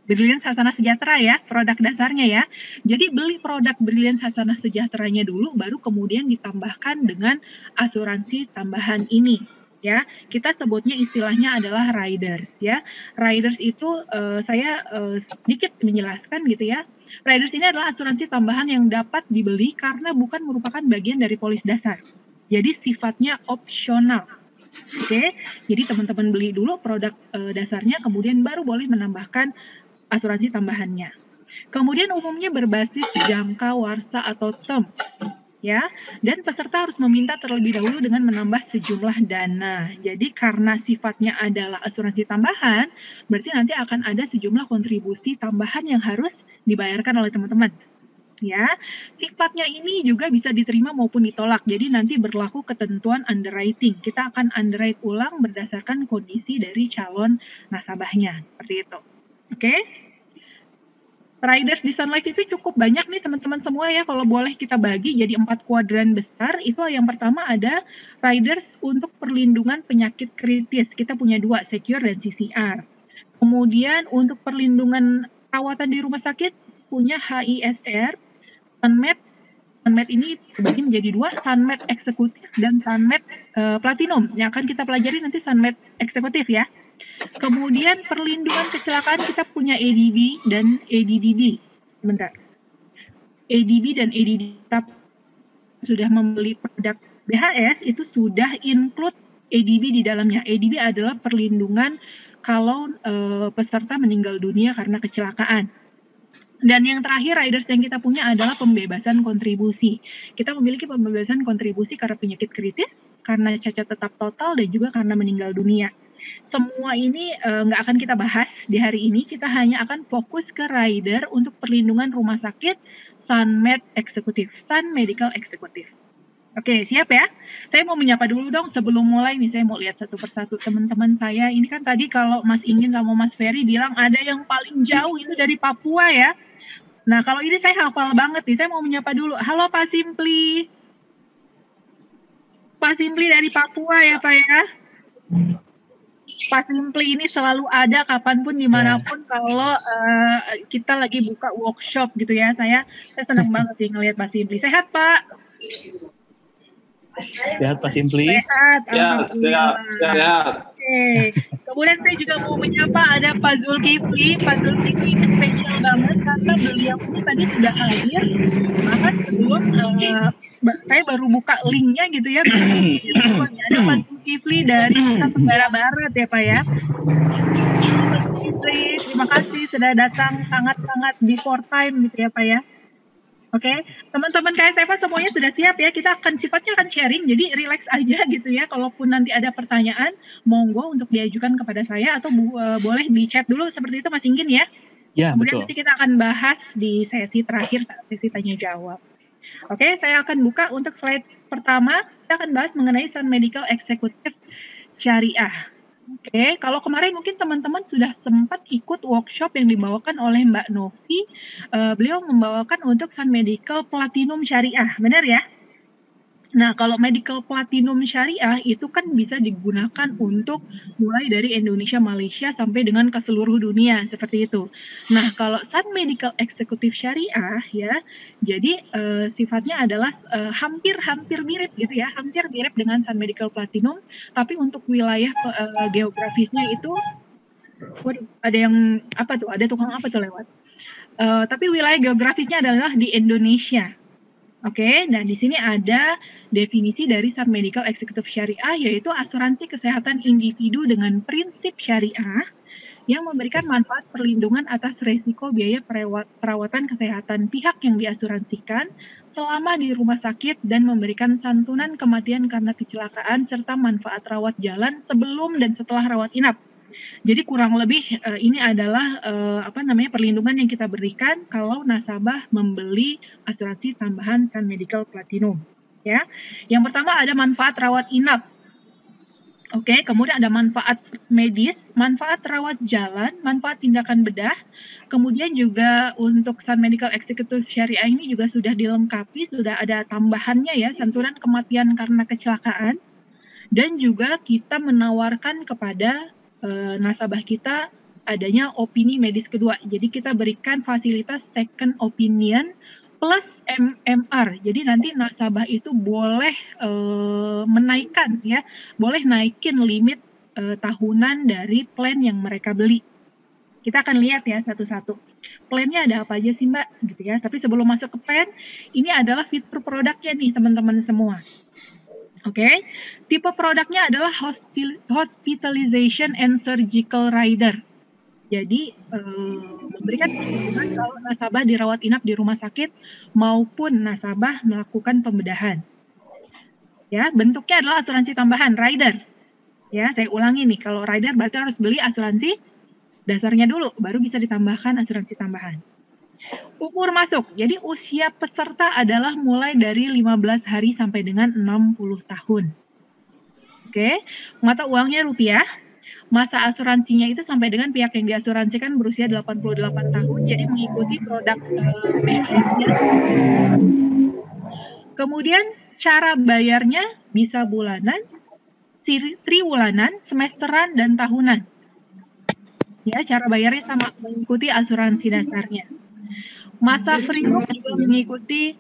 Brilliance Hasanah Sejahtera ya, produk dasarnya ya. Jadi beli produk Brilliance Hasanah Sejahteranya dulu, baru kemudian ditambahkan dengan asuransi tambahan ini. Ya, kita sebutnya istilahnya adalah riders ya. Riders itu saya sedikit menjelaskan gitu ya. Riders ini adalah asuransi tambahan yang dapat dibeli karena bukan merupakan bagian dari polis dasar. Jadi sifatnya opsional. Oke, jadi teman-teman beli dulu produk dasarnya, kemudian baru boleh menambahkan asuransi tambahannya. Kemudian umumnya berbasis jangka warsa atau term, ya. Dan peserta harus meminta terlebih dahulu dengan menambah sejumlah dana. Jadi karena sifatnya adalah asuransi tambahan, berarti nanti akan ada sejumlah kontribusi tambahan yang harus dibayarkan oleh teman-teman. Ya, sifatnya ini juga bisa diterima maupun ditolak. Jadi nanti berlaku ketentuan underwriting. Kita akan underwrite ulang berdasarkan kondisi dari calon nasabahnya. Seperti itu. Oke? Riders di Sun Life itu cukup banyak nih teman-teman semua ya. Kalau boleh kita bagi jadi 4 kuadran besar. Itu yang pertama ada riders untuk perlindungan penyakit kritis. Kita punya 2, secure dan CCR. Kemudian untuk perlindungan perawatan di rumah sakit punya HISR, Sunmed. Sunmed ini terbagi menjadi 2, Sunmed Eksekutif dan Sunmed Platinum. Yang akan kita pelajari nanti Sunmed Eksekutif ya. Kemudian perlindungan kecelakaan kita punya ADB dan ADDB. Bentar. ADB dan ADD sudah membeli produk BHS itu sudah include ADB di dalamnya. ADB adalah perlindungan kalau peserta meninggal dunia karena kecelakaan. Dan yang terakhir riders yang kita punya adalah pembebasan kontribusi. Kita memiliki pembebasan kontribusi karena penyakit kritis, karena cacat tetap total, dan juga karena meninggal dunia. Semua ini nggak akan kita bahas di hari ini, kita hanya akan fokus ke rider untuk perlindungan rumah sakit Sunmed Eksekutif, Sun Medical Eksekutif. Oke, siap ya? Saya mau menyapa dulu dong sebelum mulai nih, saya mau lihat satu persatu teman-teman saya. Ini kan tadi kalau Mas Ingin sama Mas Ferry bilang ada yang paling jauh itu dari Papua ya. Nah, kalau ini saya hafal banget nih, saya mau menyapa dulu. Halo Pak Simpli. Pak Simpli dari Papua ya Pak ya? Pak Simpli ini selalu ada kapanpun dimanapun kalau kita lagi buka workshop gitu ya. Saya senang banget sih ngelihat Pak Simpli. Sehat Pak? Sehat Pak Simpli? Sehat, sehat. Oke. Kemudian saya juga mau menyapa ada Pak Zulkifli. Pak Zulkifli ini spesial banget karena beliau ini tadi sudah hadir. Bahkan sebelum saya baru buka linknya gitu ya. Ada Pak Zulkifli dari Tenggara Barat ya Pak ya. Pak Zulkifli, terima kasih sudah datang sangat-sangat before time gitu ya Pak ya. Oke, teman-teman KSFA semuanya sudah siap ya. Kita sifatnya akan sharing, jadi relax aja gitu ya. Kalaupun nanti ada pertanyaan, monggo untuk diajukan kepada saya atau boleh di chat dulu seperti itu Mas Ingin ya. Ya, kemudian betul. Nanti kita akan bahas di sesi terakhir, sesi tanya jawab. Oke, saya akan buka untuk slide pertama. Kita akan bahas mengenai Sun Medical Eksekutif Syariah. Oke, kalau kemarin mungkin teman-teman sudah sempat ikut workshop yang dibawakan oleh Mbak Novi. Beliau membawakan untuk Sun Medical Platinum Syariah, benar ya? Nah, kalau Medical Platinum Syariah itu kan bisa digunakan untuk mulai dari Indonesia, Malaysia, sampai dengan ke seluruh dunia, seperti itu. Nah, kalau Sun Medical Eksekutif Syariah, ya, jadi sifatnya adalah hampir mirip gitu ya, hampir mirip dengan Sun Medical Platinum, tapi untuk wilayah geografisnya itu, waduh, ada yang, apa tuh, ada tukang apa tuh lewat. Tapi wilayah geografisnya adalah di Indonesia. Oke, nah di sini ada definisi dari Sun Medical Eksekutif Syariah, yaitu asuransi kesehatan individu dengan prinsip syariah yang memberikan manfaat perlindungan atas resiko biaya perawatan kesehatan pihak yang diasuransikan selama di rumah sakit dan memberikan santunan kematian karena kecelakaan serta manfaat rawat jalan sebelum dan setelah rawat inap. Jadi kurang lebih ini adalah perlindungan yang kita berikan kalau nasabah membeli asuransi tambahan Sun Medical Platinum. Ya, yang pertama ada manfaat rawat inap. Oke, kemudian ada manfaat medis, manfaat rawat jalan, manfaat tindakan bedah. Kemudian juga untuk Sun Medical Eksekutif Syariah ini juga sudah dilengkapi, sudah ada tambahannya ya, santunan kematian karena kecelakaan. Dan juga kita menawarkan kepada nasabah kita adanya opini medis kedua. Jadi kita berikan fasilitas second opinion plus MMR. Jadi nanti nasabah itu boleh menaikkan ya, boleh naikin limit tahunan dari plan yang mereka beli. Kita akan lihat ya satu-satu. Plannya ada apa aja sih Mbak? Gitu ya. Tapi sebelum masuk ke plan, ini adalah fitur produknya nih teman-teman semua. Oke, tipe produknya adalah hospitalization and surgical rider. Jadi memberikan perlindungan kalau nasabah dirawat inap di rumah sakit maupun nasabah melakukan pembedahan. Ya, bentuknya adalah asuransi tambahan rider. Ya, saya ulangi nih, kalau rider berarti harus beli asuransi dasarnya dulu, baru bisa ditambahkan asuransi tambahan. Umur masuk, jadi usia peserta adalah mulai dari 15 hari sampai dengan 60 tahun. Oke, mata uangnya rupiah. Masa asuransinya itu sampai dengan pihak yang diasuransikan berusia 88 tahun, jadi mengikuti produk BHS-nya. Kemudian cara bayarnya bisa bulanan, triwulanan, semesteran, dan tahunan. Ya, cara bayarnya sama, mengikuti asuransi dasarnya. Masa free look juga mengikuti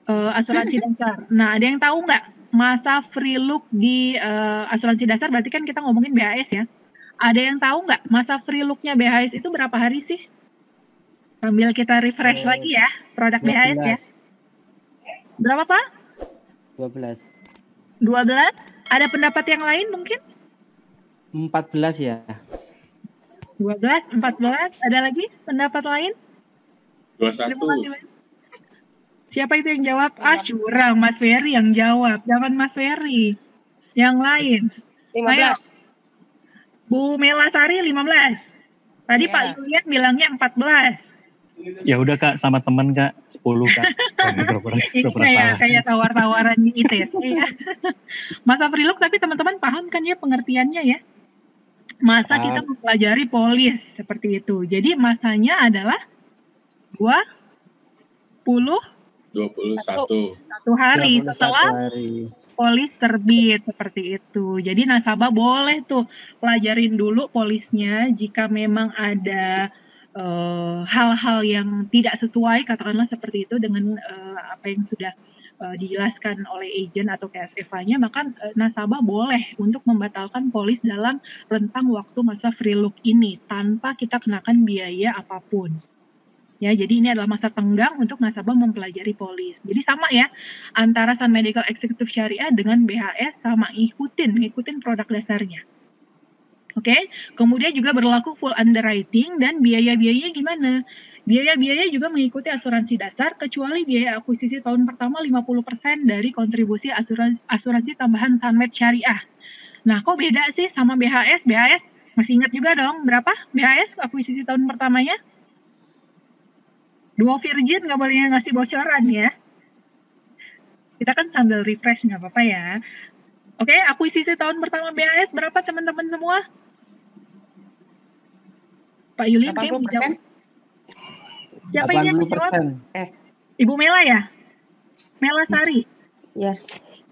asuransi dasar. Nah, ada yang tahu nggak masa free look di asuransi dasar? Berarti kan kita ngomongin BHS ya. Ada yang tahu nggak masa free look-nya BHS itu berapa hari sih? Sambil kita refresh lagi ya, produk 12. BHS ya. Berapa Pak? 12. 12? Ada pendapat yang lain mungkin? 14 ya. 12, 14, ada lagi pendapat lain? 21. Siapa itu yang jawab? Ah, curang, Mas Ferry yang jawab. Jangan Mas Ferry. Yang lain. 15. Bu Melasari 15. Tadi Ya. Pak Julian bilangnya 14. Ya udah Kak, sama teman Kak, 10 Kak. Ini kayak tawar-tawaran di ITC ya. Masa free look, tapi teman-teman paham kan ya pengertiannya ya? Masa kita mempelajari polis seperti itu. Jadi masanya adalah 21 hari setelah polis terbit seperti itu. Jadi nasabah boleh tuh pelajarin dulu polisnya jika memang ada hal-hal yang tidak sesuai, katakanlah seperti itu dengan apa yang sudah dijelaskan oleh agent atau KSFA-nya, maka nasabah boleh untuk membatalkan polis dalam rentang waktu masa free look ini tanpa kita kenakan biaya apapun. Ya, jadi ini adalah masa tenggang untuk nasabah mempelajari polis. Jadi sama ya, antara Sun Medical Executive Syariah dengan BHS sama ngikutin produk dasarnya. Oke, kemudian juga berlaku full underwriting dan biaya-biayanya gimana? Biaya-biaya juga mengikuti asuransi dasar, kecuali biaya akuisisi tahun pertama 50% dari kontribusi asuransi tambahan Sunmed Syariah. Nah, kok beda sih sama BHS? BHS masih ingat juga dong, berapa BHS akuisisi tahun pertamanya? 2 virgin, nggak boleh ngasih bocoran ya. Kita kan sambil refresh, nggak apa-apa ya. Oke, akuisisi tahun pertama BHS berapa teman-teman semua? Pak Yulin kayak menjawab. 80%. Siapa ini yang menjawab? 80%. Ibu Mela ya? Mela Sari. Yes.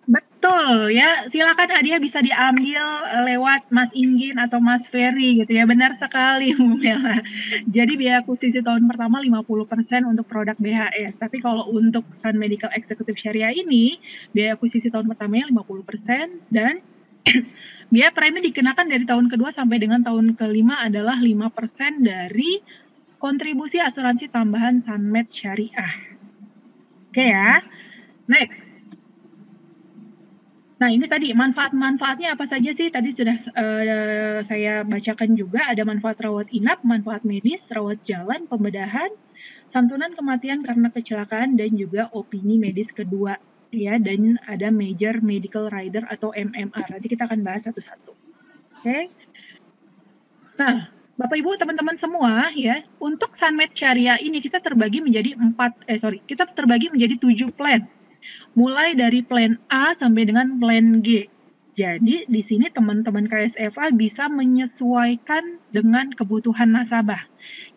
Betul ya, silakan hadiah bisa diambil lewat Mas Inggin atau Mas Ferry gitu ya. Benar sekali Bu Mela. Jadi biaya akuisisi tahun pertama 50% untuk produk BHS. Tapi kalau untuk Sun Medical Executive Syariah ini, biaya akuisisi tahun pertamanya 50% dan biaya premi dikenakan dari tahun kedua sampai dengan tahun kelima adalah 5% dari kontribusi asuransi tambahan Sunmed Syariah. Oke ya, next. Nah, ini tadi manfaat-manfaatnya apa saja sih? Tadi sudah saya bacakan juga, ada manfaat rawat inap, manfaat medis, rawat jalan, pembedahan, santunan kematian karena kecelakaan, dan juga opini medis kedua. Ya, dan ada major medical rider atau MMR. Nanti kita akan bahas satu-satu. Oke. Nah, Bapak Ibu, teman-teman semua ya, untuk Sunmed Syariah ini kita terbagi menjadi 7 plan. Mulai dari plan A sampai dengan plan G. Jadi di sini teman-teman KSFA bisa menyesuaikan dengan kebutuhan nasabah.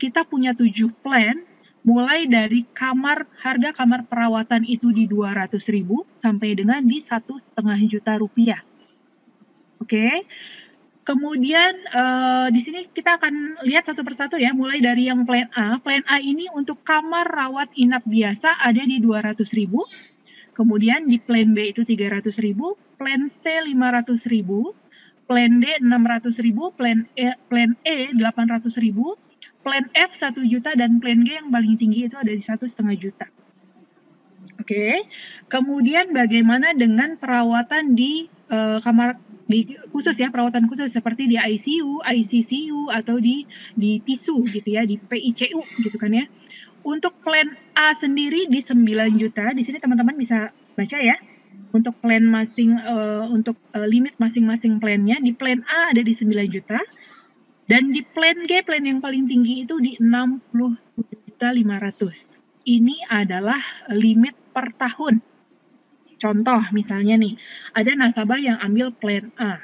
Kita punya 7 plan, mulai dari harga kamar perawatan itu di 200.000 sampai dengan di 1,5 juta rupiah. Oke. Kemudian di sini kita akan lihat satu persatu ya, mulai dari yang plan A. Plan A ini untuk kamar rawat inap biasa ada di 200.000. Kemudian di plan B itu 300.000, plan C 500.000, plan D 600.000, plan E 800.000, plan F 1 juta, dan plan G yang paling tinggi itu ada di 1,5 juta. Oke. Kemudian bagaimana dengan perawatan di kamar khusus ya, perawatan khusus seperti di ICU, ICCU, atau di TISU gitu ya, di PICU gitu kan ya. Untuk plan A sendiri di 9 juta, di sini teman-teman bisa baca ya. Untuk plan limit masing-masing plannya, di plan A ada di 9 juta, dan di plan G, plan yang paling tinggi itu di 60.500.000. Ini adalah limit per tahun. Contoh misalnya nih, ada nasabah yang ambil plan A.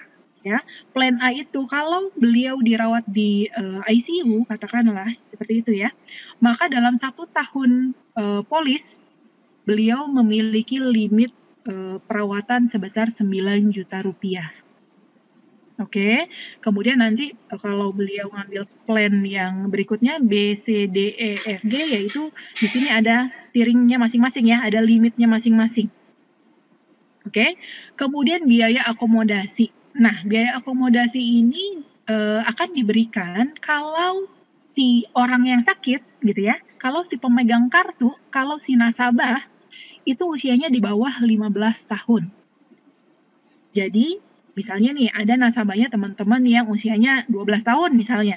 Ya, plan A itu kalau beliau dirawat di ICU, katakanlah seperti itu ya, maka dalam 1 tahun polis, beliau memiliki limit perawatan sebesar 9 juta rupiah. Oke, kemudian nanti kalau beliau ngambil plan yang berikutnya B, C, D, E, F, G, yaitu di sini ada tiringnya masing-masing ya, ada limitnya masing-masing. Oke, kemudian biaya akomodasi. Nah, biaya akomodasi ini akan diberikan kalau si orang yang sakit gitu ya, kalau si pemegang kartu, kalau si nasabah itu usianya di bawah 15 tahun. Jadi, misalnya nih ada nasabahnya teman-teman yang usianya 12 tahun misalnya.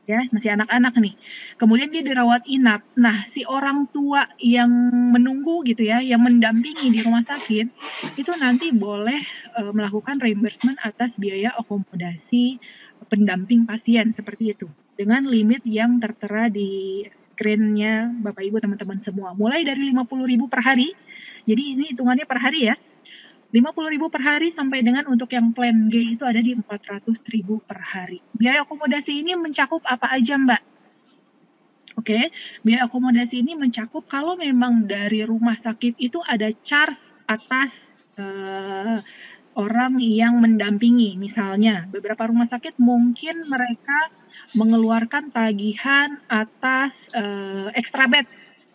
Ya, masih anak-anak nih. Kemudian dia dirawat inap. Nah, si orang tua yang menunggu gitu ya, yang mendampingi di rumah sakit, itu nanti boleh melakukan reimbursement atas biaya akomodasi pendamping pasien seperti itu. Dengan limit yang tertera di screen-nya Bapak Ibu teman-teman semua. Mulai dari 50.000 per hari. Jadi ini hitungannya per hari ya. 50.000 per hari sampai dengan untuk yang plan G itu ada di 400.000 per hari. Biaya akomodasi ini mencakup apa aja, Mbak? Oke, biaya akomodasi ini mencakup kalau memang dari rumah sakit itu ada charge atas orang yang mendampingi. Misalnya, beberapa rumah sakit mungkin mereka mengeluarkan tagihan atas extra bed.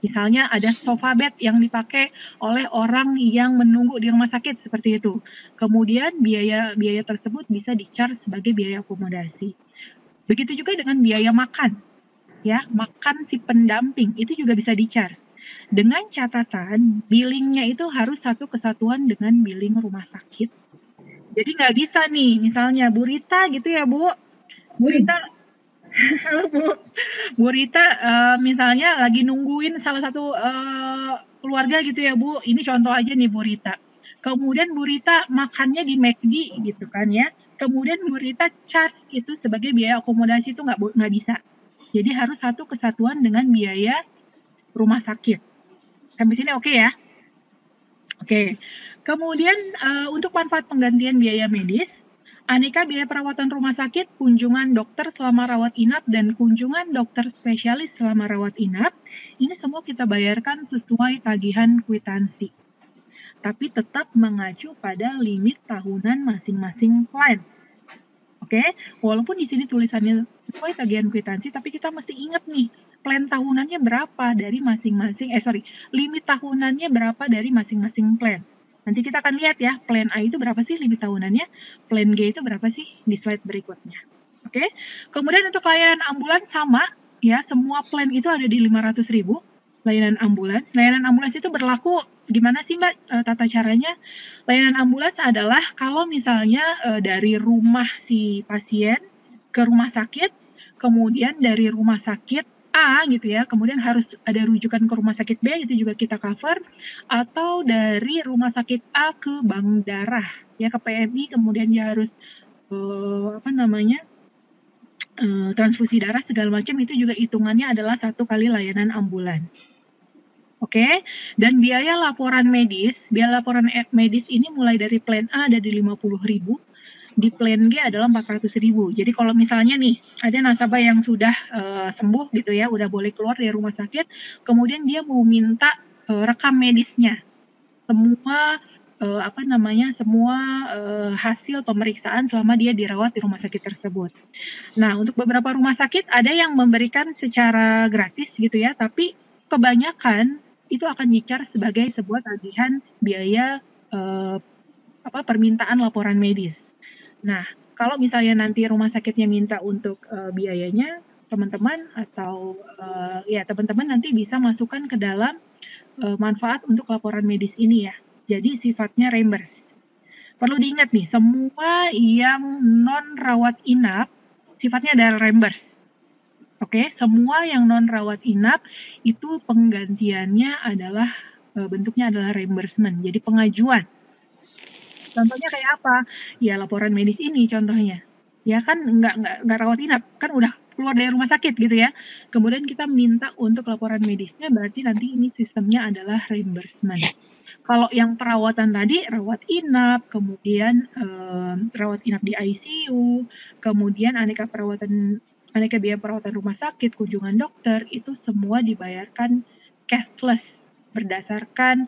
Misalnya ada sofa bed yang dipakai oleh orang yang menunggu di rumah sakit seperti itu. Kemudian biaya tersebut bisa di-charge sebagai biaya akomodasi. Begitu juga dengan biaya makan. Ya, makan si pendamping itu juga bisa di-charge. Dengan catatan billingnya itu harus satu kesatuan dengan billing rumah sakit. Jadi nggak bisa nih, misalnya Bu Rita gitu ya Bu. Bu Rita halo Bu Rita misalnya lagi nungguin salah satu keluarga gitu ya Bu, ini contoh aja nih Bu Rita. Kemudian Bu Rita makannya di McD gitu kan ya, kemudian Bu Rita charge itu sebagai biaya akomodasi itu nggak bisa. Jadi harus satu kesatuan dengan biaya rumah sakit. Sampai sini oke ya? Oke. Kemudian untuk manfaat penggantian biaya medis, aneka biaya perawatan rumah sakit, kunjungan dokter selama rawat inap, dan kunjungan dokter spesialis selama rawat inap, ini semua kita bayarkan sesuai tagihan kwitansi. Tapi tetap mengacu pada limit tahunan masing-masing plan. Oke, walaupun di sini tulisannya sesuai tagihan kwitansi, tapi kita mesti ingat nih, plan tahunannya berapa dari masing-masing, limit tahunannya berapa dari masing-masing plan. Nanti kita akan lihat ya, plan A itu berapa sih limit tahunannya, plan G itu berapa sih di slide berikutnya. Oke, kemudian untuk layanan ambulans sama, ya semua plan itu ada di 500.000, layanan ambulans. Layanan ambulans itu berlaku, gimana sih Mbak tata caranya? Layanan ambulans adalah kalau misalnya dari rumah si pasien ke rumah sakit, kemudian dari rumah sakit A gitu ya, kemudian harus ada rujukan ke rumah sakit B, itu juga kita cover, atau dari rumah sakit A ke bank darah ya, ke PMI, kemudian dia harus transfusi darah segala macam, itu juga hitungannya adalah 1 kali layanan ambulans. Oke, dan biaya laporan medis ini mulai dari plan A ada di 50.000, di plan G adalah 400.000. Jadi kalau misalnya nih ada nasabah yang sudah sembuh gitu ya, udah boleh keluar dari rumah sakit, kemudian dia mau minta rekam medisnya, semua semua hasil pemeriksaan selama dia dirawat di rumah sakit tersebut. Nah, untuk beberapa rumah sakit ada yang memberikan secara gratis gitu ya, tapi kebanyakan itu akan dicharge sebagai sebuah tagihan biaya permintaan laporan medis. Nah, kalau misalnya nanti rumah sakitnya minta untuk biayanya, teman-teman atau teman-teman nanti bisa masukkan ke dalam manfaat untuk laporan medis ini ya. Jadi sifatnya reimburse. Perlu diingat nih, semua yang non rawat inap sifatnya adalah reimburse. Oke, semua yang non rawat inap itu penggantiannya adalah bentuknya adalah reimbursement. Jadi pengajuan. Contohnya kayak apa? Ya laporan medis ini contohnya. Ya kan nggak rawat inap, kan udah keluar dari rumah sakit gitu ya. Kemudian kita minta untuk laporan medisnya, berarti nanti ini sistemnya adalah reimbursement. Kalau yang perawatan tadi, rawat inap, kemudian rawat inap di ICU, kemudian aneka biaya perawatan rumah sakit, kunjungan dokter, itu semua dibayarkan cashless berdasarkan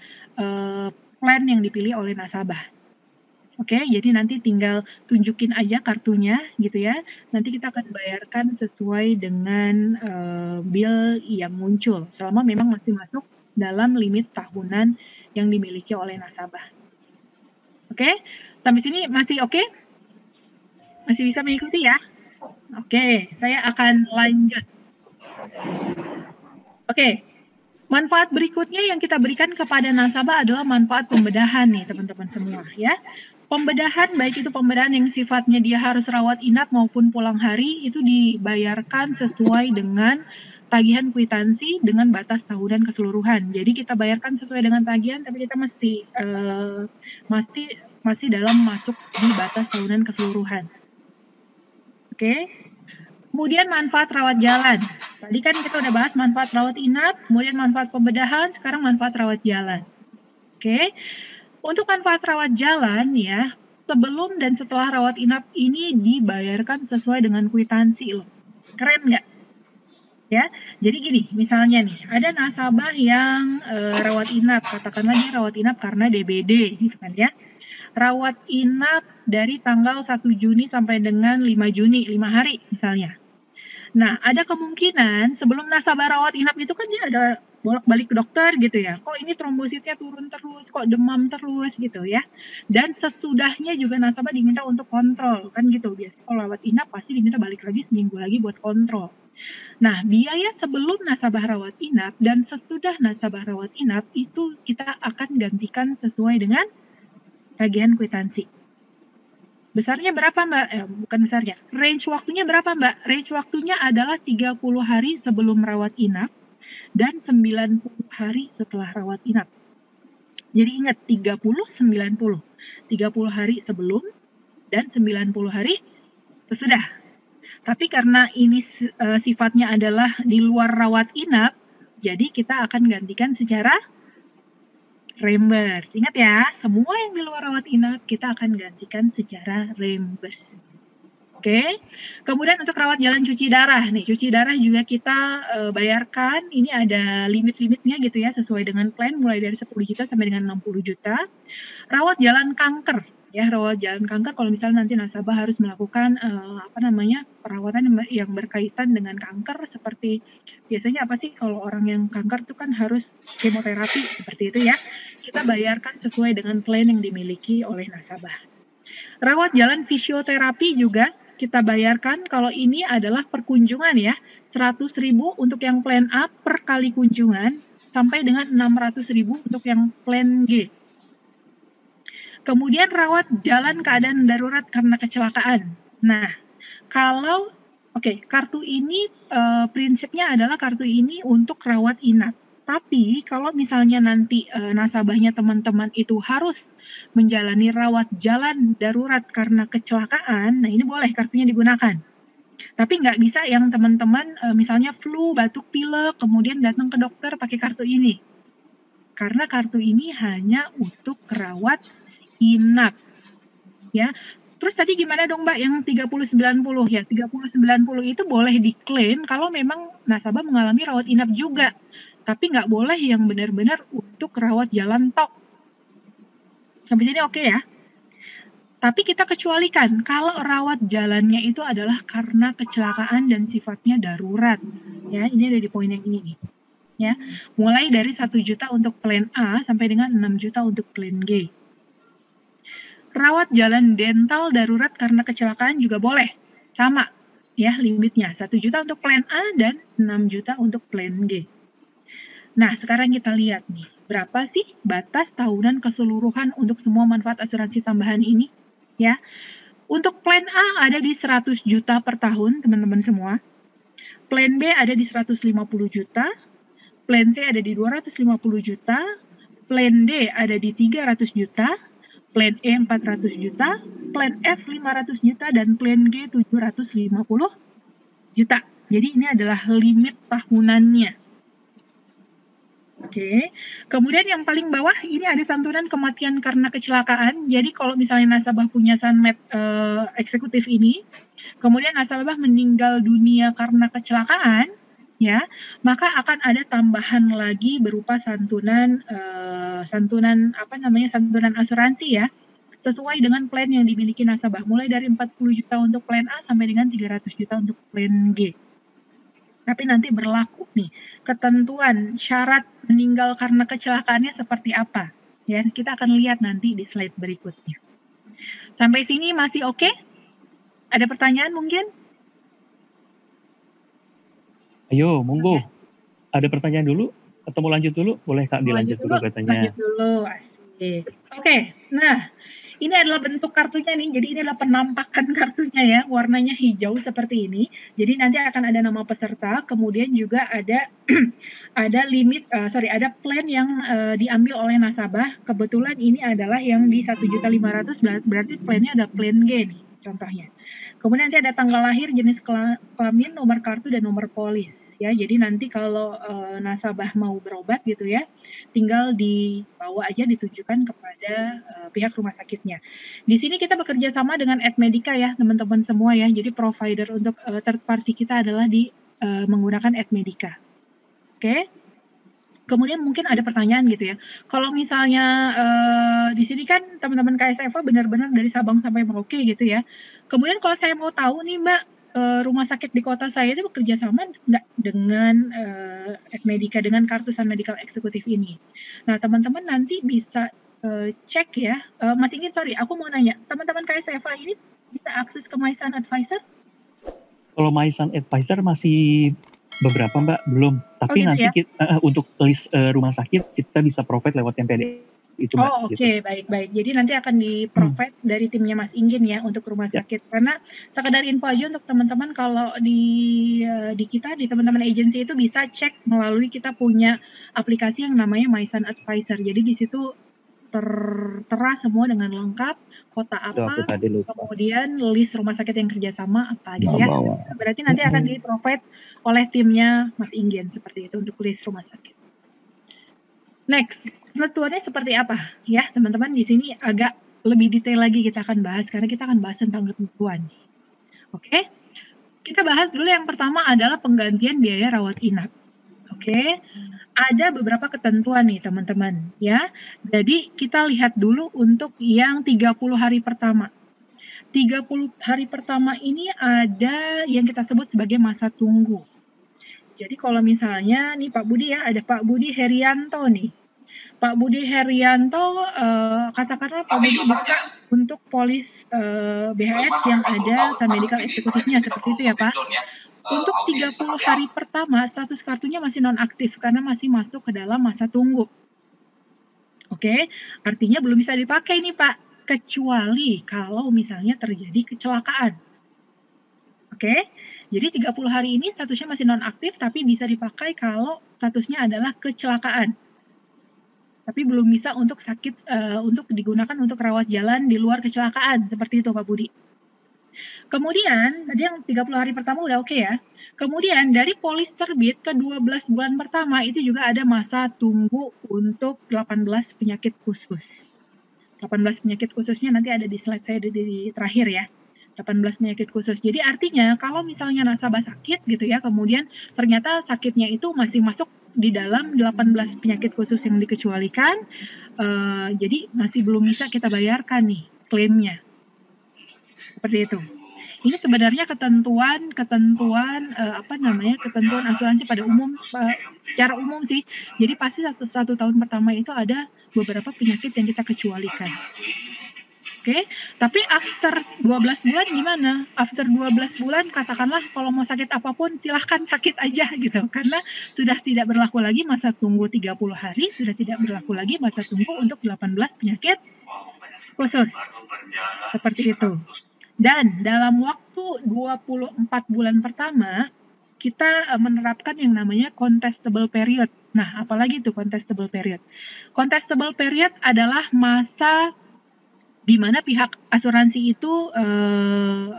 plan yang dipilih oleh nasabah. Oke, jadi nanti tinggal tunjukin aja kartunya gitu ya. Nanti kita akan bayarkan sesuai dengan bill yang muncul selama memang masih masuk dalam limit tahunan yang dimiliki oleh nasabah. Oke, sampai sini masih oke? Masih bisa mengikuti ya? Oke, saya akan lanjut. Oke, manfaat berikutnya yang kita berikan kepada nasabah adalah manfaat pembedahan nih teman-teman semua ya. Pembedahan, baik itu pembedahan yang sifatnya dia harus rawat inap maupun pulang hari, itu dibayarkan sesuai dengan tagihan kwitansi dengan batas tahunan keseluruhan. Jadi kita bayarkan sesuai dengan tagihan, tapi kita masih dalam masuk di batas tahunan keseluruhan. Oke. Kemudian manfaat rawat jalan. Tadi kan kita udah bahas manfaat rawat inap, kemudian manfaat pembedahan, sekarang manfaat rawat jalan. Oke. Untuk manfaat rawat jalan ya, sebelum dan setelah rawat inap ini dibayarkan sesuai dengan kwitansi loh. Keren nggak? Ya, jadi gini, misalnya nih, ada nasabah yang rawat inap, katakanlah dia rawat inap karena DBD gitu kan ya. Rawat inap dari tanggal 1 Juni sampai dengan 5 Juni, 5 hari misalnya. Nah, ada kemungkinan sebelum nasabah rawat inap itu kan dia ada bolak-balik ke dokter gitu ya. Kok ini trombositnya turun terus, kok demam terus gitu ya. Dan sesudahnya juga nasabah diminta untuk kontrol, kan gitu. Biasanya kalau rawat inap pasti diminta balik lagi seminggu lagi buat kontrol. Nah, biaya sebelum nasabah rawat inap dan sesudah nasabah rawat inap itu kita akan gantikan sesuai dengan tagihan kwitansi. Besarnya berapa Mbak? Bukan besarnya. Range waktunya berapa Mbak? Range waktunya adalah 30 hari sebelum rawat inap dan 90 hari setelah rawat inap. Jadi ingat 30-90. 30 hari sebelum dan 90 hari sesudah. Tapi karena ini sifatnya adalah di luar rawat inap, jadi kita akan gantikan secara reimburse. Ingat ya, semua yang di luar rawat inap kita akan gantikan secara reimburse. Oke. Kemudian untuk rawat jalan cuci darah nih, cuci darah juga kita bayarkan. Ini ada limit-limitnya gitu ya, sesuai dengan plan mulai dari 10 juta sampai dengan 60 juta. Rawat jalan kanker ya, rawat jalan kanker kalau misalnya nanti nasabah harus melakukan perawatan yang berkaitan dengan kanker, seperti biasanya apa sih kalau orang yang kanker itu kan harus kemoterapi seperti itu ya. Kita bayarkan sesuai dengan plan yang dimiliki oleh nasabah. Rawat jalan fisioterapi juga kita bayarkan, kalau ini adalah perkunjungan ya, 100.000 untuk yang plan A per kali kunjungan sampai dengan 600.000 untuk yang plan G. Kemudian rawat jalan keadaan darurat karena kecelakaan. Nah, kalau kartu ini prinsipnya adalah kartu ini untuk rawat inap. Tapi kalau misalnya nanti nasabahnya teman-teman itu harus menjalani rawat jalan darurat karena kecelakaan, nah ini boleh kartunya digunakan. Tapi nggak bisa yang teman-teman misalnya flu, batuk pilek, kemudian datang ke dokter pakai kartu ini. Karena kartu ini hanya untuk rawat inap. Ya. Terus tadi gimana dong Mbak yang 30-90 ya? 30-90 itu boleh diklaim kalau memang nasabah mengalami rawat inap juga. Tapi nggak boleh yang benar-benar untuk rawat jalan tok. Sampai sini oke ya? Tapi kita kecualikan kalau rawat jalannya itu adalah karena kecelakaan dan sifatnya darurat. Ya, ini ada di poin yang ini nih. Ya, mulai dari 1 juta untuk plan A sampai dengan 6 juta untuk plan G. Rawat jalan dental darurat karena kecelakaan juga boleh. Sama ya limitnya, 1 juta untuk plan A dan 6 juta untuk plan G. Nah, sekarang kita lihat nih, berapa sih batas tahunan keseluruhan untuk semua manfaat asuransi tambahan ini? Ya, untuk plan A ada di 100 juta per tahun, teman-teman semua. Plan B ada di 150 juta, plan C ada di 250 juta, plan D ada di 300 juta, plan E 400 juta, plan F 500 juta, dan plan G 750 juta. Jadi ini adalah limit tahunannya. Oke, kemudian yang paling bawah ini ada santunan kematian karena kecelakaan. Jadi kalau misalnya nasabah punya sunmed eksekutif ini, kemudian nasabah meninggal dunia karena kecelakaan, ya, maka akan ada tambahan lagi berupa santunan santunan asuransi ya, sesuai dengan plan yang dimiliki nasabah, mulai dari 40 juta untuk plan A sampai dengan 300 juta untuk plan G. Tapi nanti berlaku nih ketentuan syarat meninggal karena kecelakaannya seperti apa. Ya, kita akan lihat nanti di slide berikutnya. Sampai sini masih oke? Ada pertanyaan mungkin? Ayo, monggo. Ada pertanyaan dulu atau mau lanjut dulu? Boleh Kak dilanjut dulu katanya. Lanjut dulu, asik. Oke, nah ini adalah bentuk kartunya nih. Jadi ini adalah penampakan kartunya ya, warnanya hijau seperti ini. Jadi nanti akan ada nama peserta, kemudian juga ada ada ada plan yang diambil oleh nasabah. Kebetulan ini adalah yang di 1.500.000, berarti plannya ada plan G nih contohnya. Kemudian nanti ada tanggal lahir, jenis kelamin, nomor kartu, dan nomor polis ya. Jadi nanti kalau nasabah mau berobat gitu ya, tinggal dibawa aja, ditujukan kepada pihak rumah sakitnya. Di sini kita bekerja sama dengan Edmedica ya teman-teman semua ya. Jadi provider untuk third party kita adalah menggunakan Edmedica. Oke. Kemudian mungkin ada pertanyaan gitu ya. Kalau misalnya di sini kan teman-teman KSFA benar-benar dari Sabang sampai Merauke gitu ya. Kemudian kalau saya mau tahu nih Mbak, rumah sakit di kota saya itu bekerja sama nggak dengan Edmedica, dengan kartu Sun Medical Executive ini. Nah, teman-teman nanti bisa cek ya. Mas Ingin, sorry, aku mau nanya, teman-teman KSFA ini bisa akses ke MySun Advisor? Kalau MySun Advisor masih beberapa Mbak, belum. Tapi gitu nanti ya? kita, untuk list rumah sakit kita bisa provide lewat MPD. Itu Mbak. Oh, oke, gitu. baik. Jadi nanti akan di-provide dari timnya Mas Ingin ya untuk rumah sakit. Karena sekedar info aja untuk teman-teman, kalau di kita, di teman-teman agensi itu bisa cek melalui kita punya aplikasi yang namanya MySun Advisor. Jadi di situ tertera semua dengan lengkap, kota apa, kemudian list rumah sakit yang kerjasama apa gitu ya. Berarti nanti akan di-provide oleh timnya Mas Ingin seperti itu untuk list rumah sakit. Next, penentuannya seperti apa ya teman-teman? Di sini agak lebih detail lagi kita akan bahas karena kita akan bahas tentang ketentuan. Oke, kita bahas dulu yang pertama adalah penggantian biaya rawat inap. Oke, ada beberapa ketentuan nih teman-teman ya. Jadi kita lihat dulu untuk yang 30 hari pertama. 30 hari pertama ini ada yang kita sebut sebagai masa tunggu. Jadi kalau misalnya nih Pak Budi ya, ada Pak Budi Herianto nih. Pak Budi Herianto, katakanlah Pak Budi buka untuk polis BHX yang ada Sun Medical Executive-nya, seperti itu ya Pak. Untuk 30 hari pertama, status kartunya masih nonaktif karena masih masuk ke dalam masa tunggu. Oke, artinya belum bisa dipakai nih Pak, kecuali kalau misalnya terjadi kecelakaan. Oke, jadi 30 hari ini statusnya masih nonaktif, tapi bisa dipakai kalau statusnya adalah kecelakaan. Tapi belum bisa untuk untuk digunakan untuk rawat jalan di luar kecelakaan, seperti itu Pak Budi. Kemudian, tadi yang 30 hari pertama udah oke ya. Kemudian dari polis terbit ke 12 bulan pertama itu juga ada masa tunggu untuk 18 penyakit khusus. 18 penyakit khususnya nanti ada di slide saya di terakhir ya. 18 penyakit khusus. Jadi artinya kalau misalnya nasabah sakit gitu ya, kemudian ternyata sakitnya itu masih masuk di dalam 18 penyakit khusus yang dikecualikan, Jadi masih belum bisa kita bayarkan nih klaimnya. Seperti itu. Ini sebenarnya ketentuan ketentuan asuransi pada umum, secara umum sih. Jadi pasti satu tahun pertama itu ada beberapa penyakit yang kita kecualikan. Oke, tapi after 12 bulan gimana? After 12 bulan katakanlah kalau mau sakit apapun silahkan sakit aja gitu. Karena sudah tidak berlaku lagi masa tunggu 30 hari, sudah tidak berlaku lagi masa tunggu untuk 18 penyakit khusus. Seperti itu. Dan dalam waktu 24 bulan pertama, kita menerapkan yang namanya contestable period. Nah, apalagi itu contestable period? Contestable period adalah masa di mana pihak asuransi itu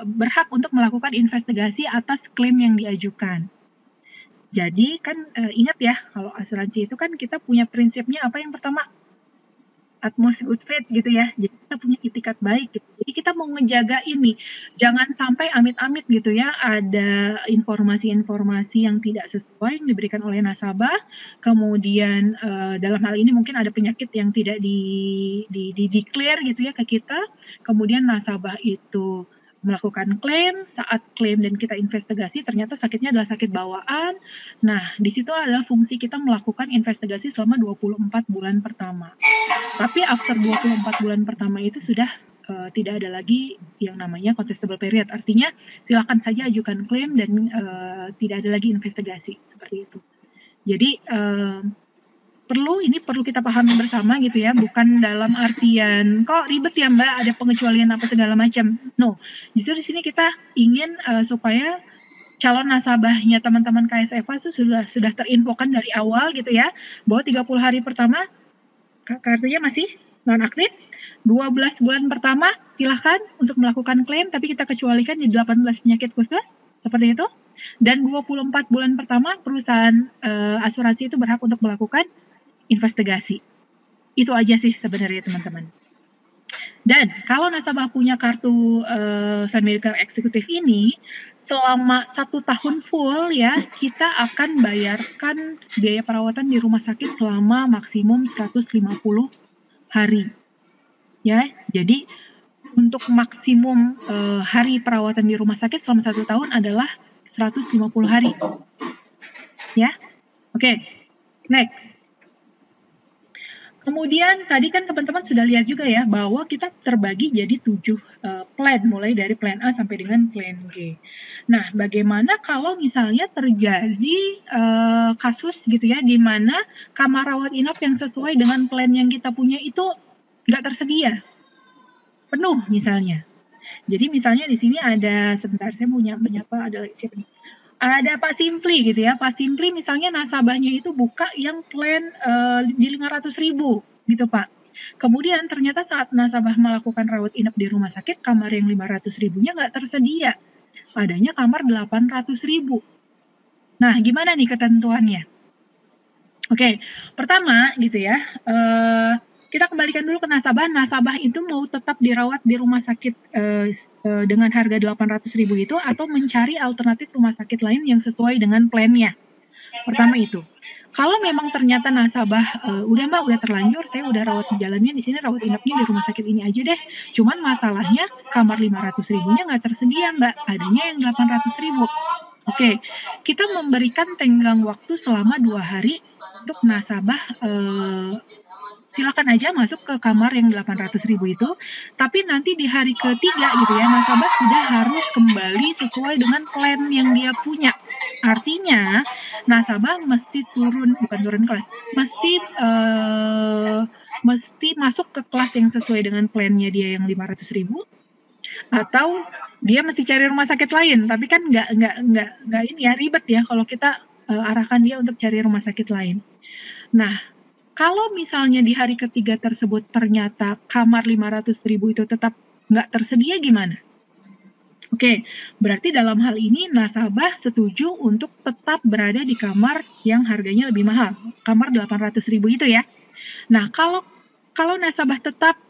berhak untuk melakukan investigasi atas klaim yang diajukan. Jadi kan ingat ya, kalau asuransi itu kan kita punya prinsipnya apa yang pertama? Utmost good faith gitu ya. Jadi kita punya itikat baik gitu. Jadi kita mau ngejaga ini, jangan sampai amit-amit gitu ya ada informasi-informasi yang tidak sesuai yang diberikan oleh nasabah. Kemudian dalam hal ini mungkin ada penyakit yang tidak di declare gitu ya ke kita. Kemudian nasabah itu melakukan klaim, saat klaim dan kita investigasi ternyata sakitnya adalah sakit bawaan. Nah, di situ adalah fungsi kita melakukan investigasi selama 24 bulan pertama. Tapi after 24 bulan pertama itu sudah tidak ada lagi yang namanya contestable period. Artinya silakan saja ajukan klaim dan tidak ada lagi investigasi seperti itu. Jadi perlu kita pahami bersama gitu ya, bukan dalam artian kok ribet ya Mbak, ada pengecualian apa segala macam. No, justru di sini kita ingin supaya calon nasabahnya teman-teman KSFA itu sudah terinfokan dari awal gitu ya, bahwa 30 hari pertama kartunya masih non-aktif, 12 bulan pertama silahkan untuk melakukan klaim, tapi kita kecualikan di 18 penyakit khusus, seperti itu. Dan 24 bulan pertama perusahaan asuransi itu berhak untuk melakukan investigasi. Itu aja sih sebenarnya teman-teman. Dan kalau nasabah punya kartu Sun Medical Executive ini, selama 1 tahun full ya, kita akan bayarkan biaya perawatan di rumah sakit selama maksimum 150 hari. Ya, jadi untuk maksimum hari perawatan di rumah sakit selama 1 tahun adalah 150 hari. Ya, oke. Next. Kemudian tadi kan teman-teman sudah lihat juga ya bahwa kita terbagi jadi 7 plan, mulai dari plan A sampai dengan plan G. Nah, bagaimana kalau misalnya terjadi kasus gitu ya, di mana kamar rawat inap yang sesuai dengan plan yang kita punya itu nggak tersedia, penuh misalnya. Jadi misalnya di sini ada, sebentar saya mau menyapa, ada siapa nih? Ada Pak Simpli gitu ya. Pak Simpli misalnya nasabahnya itu buka yang plan di 500.000 gitu Pak. Kemudian ternyata saat nasabah melakukan rawat inap di rumah sakit, kamar yang 500.000-nya nggak tersedia. Adanya kamar 800.000. Nah, gimana nih ketentuannya? Oke, pertama gitu ya, kita kembalikan dulu ke nasabah. Nasabah itu mau tetap dirawat di rumah sakit dengan harga 800.000 itu, atau mencari alternatif rumah sakit lain yang sesuai dengan plannya. Pertama itu. Kalau memang ternyata nasabah udah Mbak, udah terlanjur, saya udah rawat jalannya di sini, rawat inapnya di rumah sakit ini aja deh. Cuman masalahnya kamar 500.000-nya nggak tersedia Mbak, adanya yang 800.000. Oke, kita memberikan tenggang waktu selama 2 hari untuk nasabah silakan aja masuk ke kamar yang 800.000 itu, tapi nanti di hari ketiga gitu ya, nasabah sudah harus kembali sesuai dengan plan yang dia punya. Artinya, nasabah mesti bukan turun kelas, mesti masuk ke kelas yang sesuai dengan plannya dia yang 500.000, atau dia mesti cari rumah sakit lain. Tapi kan nggak ini ya, ribet ya kalau kita arahkan dia untuk cari rumah sakit lain. Nah, kalau misalnya di hari ketiga tersebut ternyata kamar 500.000 itu tetap nggak tersedia gimana? Oke, berarti dalam hal ini nasabah setuju untuk tetap berada di kamar yang harganya lebih mahal, kamar 800.000 itu ya. Nah, kalau nasabah tetap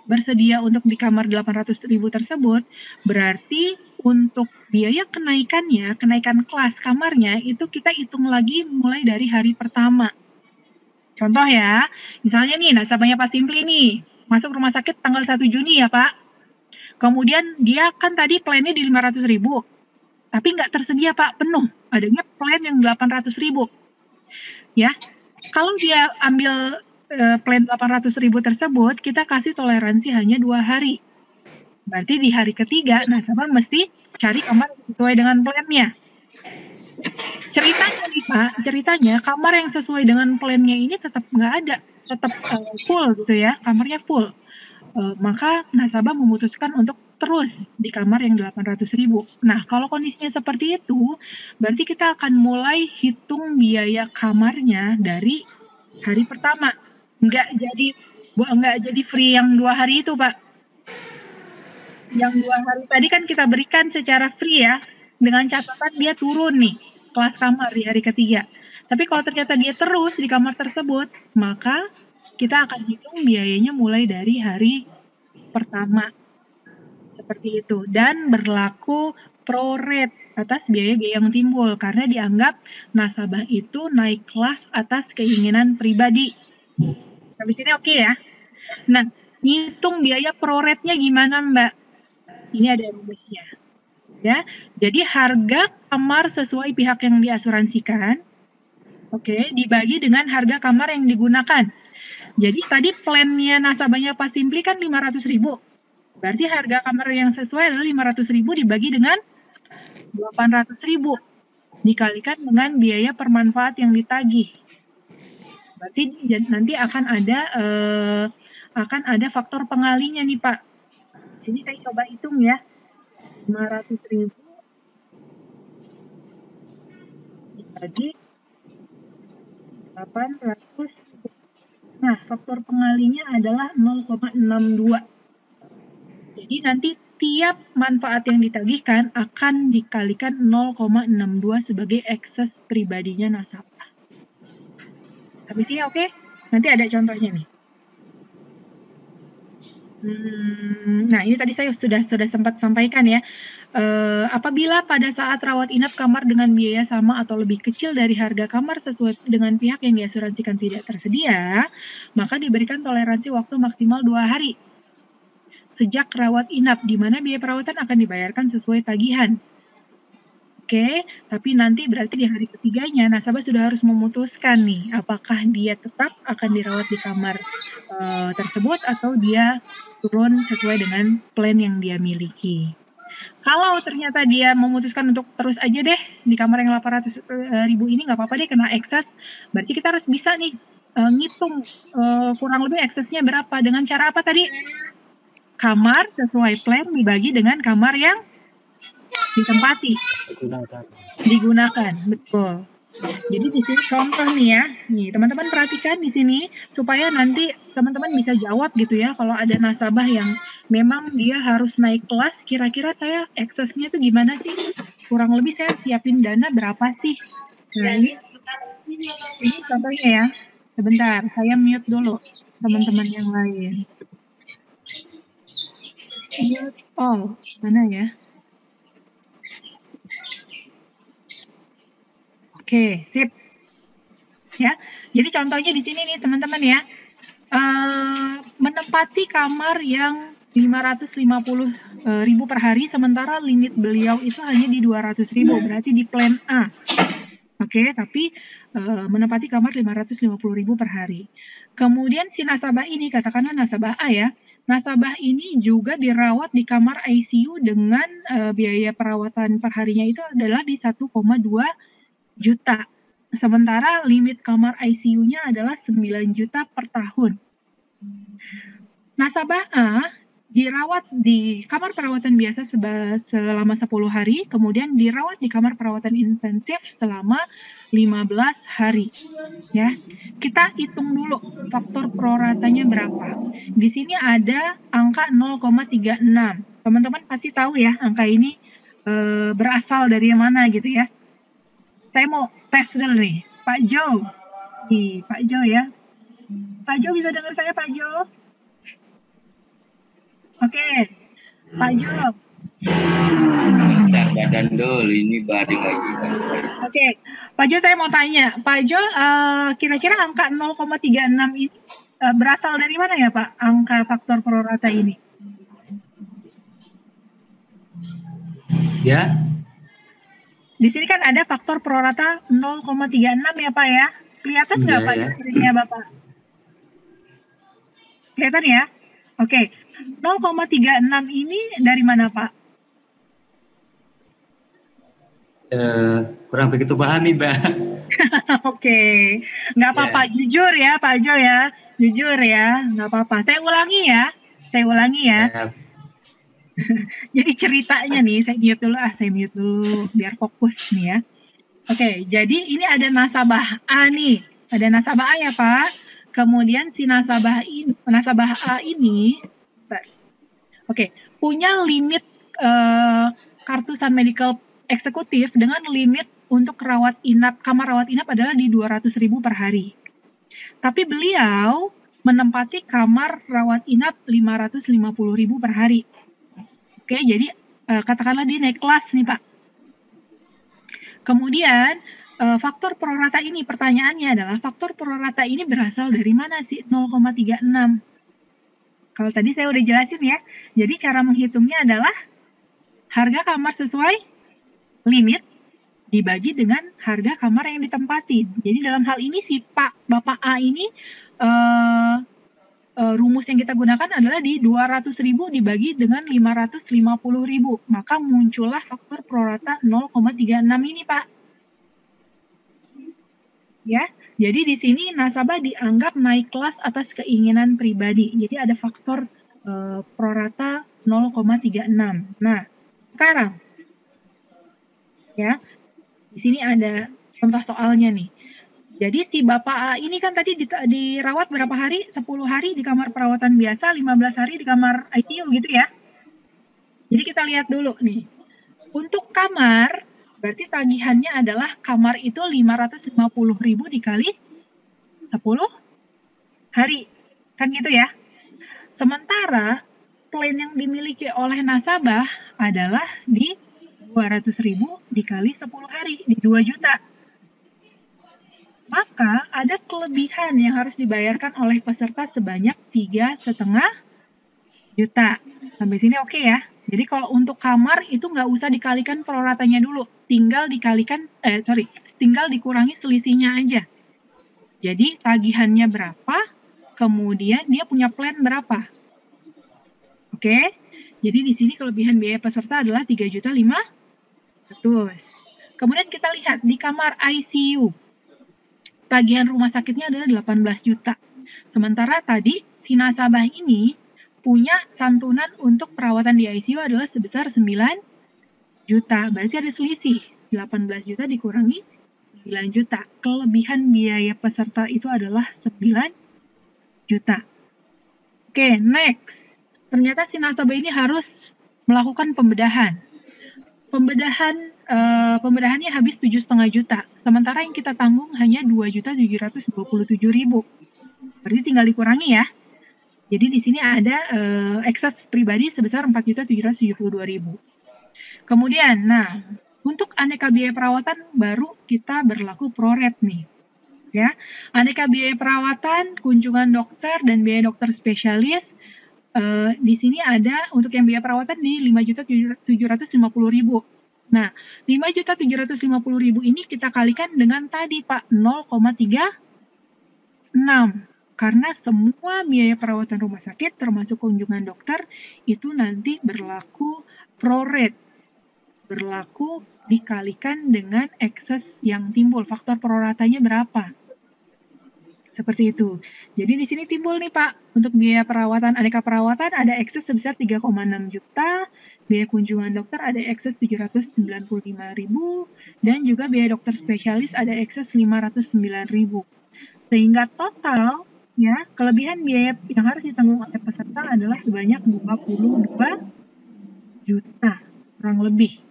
bersedia untuk di kamar 800.000 tersebut, berarti untuk biaya kenaikan kelas kamarnya itu kita hitung lagi mulai dari hari pertama. Contoh ya, misalnya nih nasabahnya Pak Simpli nih, masuk rumah sakit tanggal 1 Juni ya Pak. Kemudian dia kan tadi plannya di 500.000, tapi nggak tersedia Pak, penuh. Adanya plan yang 800.000. Ya, kalau dia ambil plan 800.000 tersebut, kita kasih toleransi hanya 2 hari. Berarti di hari ketiga, nasabah mesti cari kamar sesuai dengan plannya. Ceritanya nih Pak, ceritanya kamar yang sesuai dengan plannya ini tetap nggak ada, tetap full gitu ya, kamarnya full. Maka nasabah memutuskan untuk terus di kamar yang 800.000. Nah, kalau kondisinya seperti itu, berarti kita akan mulai hitung biaya kamarnya dari hari pertama. Nggak jadi free yang 2 hari itu, Pak. Yang 2 hari tadi kan kita berikan secara free ya, dengan catatan dia turun nih kelas kamar di hari ketiga. Tapi kalau ternyata dia terus di kamar tersebut, maka kita akan hitung biayanya mulai dari hari pertama. Seperti itu. Dan berlaku pro-rate atas biaya-biaya yang timbul karena dianggap nasabah itu naik kelas atas keinginan pribadi. Habis ini oke ya. Nah, hitung biaya pro-rate-nya gimana, Mbak? Ini ada rumusnya. Ya, jadi harga kamar sesuai pihak yang diasuransikan, oke, dibagi dengan harga kamar yang digunakan. Jadi tadi plannya nasabahnya Pak Simpli kan 500.000. Berarti harga kamar yang sesuai adalah 500.000 dibagi dengan 800.000 dikalikan dengan biaya per manfaat yang ditagih. Berarti nanti akan ada faktor pengalinya nih Pak. Jadi saya coba hitung ya. 500.000 dibagi 800. Nah, faktor pengalinya adalah 0,62. Jadi nanti tiap manfaat yang ditagihkan akan dikalikan 0,62 sebagai ekses pribadinya nasabah. Habis ini oke? Nanti ada contohnya nih. Nah, ini tadi saya sudah sempat sampaikan ya. Apabila pada saat rawat inap kamar dengan biaya sama atau lebih kecil dari harga kamar sesuai dengan pihak yang diasuransikan tidak tersedia, maka diberikan toleransi waktu maksimal 2 hari sejak rawat inap, di mana biaya perawatan akan dibayarkan sesuai tagihan. Oke, tapi nanti berarti di hari ketiganya nasabah sudah harus memutuskan nih, apakah dia tetap akan dirawat di kamar tersebut atau dia turun sesuai dengan plan yang dia miliki. Kalau ternyata dia memutuskan untuk terus aja deh di kamar yang 800.000 ini nggak apa-apa deh kena ekses, berarti kita harus bisa nih ngitung kurang lebih eksesnya berapa dengan cara apa tadi? Kamar sesuai plan dibagi dengan kamar yang ditempati, digunakan, betul. Jadi di sini contoh nih ya, nih teman-teman perhatikan di sini supaya nanti teman-teman bisa jawab gitu ya. Kalau ada nasabah yang memang dia harus naik kelas, kira-kira saya eksesnya tuh gimana sih? Kurang lebih saya siapin dana berapa sih? Nah ini contohnya ya. Sebentar, saya mute dulu teman-teman yang lain. Mute all, mana ya? Oke, sip. Ya, jadi contohnya di sini nih teman-teman ya, menempati kamar yang 550.000 per hari, sementara limit beliau itu hanya di 200.000, berarti di plan A. Oke, tapi menempati kamar 550.000 per hari. Kemudian si nasabah ini, katakanlah nasabah A ya, nasabah ini juga dirawat di kamar ICU dengan biaya perawatan per harinya itu adalah di 1,2 juta. Sementara limit kamar ICU-nya adalah 9 juta per tahun. Nasabah A dirawat di kamar perawatan biasa selama 10 hari, kemudian dirawat di kamar perawatan intensif selama 15 hari. Ya, kita hitung dulu faktor proratanya berapa. Di sini ada angka 0,36. Teman-teman pasti tahu ya angka ini berasal dari mana gitu ya. Saya mau tes dulu nih, Pak Jo. Nih, Pak Jo ya. Pak Jo bisa dengar saya, Pak Jo? Oke, Pak Jo. Bentar badan dulu, ini baring lagi. Oke, Pak Jo saya mau tanya, Pak Jo kira-kira angka 0,36 ini berasal dari mana ya Pak, angka faktor prorata ini? Ya, Di sini kan ada faktor prorata 0,36 ya Pak ya. Kelihatan nggak Iya, Pak ya. di screen-nya Bapak? Kelihatan ya? Oke, 0,36 ini dari mana Pak? kurang begitu pahami, Mbak. Oke, nggak apa-apa, jujur ya Pak Jo ya, jujur ya, nggak apa-apa. Saya ulangi ya. Ya. Jadi ceritanya nih, saya mute dulu biar fokus nih ya. Oke, jadi ini ada nasabah A nih, ada nasabah A ya Pak. Kemudian si nasabah A ini, oke, punya limit kartu Sun Medical Eksekutif dengan limit untuk kamar rawat inap adalah di 200.000 per hari. Tapi beliau menempati kamar rawat inap 550.000 per hari. Oke, jadi katakanlah dia naik kelas nih Pak. Kemudian faktor prorata ini, pertanyaannya adalah faktor prorata ini berasal dari mana sih 0,36? Kalau tadi saya udah jelasin ya. Jadi cara menghitungnya adalah harga kamar sesuai limit dibagi dengan harga kamar yang ditempati. Jadi dalam hal ini si Bapak A ini rumus yang kita gunakan adalah di 200.000 dibagi dengan 550.000. Maka muncullah faktor prorata 0,36 ini, Pak. Ya, jadi di sini nasabah dianggap naik kelas atas keinginan pribadi. Jadi ada faktor prorata 0,36. Nah, sekarang ya, di sini ada contoh soalnya nih. Jadi si Bapak A ini kan tadi dirawat berapa hari? 10 hari di kamar perawatan biasa, 15 hari di kamar ICU gitu ya. Jadi kita lihat dulu nih. Untuk kamar, berarti tagihannya adalah kamar itu 550.000 dikali 10 hari. Kan gitu ya. Sementara plan yang dimiliki oleh nasabah adalah di 200.000 dikali 10 hari, di 2 juta. Maka ada kelebihan yang harus dibayarkan oleh peserta sebanyak 3,5 juta. Sampai sini oke ya. Jadi kalau untuk kamar itu nggak usah dikalikan proratanya dulu, tinggal dikurangi selisihnya aja. Jadi tagihannya berapa, kemudian dia punya plan berapa. Oke. Jadi di sini kelebihan biaya peserta adalah 3.500.000. Kemudian kita lihat di kamar ICU. Tagihan rumah sakitnya adalah 18 juta. Sementara tadi si nasabah ini punya santunan untuk perawatan di ICU adalah sebesar 9 juta. Berarti ada selisih. 18 juta dikurangi 9 juta. Kelebihan biaya peserta itu adalah 9 juta. Oke, next. Ternyata si nasabah ini harus melakukan pembedahan. Pembedahannya habis 7,5 juta. Sementara yang kita tanggung hanya 2.727.000. Berarti tinggal dikurangi ya. Jadi di sini ada ekses pribadi sebesar 4.772.000. Kemudian, nah, untuk aneka biaya perawatan baru kita berlaku proret nih. Ya, aneka biaya perawatan, kunjungan dokter dan biaya dokter spesialis di sini ada untuk yang biaya perawatan di 5.750.000. Nah, 5.750.000 ini kita kalikan dengan tadi Pak 0,36. Karena semua biaya perawatan rumah sakit termasuk kunjungan dokter itu nanti berlaku prorate. Berlaku dikalikan dengan ekses yang timbul. Faktor proratanya berapa? Seperti itu. Jadi di sini timbul nih Pak, untuk biaya perawatan, aneka perawatan ada ekses sebesar 3,6 juta, biaya kunjungan dokter ada ekses 795.000, dan juga biaya dokter spesialis ada ekses 509.000. Sehingga total, ya, kelebihan biaya yang harus ditanggung oleh peserta adalah sebanyak 22 juta, kurang lebih.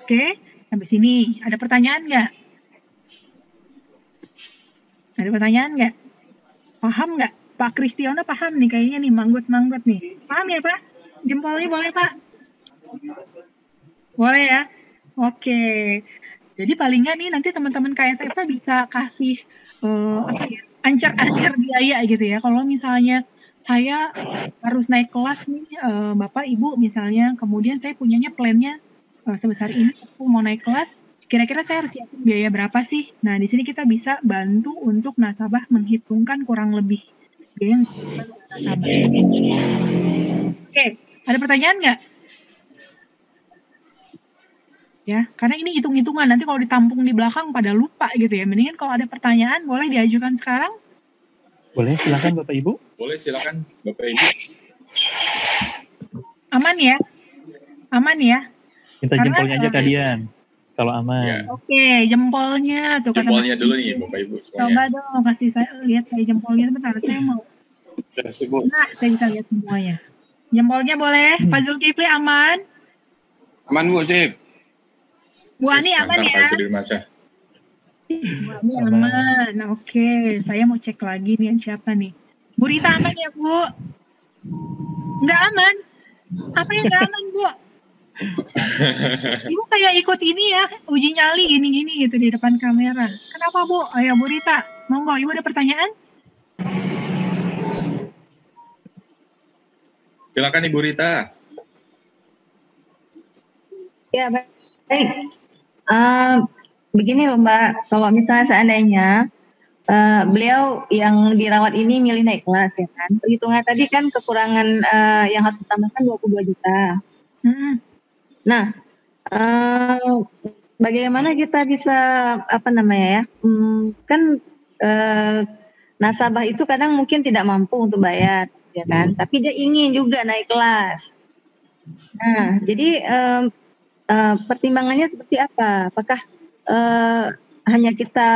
Oke, sampai sini. Ada pertanyaan nggak? Ada pertanyaan nggak? Paham nggak? Pak Kristiono paham nih kayaknya nih, manggut-manggut nih. Paham ya Pak? Jempolnya boleh Pak? Boleh ya? Oke. Jadi paling nggak nih nanti teman-teman KSFA bisa kasih ancer-ancer biaya gitu ya. Kalau misalnya saya harus naik kelas nih, Bapak Ibu misalnya, kemudian saya punyanya plannya sebesar ini, aku mau naik kelas, kira-kira saya harus siapin biaya berapa sih? Nah, di sini kita bisa bantu untuk nasabah menghitungkan kurang lebih biaya yang dibutuhkan oleh nasabah. Oke, ada pertanyaan nggak? Ya, karena ini hitung-hitungan, nanti kalau ditampung di belakang pada lupa gitu ya. Mendingan kalau ada pertanyaan boleh diajukan sekarang. Boleh, silakan Bapak Ibu. Boleh, silakan Bapak Ibu. Aman ya? Aman ya? Minta Karena, jempolnya aja kalian. Kalau aman. Ya. Oke, jempolnya tuh kata Jempolnya Mas dulu Didi. nih Bapak Ibu Coba semuanya. dong kasih saya lihat kayak jempolnya sebentar. Saya mau. Nah, saya bisa lihat semuanya. Jempolnya boleh. Pak Zulkifli aman? Aman Bu, sip. Bu Ani Yes, aman mantap, ya? Pak Sudirmansyah. Bu Ani aman. Nah, oke, saya mau cek lagi nih siapa nih. Bu Rita aman ya, Bu? Nggak aman? Apa yang nggak aman, Bu? Ibu kayak ikut ini ya, uji nyali gini-gini gitu di depan kamera. Kenapa, Bu? Ayo, Bu Rita. Monggo, Ibu ada pertanyaan? Silakan Ibu Rita. Ya, baik. Begini loh Mbak, kalau misalnya seandainya beliau yang dirawat ini milih naik kelas ya kan, perhitungan tadi kan kekurangan yang harus ditambahkan 22 juta. Nah, bagaimana kita bisa kan nasabah itu kadang mungkin tidak mampu untuk bayar, ya kan? Tapi dia ingin juga naik kelas. Nah, jadi pertimbangannya seperti apa? Apakah hanya kita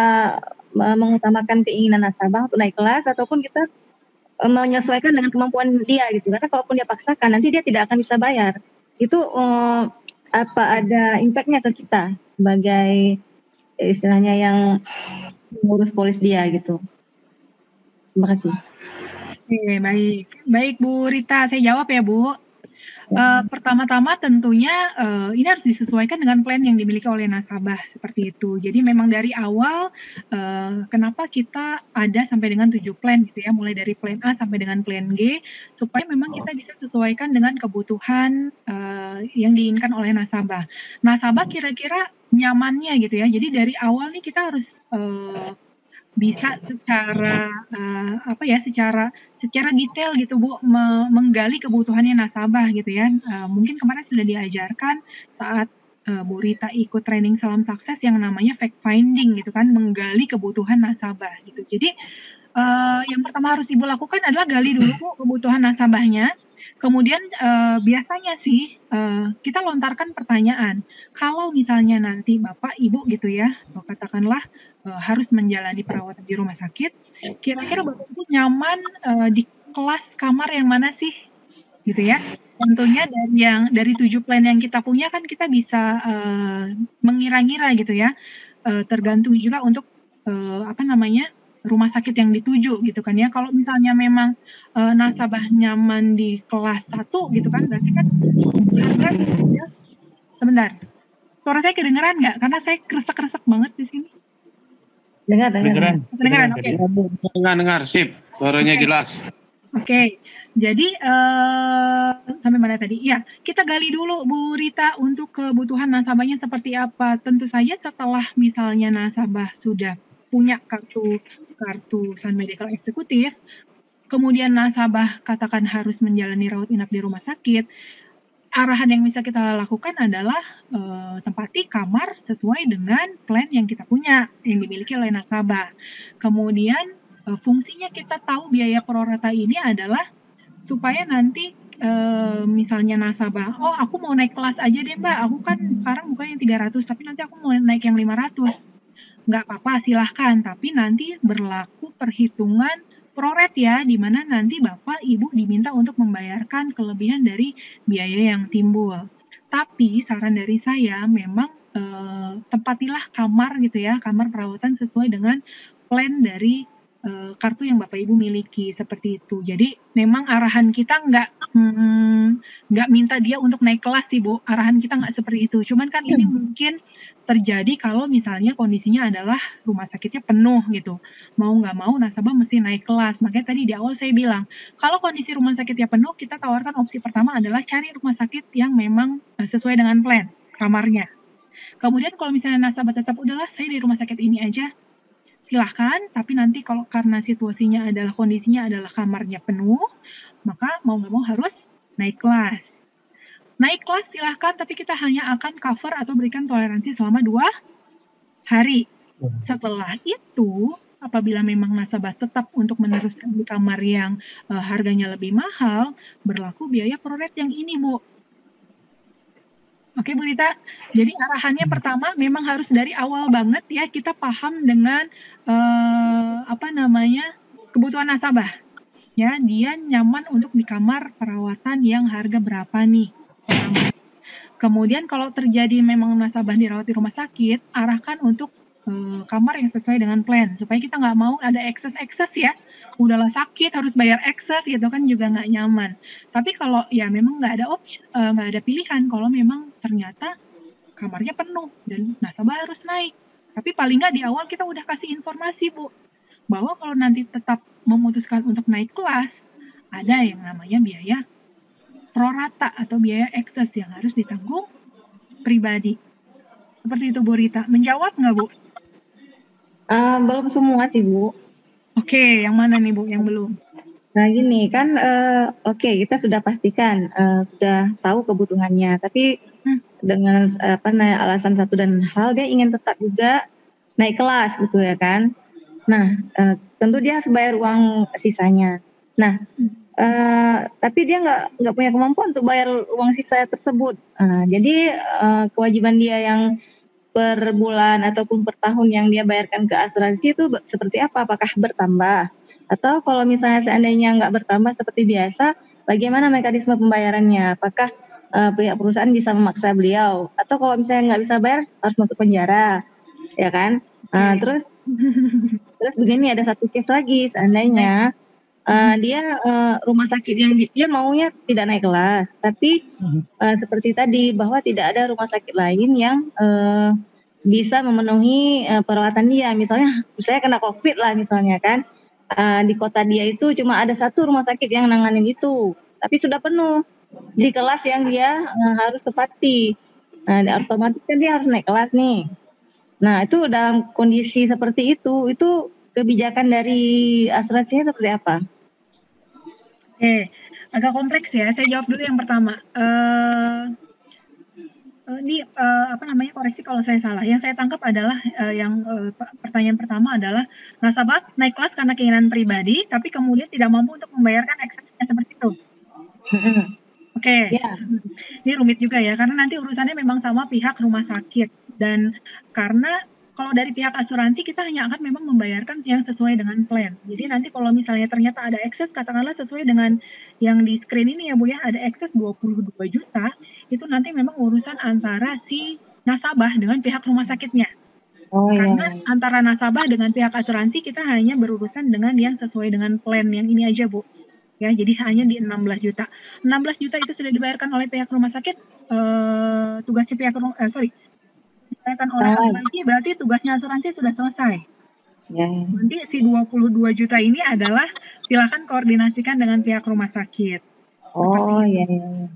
mengutamakan keinginan nasabah untuk naik kelas, ataupun kita menyesuaikan dengan kemampuan dia gitu? Karena kalaupun dia paksakan, nanti dia tidak akan bisa bayar. Itu apa ada impact-nya ke kita sebagai istilahnya yang mengurus polis dia gitu? Terima kasih. Oke, baik Bu Rita, saya jawab ya Bu. Pertama-tama tentunya ini harus disesuaikan dengan plan yang dimiliki oleh nasabah seperti itu. Jadi memang dari awal kenapa kita ada sampai dengan 7 plan gitu ya, mulai dari plan A sampai dengan plan G, supaya memang kita bisa sesuaikan dengan kebutuhan yang diinginkan oleh nasabah. Nasabah kira-kira nyamannya gitu ya. Jadi dari awal nih kita harus bisa secara secara detail gitu Bu, menggali kebutuhannya nasabah gitu ya. Mungkin kemarin sudah diajarkan saat Bu Rita ikut training Salam Sukses yang namanya fact finding gitu kan, menggali kebutuhan nasabah gitu. Jadi yang pertama harus Ibu lakukan adalah gali dulu Bu kebutuhan nasabahnya. Kemudian biasanya sih kita lontarkan pertanyaan. Kalau misalnya nanti Bapak Ibu gitu ya, katakanlah harus menjalani perawatan di rumah sakit, kira-kira Bapak Ibu nyaman di kelas kamar yang mana sih? Gitu ya. Tentunya dari 7 plan yang kita punya kan kita bisa mengira-ngira gitu ya. Tergantung juga untuk rumah sakit yang dituju gitu kan ya. Kalau misalnya memang nasabah nyaman di kelas 1 gitu kan, berarti kan ya. Sebentar. Suara saya kedengeran nggak? Karena saya kresek-kresek banget di sini. Dengar. Kedengeran, oke. Dengar, sip. Suaranya jelas. Oke. Jadi sampai mana tadi? Ya, kita gali dulu Bu Rita untuk kebutuhan nasabahnya seperti apa. Tentu saja setelah misalnya nasabah sudah punya kartu Sun Medical Eksekutif, kemudian nasabah katakan harus menjalani rawat inap di rumah sakit, arahan yang bisa kita lakukan adalah tempati kamar sesuai dengan plan yang kita punya, yang dimiliki oleh nasabah. Kemudian fungsinya kita tahu biaya prorata ini adalah supaya nanti misalnya nasabah, oh aku mau naik kelas aja deh Mbak, aku kan sekarang bukan yang 300, tapi nanti aku mau naik yang 500. Nggak apa-apa, silahkan, tapi nanti berlaku perhitungan proret ya, di mana nanti Bapak Ibu diminta untuk membayarkan kelebihan dari biaya yang timbul. Tapi saran dari saya memang tempatilah kamar gitu ya, kamar perawatan sesuai dengan plan dari kartu yang Bapak Ibu miliki seperti itu. Jadi memang arahan kita nggak minta dia untuk naik kelas sih Bu. Arahan kita nggak seperti itu. Cuman kan ini mungkin terjadi kalau misalnya kondisinya adalah rumah sakitnya penuh gitu. Mau nggak mau nasabah mesti naik kelas. Makanya tadi di awal saya bilang kalau kondisi rumah sakitnya penuh, kita tawarkan opsi pertama adalah cari rumah sakit yang memang sesuai dengan plan kamarnya. Kemudian kalau misalnya nasabah tetap udahlah saya di rumah sakit ini aja, silahkan, tapi nanti kalau karena situasinya adalah kondisinya adalah kamarnya penuh, maka mau nggak mau harus naik kelas. Naik kelas silahkan, tapi kita hanya akan cover atau berikan toleransi selama 2 hari. Setelah itu, apabila memang nasabah tetap untuk meneruskan di kamar yang harganya lebih mahal, berlaku biaya proret yang ini, Bu. Oke Bu Rita, jadi arahannya pertama memang harus dari awal banget ya kita paham dengan kebutuhan nasabah. Ya, dia nyaman untuk di kamar perawatan yang harga berapa nih. Kemudian kalau terjadi memang nasabah dirawat di rumah sakit, arahkan untuk kamar yang sesuai dengan plan supaya kita nggak mau ada ekses ya. Udahlah sakit harus bayar ekses gitu kan juga nggak nyaman. Tapi kalau ya memang nggak ada pilihan kalau memang ternyata kamarnya penuh dan nasabah harus naik. Tapi paling nggak di awal kita udah kasih informasi Bu bahwa kalau nanti tetap memutuskan untuk naik kelas ada yang namanya biaya prorata atau biaya ekses yang harus ditanggung pribadi. Seperti itu Bu Rita. Menjawab nggak Bu? Belum semua sih Bu. Oke, yang mana nih Bu yang belum? Nah gini kan, kita sudah pastikan, sudah tahu kebutuhannya, tapi dengan alasan satu dan hal dia ingin tetap juga naik kelas gitu ya kan. Nah tentu dia harus bayar uang sisanya. Nah tapi dia nggak punya kemampuan untuk bayar uang sisa tersebut. Jadi kewajiban dia yang per bulan ataupun per tahun yang dia bayarkan ke asuransi itu seperti apa? Apakah bertambah? Atau kalau misalnya seandainya nggak bertambah seperti biasa, bagaimana mekanisme pembayarannya? Apakah pihak perusahaan bisa memaksa beliau? Atau kalau misalnya nggak bisa bayar, harus masuk penjara? Ya kan? Terus begini, ada satu case lagi, seandainya dia rumah sakit yang dia maunya tidak naik kelas, tapi seperti tadi bahwa tidak ada rumah sakit lain yang bisa memenuhi perawatan dia. Misalnya kena COVID lah misalnya kan, di kota dia itu cuma ada satu rumah sakit yang nanganin itu, tapi sudah penuh di kelas yang dia harus tepati. Nah, otomatis kan dia harus naik kelas nih. Nah, itu dalam kondisi seperti itu kebijakan dari asuransinya seperti apa? Agak kompleks ya. Saya jawab dulu yang pertama. Koreksi kalau saya salah. Yang saya tangkap adalah pertanyaan pertama adalah nasabah naik kelas karena keinginan pribadi, tapi kemudian tidak mampu untuk membayarkan eksesnya seperti itu. Oke. Yeah. Ini rumit juga ya, karena nanti urusannya memang sama pihak rumah sakit dan karena kalau dari pihak asuransi kita hanya akan memang membayarkan yang sesuai dengan plan. Jadi nanti kalau misalnya ternyata ada ekses, katakanlah sesuai dengan yang di screen ini ya Bu ya, ada ekses 22 juta, itu nanti memang urusan antara si nasabah dengan pihak rumah sakitnya. Karena antara nasabah dengan pihak asuransi kita hanya berurusan dengan yang sesuai dengan plan yang ini aja Bu. Ya, jadi hanya di 16 juta. 16 juta itu sudah dibayarkan oleh pihak rumah sakit, tugasnya dibayarkan oleh asuransi, berarti tugasnya asuransi sudah selesai. Nanti si 22 juta ini adalah silakan koordinasikan dengan pihak rumah sakit.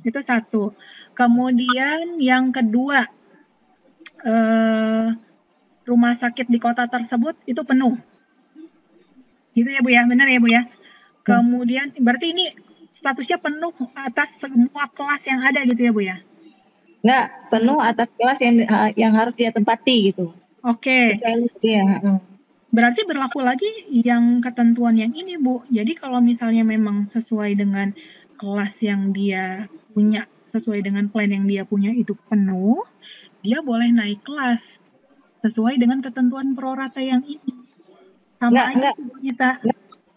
Itu satu. Kemudian yang kedua, rumah sakit di kota tersebut itu penuh. Gitu ya Bu ya, benar ya Bu ya. Kemudian berarti ini statusnya penuh atas semua kelas yang ada gitu ya Bu ya? Enggak, penuh atas kelas yang harus dia tempati gitu. Oke. Berarti berlaku lagi yang ketentuan yang ini Bu. Jadi kalau misalnya memang sesuai dengan kelas yang dia punya, sesuai dengan plan yang dia punya itu penuh, dia boleh naik kelas sesuai dengan ketentuan prorata yang ini. Sama aja kita.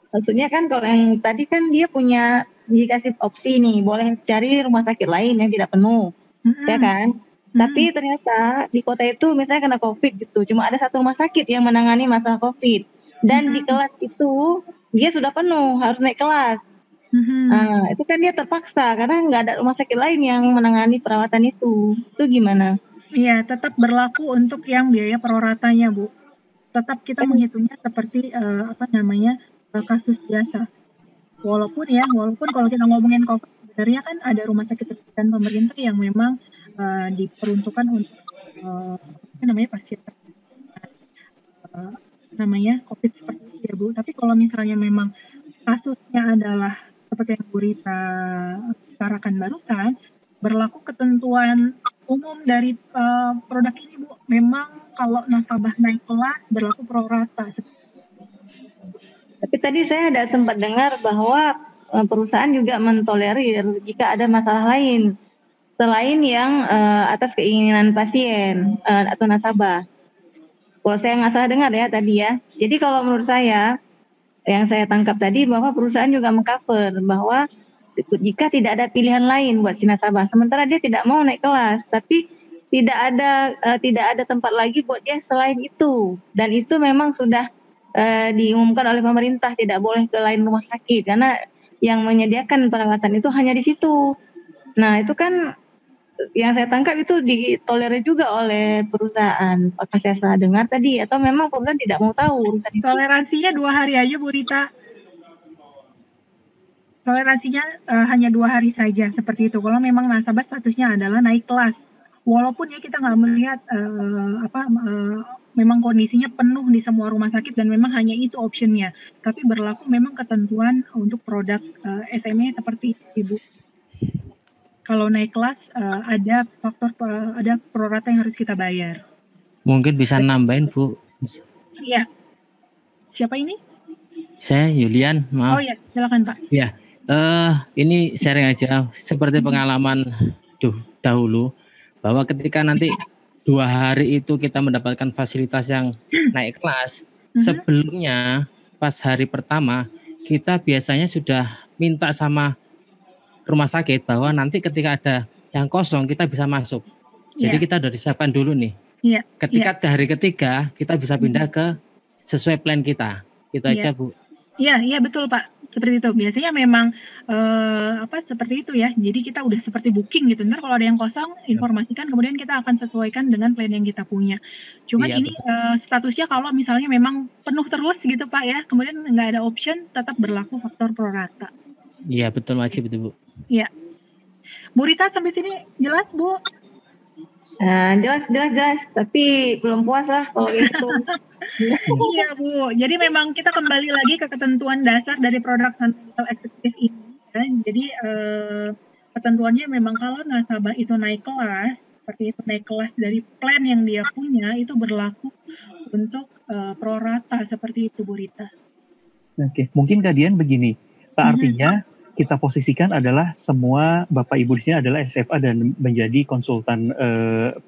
Maksudnya kan kalau yang tadi kan dia punya dikasih opsi nih, boleh cari rumah sakit lain yang tidak penuh, ya kan? Tapi ternyata di kota itu misalnya kena COVID gitu, cuma ada satu rumah sakit yang menangani masalah COVID. dan di kelas itu dia sudah penuh, harus naik kelas. Nah, itu kan dia terpaksa karena nggak ada rumah sakit lain yang menangani perawatan itu. Itu gimana? Iya, tetap berlaku untuk yang biaya proratanya, Bu. Tetap kita menghitungnya seperti kasus biasa. Walaupun kalau kita ngomongin COVID, sebenarnya kan ada rumah sakit rujukan pemerintah yang memang diperuntukkan untuk pasien COVID seperti itu ya, Bu. Tapi kalau misalnya memang kasusnya adalah seperti yang Bu Rita utarakan barusan, berlaku ketentuan umum dari produk ini, Bu. Memang kalau nasabah naik kelas berlaku pro rata. Tapi tadi saya ada sempat dengar bahwa perusahaan juga mentolerir jika ada masalah lain selain yang atas keinginan pasien atau nasabah. Kalau saya nggak salah dengar ya tadi ya. Jadi kalau menurut saya, yang saya tangkap tadi bahwa perusahaan juga mengcover bahwa jika tidak ada pilihan lain buat si nasabah, sementara dia tidak mau naik kelas, tapi tidak ada tempat lagi buat dia selain itu, dan itu memang sudah diumumkan oleh pemerintah tidak boleh ke lain rumah sakit karena yang menyediakan perawatan itu hanya di situ. Nah itu kan yang saya tangkap itu ditolerir juga oleh perusahaan. Apakah saya salah dengar tadi atau memang perusahaan tidak mau tahu urusan itu? Toleransinya 2 hari aja, Bu Rita. Toleransinya hanya 2 hari saja seperti itu. Kalau memang nasabah statusnya adalah naik kelas, walaupun ya kita nggak melihat memang kondisinya penuh di semua rumah sakit dan memang hanya itu optionnya. Tapi berlaku memang ketentuan untuk produk SME seperti itu, Ibu. Kalau naik kelas ada prorata yang harus kita bayar. Mungkin bisa nambahin, Bu. Iya. Siapa ini? Saya Yulian, maaf. Oh ya, silakan Pak. Ya, ini sharing aja seperti pengalaman dahulu bahwa ketika nanti 2 hari itu kita mendapatkan fasilitas yang naik kelas, sebelumnya pas hari pertama kita biasanya sudah minta sama rumah sakit bahwa nanti ketika ada yang kosong kita bisa masuk. Jadi kita sudah disiapkan dulu nih. Ketika hari ketiga kita bisa pindah ke sesuai plan kita. Itu aja, Bu. Iya betul Pak. Seperti itu. Biasanya memang seperti itu ya. Jadi kita udah seperti booking gitu. Ntar kalau ada yang kosong, informasikan, kemudian kita akan sesuaikan dengan plan yang kita punya. Cuman ini statusnya kalau misalnya memang penuh terus gitu Pak ya, kemudian nggak ada option, tetap berlaku faktor pro rata. Iya betul, wajib itu, Bu. Iya. Bu Rita sampai sini jelas, Bu? Jelas, tapi belum puas lah kalau gitu. Iya, Bu. Jadi memang kita kembali lagi ke ketentuan dasar dari produk non-medical eksekutif ini. Ya. Jadi ketentuannya memang kalau nasabah itu naik kelas, seperti itu naik kelas dari plan yang dia punya, itu berlaku untuk pro rata seperti itu, Bu Rita. Oke, mungkin kalian begini, Pak, artinya kita posisikan adalah semua Bapak Ibu di sini adalah SFA dan menjadi konsultan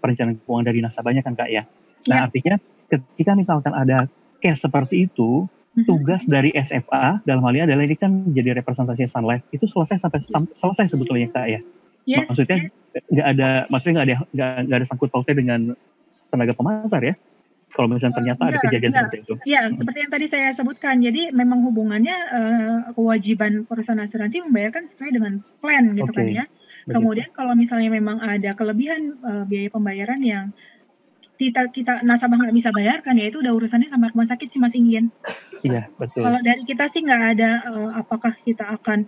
perencanaan keuangan dari nasabahnya kan Kak ya. Nah artinya ketika misalkan ada case seperti itu, tugas dari SFA dalam hal ini adalah ini kan jadi representasi Sun Life itu selesai sebetulnya Kak ya. Maksudnya nggak ada sangkut pautnya dengan tenaga pemasar ya. Kalau misalnya ternyata ada kejadian seperti itu. Iya, seperti yang tadi saya sebutkan. Jadi memang hubungannya kewajiban perusahaan asuransi membayarkan sesuai dengan plan gitu kan ya. Kemudian kalau misalnya memang ada kelebihan biaya pembayaran yang kita nasabah nggak bisa bayarkan, ya itu udah urusannya sama rumah sakit sih Mas Ingin. Iya, betul. Kalau dari kita sih nggak ada apakah kita akan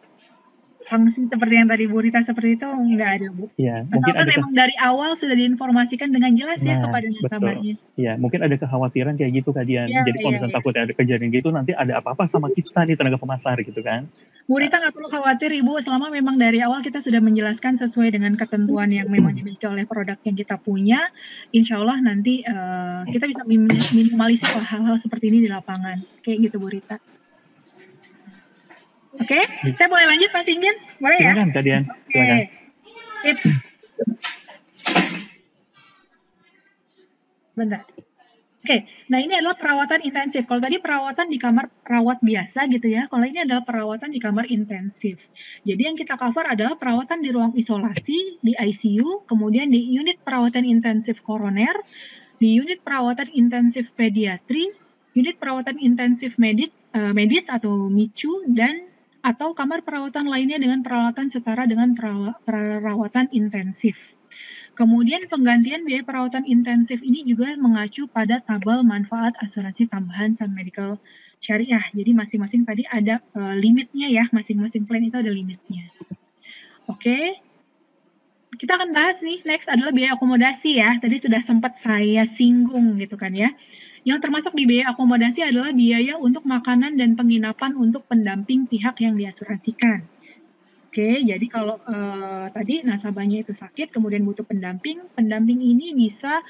sanksi seperti yang tadi Bu Rita seperti itu, nggak ada Bu. Iya, mungkin ada memang dari awal sudah diinformasikan dengan jelas ya kepada nasabahnya. Iya, mungkin ada kekhawatiran kayak gitu Kak Dian. Jadi kalau misalnya takut ada kejadian gitu nanti ada apa-apa sama kita nih tenaga pemasar gitu kan. Bu Rita nggak perlu khawatir Ibu, selama memang dari awal kita sudah menjelaskan sesuai dengan ketentuan yang memang dimiliki oleh produk yang kita punya, insya Allah nanti kita bisa minimalisir hal-hal seperti ini di lapangan. Kayak gitu Bu Rita. Oke, saya boleh lanjut Mas Ingin? Boleh ya? Silakan Kak Dian. Silakan. Bentar. Oke, nah ini adalah perawatan intensif. Kalau tadi perawatan di kamar rawat biasa gitu ya, kalau ini adalah perawatan di kamar intensif. Jadi yang kita cover adalah perawatan di ruang isolasi, di ICU, kemudian di unit perawatan intensif koroner, di unit perawatan intensif pediatri, unit perawatan intensif medis atau MICU, dan atau kamar perawatan lainnya dengan peralatan setara dengan perawatan intensif. Kemudian penggantian biaya perawatan intensif ini juga mengacu pada tabel manfaat asuransi tambahan Sun Medical Syariah. Jadi masing-masing tadi ada limitnya ya, masing-masing plan itu ada limitnya. Oke, kita akan bahas nih, next adalah biaya akomodasi ya. Tadi sudah sempat saya singgung gitu kan ya. Yang termasuk di biaya akomodasi adalah biaya untuk makanan dan penginapan untuk pendamping pihak yang diasuransikan. Oke, jadi kalau tadi nasabahnya itu sakit, kemudian butuh pendamping ini bisa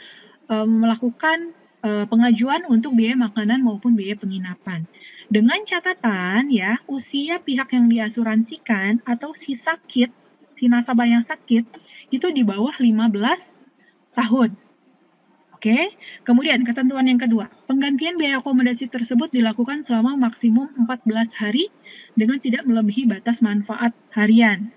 melakukan pengajuan untuk biaya makanan maupun biaya penginapan. Dengan catatan ya, usia pihak yang diasuransikan atau si nasabah yang sakit, itu di bawah 15 tahun. Oke, kemudian ketentuan yang kedua, penggantian biaya akomodasi tersebut dilakukan selama maksimum 14 hari dengan tidak melebihi batas manfaat harian.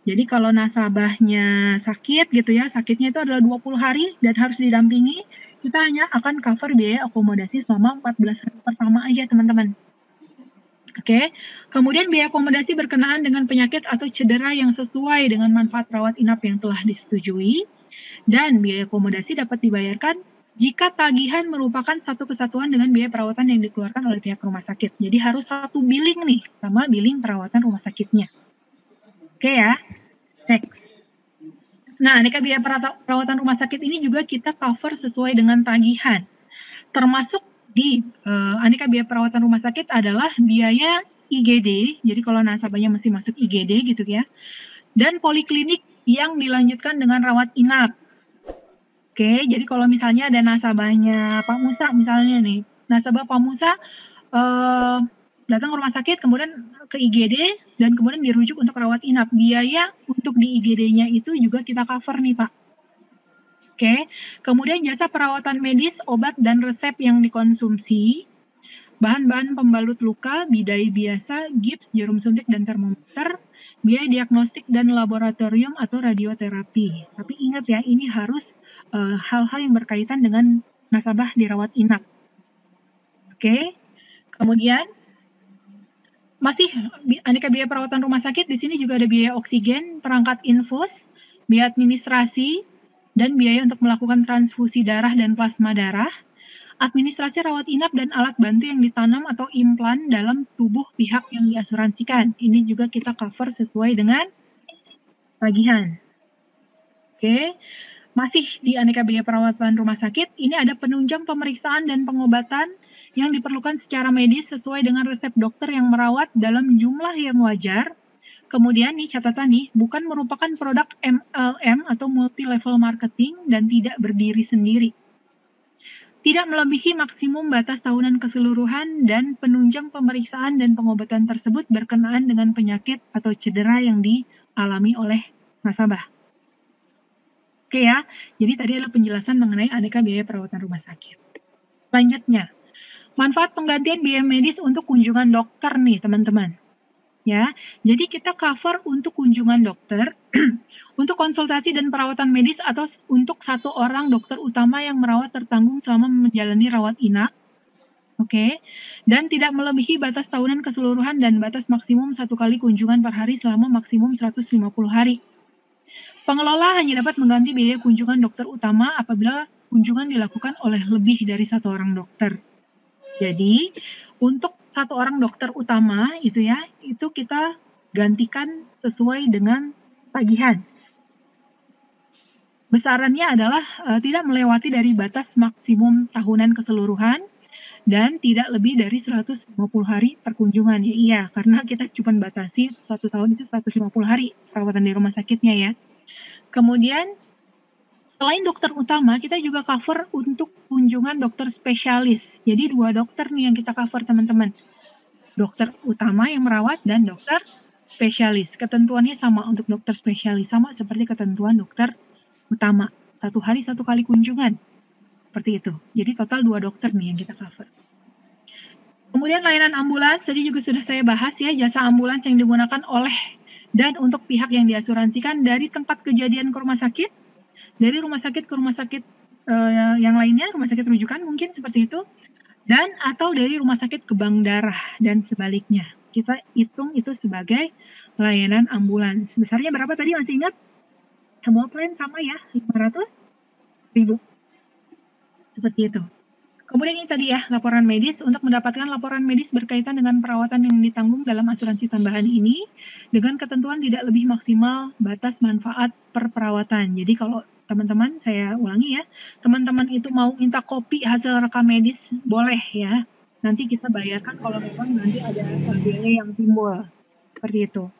Jadi kalau nasabahnya sakit gitu ya, sakitnya itu adalah 20 hari dan harus didampingi, kita hanya akan cover biaya akomodasi selama 14 hari pertama aja teman-teman. Oke, kemudian biaya akomodasi berkenaan dengan penyakit atau cedera yang sesuai dengan manfaat rawat inap yang telah disetujui. Dan biaya akomodasi dapat dibayarkan jika tagihan merupakan satu kesatuan dengan biaya perawatan yang dikeluarkan oleh pihak rumah sakit. Jadi harus satu billing nih, sama billing perawatan rumah sakitnya. Oke ya, next. Nah, aneka biaya perawatan rumah sakit ini juga kita cover sesuai dengan tagihan. Termasuk di aneka biaya perawatan rumah sakit adalah biaya IGD, jadi kalau nasabahnya masih masuk IGD gitu ya, dan poliklinik yang dilanjutkan dengan rawat inap. Oke, jadi kalau misalnya ada nasabahnya Pak Musa misalnya nih, nasabah Pak Musa datang ke rumah sakit, kemudian ke IGD, dan kemudian dirujuk untuk rawat inap. Biaya untuk di IGD-nya itu juga kita cover nih Pak. Oke, kemudian jasa perawatan medis, obat, dan resep yang dikonsumsi, bahan-bahan pembalut luka, bidai biasa, gips, jarum suntik, dan termometer, biaya diagnostik dan laboratorium atau radioterapi. Tapi ingat ya, ini harus hal-hal yang berkaitan dengan nasabah dirawat inap. Oke, kemudian masih aneka biaya perawatan rumah sakit. Di sini juga ada biaya oksigen, perangkat infus, biaya administrasi, dan biaya untuk melakukan transfusi darah dan plasma darah, administrasi rawat inap dan alat bantu yang ditanam atau implan dalam tubuh pihak yang diasuransikan. Ini juga kita cover sesuai dengan tagihan. Oke, masih di aneka biaya perawatan rumah sakit, ini ada penunjang pemeriksaan dan pengobatan yang diperlukan secara medis sesuai dengan resep dokter yang merawat dalam jumlah yang wajar. Kemudian nih catatan nih, bukan merupakan produk MLM atau multi-level marketing dan tidak berdiri sendiri. Tidak melebihi maksimum batas tahunan keseluruhan, dan penunjang pemeriksaan dan pengobatan tersebut berkenaan dengan penyakit atau cedera yang dialami oleh nasabah. Oke ya, jadi tadi adalah penjelasan mengenai aneka biaya perawatan rumah sakit. Selanjutnya, manfaat penggantian biaya medis untuk kunjungan dokter nih teman-teman. Ya, jadi kita cover untuk kunjungan dokter, untuk konsultasi dan perawatan medis atau untuk satu orang dokter utama yang merawat tertanggung selama menjalani rawat inap. Oke, dan tidak melebihi batas tahunan keseluruhan dan batas maksimum 1 kali kunjungan per hari selama maksimum 150 hari. Pengelola hanya dapat mengganti biaya kunjungan dokter utama apabila kunjungan dilakukan oleh lebih dari satu orang dokter. Jadi, untuk satu orang dokter utama itu ya, itu kita gantikan sesuai dengan tagihan. Besarannya adalah tidak melewati dari batas maksimum tahunan keseluruhan dan tidak lebih dari 150 hari perkunjungan. Ya, iya, karena kita cuma batasi 1 tahun itu 150 hari perawatan di rumah sakitnya ya. Kemudian, selain dokter utama, kita juga cover untuk kunjungan dokter spesialis. Jadi 2 dokter nih yang kita cover teman-teman. Dokter utama yang merawat dan dokter spesialis. Ketentuannya sama untuk dokter spesialis, sama seperti ketentuan dokter utama. 1 hari 1 kali kunjungan. Seperti itu. Jadi total 2 dokter nih yang kita cover. Kemudian layanan ambulans, tadi juga sudah saya bahas ya, jasa ambulans yang digunakan oleh dan untuk pihak yang diasuransikan dari tempat kejadian ke rumah sakit, dari rumah sakit ke rumah sakit yang lainnya, rumah sakit rujukan mungkin seperti itu, dan atau dari rumah sakit ke bank darah dan sebaliknya. Kita hitung itu sebagai layanan ambulans. Besarnya berapa tadi, masih ingat? Semua plan sama ya, 500.000. Seperti itu. Kemudian ini tadi ya, laporan medis. Untuk mendapatkan laporan medis berkaitan dengan perawatan yang ditanggung dalam asuransi tambahan ini, dengan ketentuan tidak lebih maksimal batas manfaat per perawatan. Jadi kalau teman-teman, saya ulangi ya, teman-teman itu mau minta kopi hasil rekam medis, boleh ya. Nanti kita bayarkan kalau memang nanti ada biaya yang timbul. Seperti itu.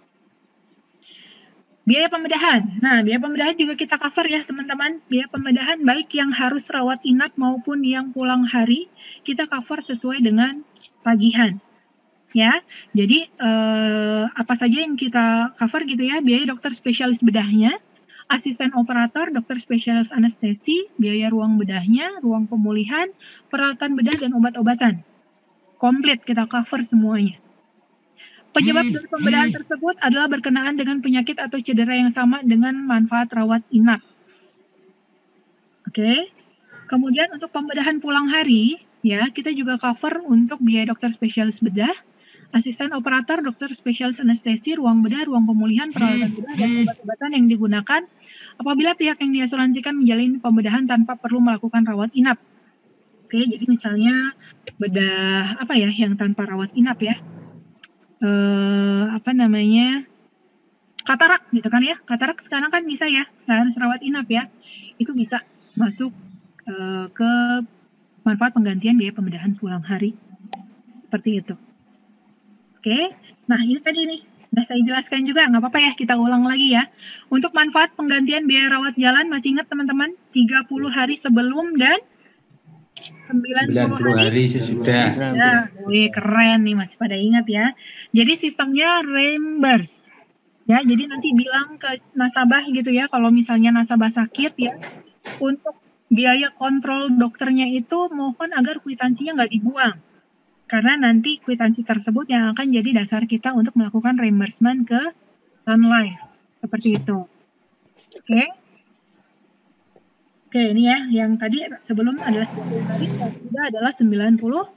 Biaya pembedahan. Nah, biaya pembedahan juga kita cover ya teman-teman. Biaya pembedahan baik yang harus rawat inap maupun yang pulang hari, kita cover sesuai dengan tagihan. Ya, jadi apa saja yang kita cover gitu ya, biaya dokter spesialis bedahnya, asisten operator, dokter spesialis anestesi, biaya ruang bedahnya, ruang pemulihan, peralatan bedah dan obat-obatan. Komplit kita cover semuanya. Penyebab dari pembedahan tersebut adalah berkenaan dengan penyakit atau cedera yang sama dengan manfaat rawat inap. Oke. Kemudian untuk pembedahan pulang hari, ya kita juga cover untuk biaya dokter spesialis bedah, asisten operator, dokter spesialis anestesi, ruang bedah, ruang pemulihan, peralatan bedah, dan obat-obatan yang digunakan apabila pihak yang diasuransikan menjalani pembedahan tanpa perlu melakukan rawat inap. Oke, jadi misalnya bedah apa ya yang tanpa rawat inap ya. Katarak gitu kan ya, katarak sekarang kan bisa ya, nggak harus rawat inap ya, itu bisa masuk ke manfaat penggantian biaya pembedahan pulang hari, seperti itu. Oke, nah ini tadi nih, udah saya jelaskan juga, nggak apa-apa ya, kita ulang lagi ya. Untuk manfaat penggantian biaya rawat jalan, masih ingat teman-teman, 30 hari sebelum dan 90 hari sesudah. Ya, keren nih, masih pada ingat ya. Jadi sistemnya reimburse. Ya, jadi nanti bilang ke nasabah gitu ya, kalau misalnya nasabah sakit ya, untuk biaya kontrol dokternya itu mohon agar kwitansinya nggak dibuang. Karena nanti kwitansi tersebut yang akan jadi dasar kita untuk melakukan reimbursement ke Sun Life. Seperti itu. Oke. Oke, ini ya, yang tadi sebelum adalah 90 hari, yang sudah adalah 90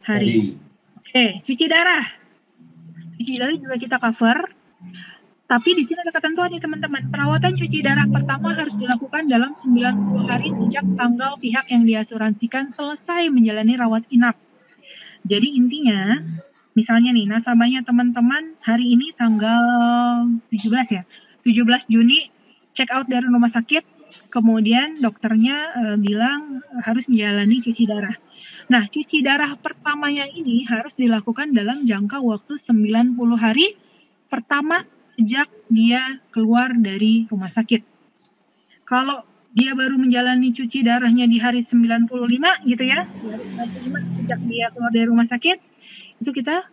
hari. Oke, cuci darah. Cuci darah juga kita cover. Tapi di sini ada ketentuan nih teman-teman. Perawatan cuci darah pertama harus dilakukan dalam 90 hari sejak tanggal pihak yang diasuransikan selesai menjalani rawat inap. Jadi intinya, misalnya nih, nasabahnya teman-teman hari ini tanggal 17 ya, 17 Juni check out dari rumah sakit, kemudian dokternya bilang harus menjalani cuci darah. Nah, cuci darah pertamanya ini harus dilakukan dalam jangka waktu 90 hari pertama sejak dia keluar dari rumah sakit. Kalau dia baru menjalani cuci darahnya di hari 95 gitu ya, di hari 95 sejak dia keluar dari rumah sakit, itu kita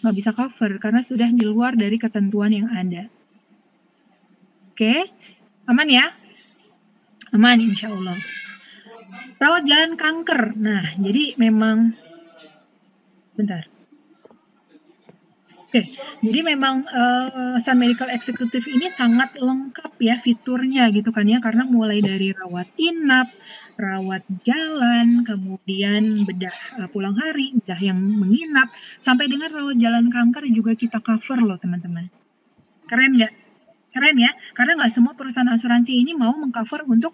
nggak bisa cover karena sudah di luar dari ketentuan yang ada. Oke, aman ya? Aman insya Allah. Rawat jalan kanker. Nah, jadi memang bentar. Oke, jadi memang Sun Medical Executive ini sangat lengkap ya fiturnya gitu kan ya, karena mulai dari rawat inap, rawat jalan, kemudian bedah pulang hari, bedah yang menginap, sampai dengan rawat jalan kanker juga kita cover loh teman-teman. Keren nggak? Keren ya, karena nggak semua perusahaan asuransi ini mau mengcover untuk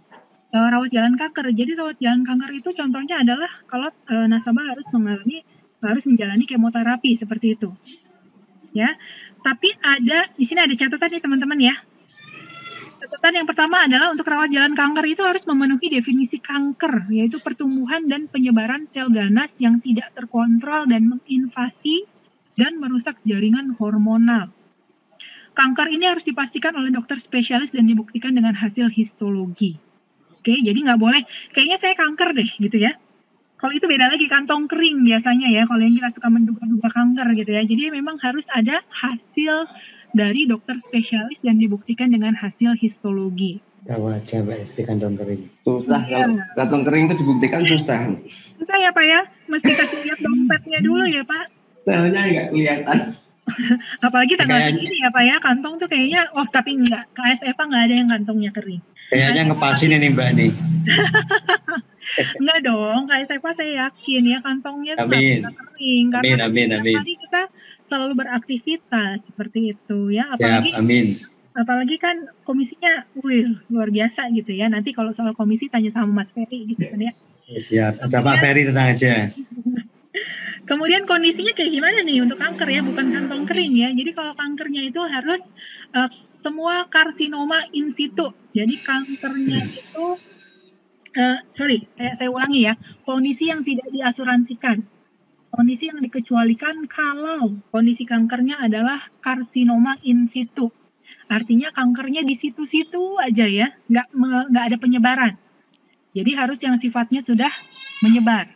rawat jalan kanker. Jadi rawat jalan kanker itu contohnya adalah kalau nasabah harus menjalani kemoterapi seperti itu. Ya, tapi di sini ada catatan nih teman-teman ya. Catatan yang pertama adalah untuk rawat jalan kanker itu harus memenuhi definisi kanker, yaitu pertumbuhan dan penyebaran sel ganas yang tidak terkontrol dan menginvasi dan merusak jaringan hormonal. Kanker ini harus dipastikan oleh dokter spesialis dan dibuktikan dengan hasil histologi. Oke, jadi nggak boleh, kayaknya saya kanker deh gitu ya. Kalau itu beda lagi, kantong kering biasanya ya, kalau yang kita suka menduga-duga kanker gitu ya. Jadi memang harus ada hasil dari dokter spesialis dan dibuktikan dengan hasil histologi. Tahu aja Mbak Esti kantong kering. Susah kalau kantong kering itu dibuktikan susah. Susah ya Pak ya, mesti kasih lihat dompetnya dulu ya Pak. Selnya nggak kelihatan. Apalagi tanggal segini ya Pak ya, kantong tuh kayaknya, tapi enggak, KSF nggak ada yang kantongnya kering. Kayaknya ngepasin ini Mbak nih. Enggak dong, Kak Sepa saya yakin ya kantongnya tetap Amin. bisa kering karena Amin, amin. tadi kita selalu beraktivitas seperti itu ya. Siap, amin. Apalagi kan komisinya, luar biasa gitu ya. Nanti kalau soal komisi tanya sama Mas Ferry gitu kan ya. Siap. Ada Pak Ferry tenang aja. Kemudian kondisinya kayak gimana nih untuk kanker ya, bukan kantong kering ya. Jadi kalau kankernya itu harus semua karsinoma in situ. Jadi kankernya itu, saya ulangi ya, kondisi yang tidak diasuransikan. Kondisi yang dikecualikan kalau kondisi kankernya adalah karsinoma in situ. Artinya kankernya di situ-situ aja ya, nggak ada penyebaran. Jadi harus yang sifatnya sudah menyebar.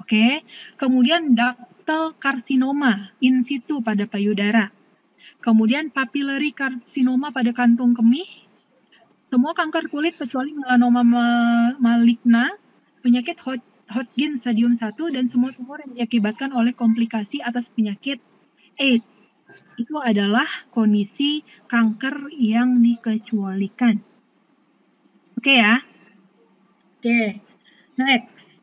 Oke. Kemudian ductal karsinoma in situ pada payudara. Kemudian papillary karsinoma pada kantung kemih. Semua kanker kulit kecuali melanoma maligna, penyakit Hodgkin stadium 1 dan semua tumor yang diakibatkan oleh komplikasi atas penyakit AIDS. Itu adalah kondisi kanker yang dikecualikan. Oke ya. Oke. Next.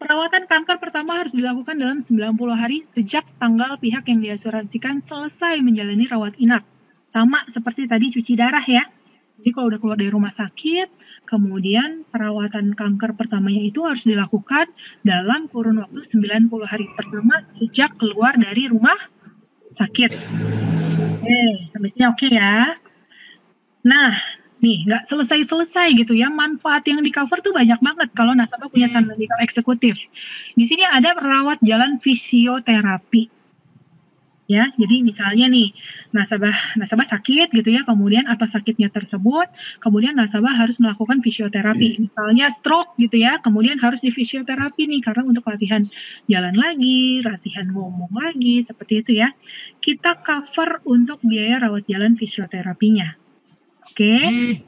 Perawatan kanker pertama harus dilakukan dalam 90 hari sejak tanggal pihak yang diasuransikan selesai menjalani rawat inap. Sama seperti tadi cuci darah ya. Jadi kalau udah keluar dari rumah sakit, kemudian perawatan kanker pertamanya itu harus dilakukan dalam kurun waktu 90 hari pertama sejak keluar dari rumah sakit. Oke, sampai sini oke ya. Nah, nih nggak selesai-selesai gitu ya. Manfaat yang di cover tuh banyak banget kalau nasabah punya Sun Medical Eksekutif. Di sini ada perawat jalan fisioterapi. Ya, jadi misalnya nih nasabah sakit gitu ya, kemudian atas sakitnya tersebut, kemudian nasabah harus melakukan fisioterapi. Misalnya stroke gitu ya, kemudian harus di fisioterapi nih karena untuk latihan jalan lagi, latihan ngomong lagi, seperti itu ya. Kita cover untuk biaya rawat jalan fisioterapinya. Oke,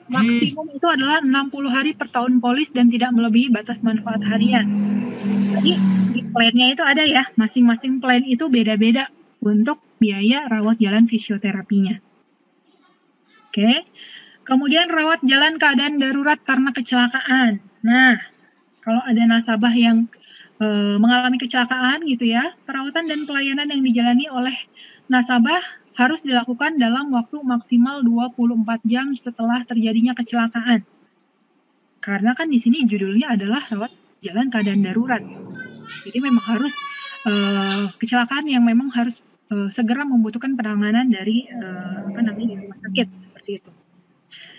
maksimum itu adalah 60 hari per tahun polis dan tidak melebihi batas manfaat harian. Jadi di plan-nya itu ada ya, masing-masing plan itu beda-beda untuk biaya rawat jalan fisioterapinya. Oke, kemudian rawat jalan keadaan darurat karena kecelakaan. Nah, kalau ada nasabah yang mengalami kecelakaan gitu ya, perawatan dan pelayanan yang dijalani oleh nasabah harus dilakukan dalam waktu maksimal 24 jam setelah terjadinya kecelakaan. Karena kan di sini judulnya adalah rawat jalan keadaan darurat. Jadi memang harus kecelakaan yang memang harus segera membutuhkan penanganan dari rumah sakit seperti itu.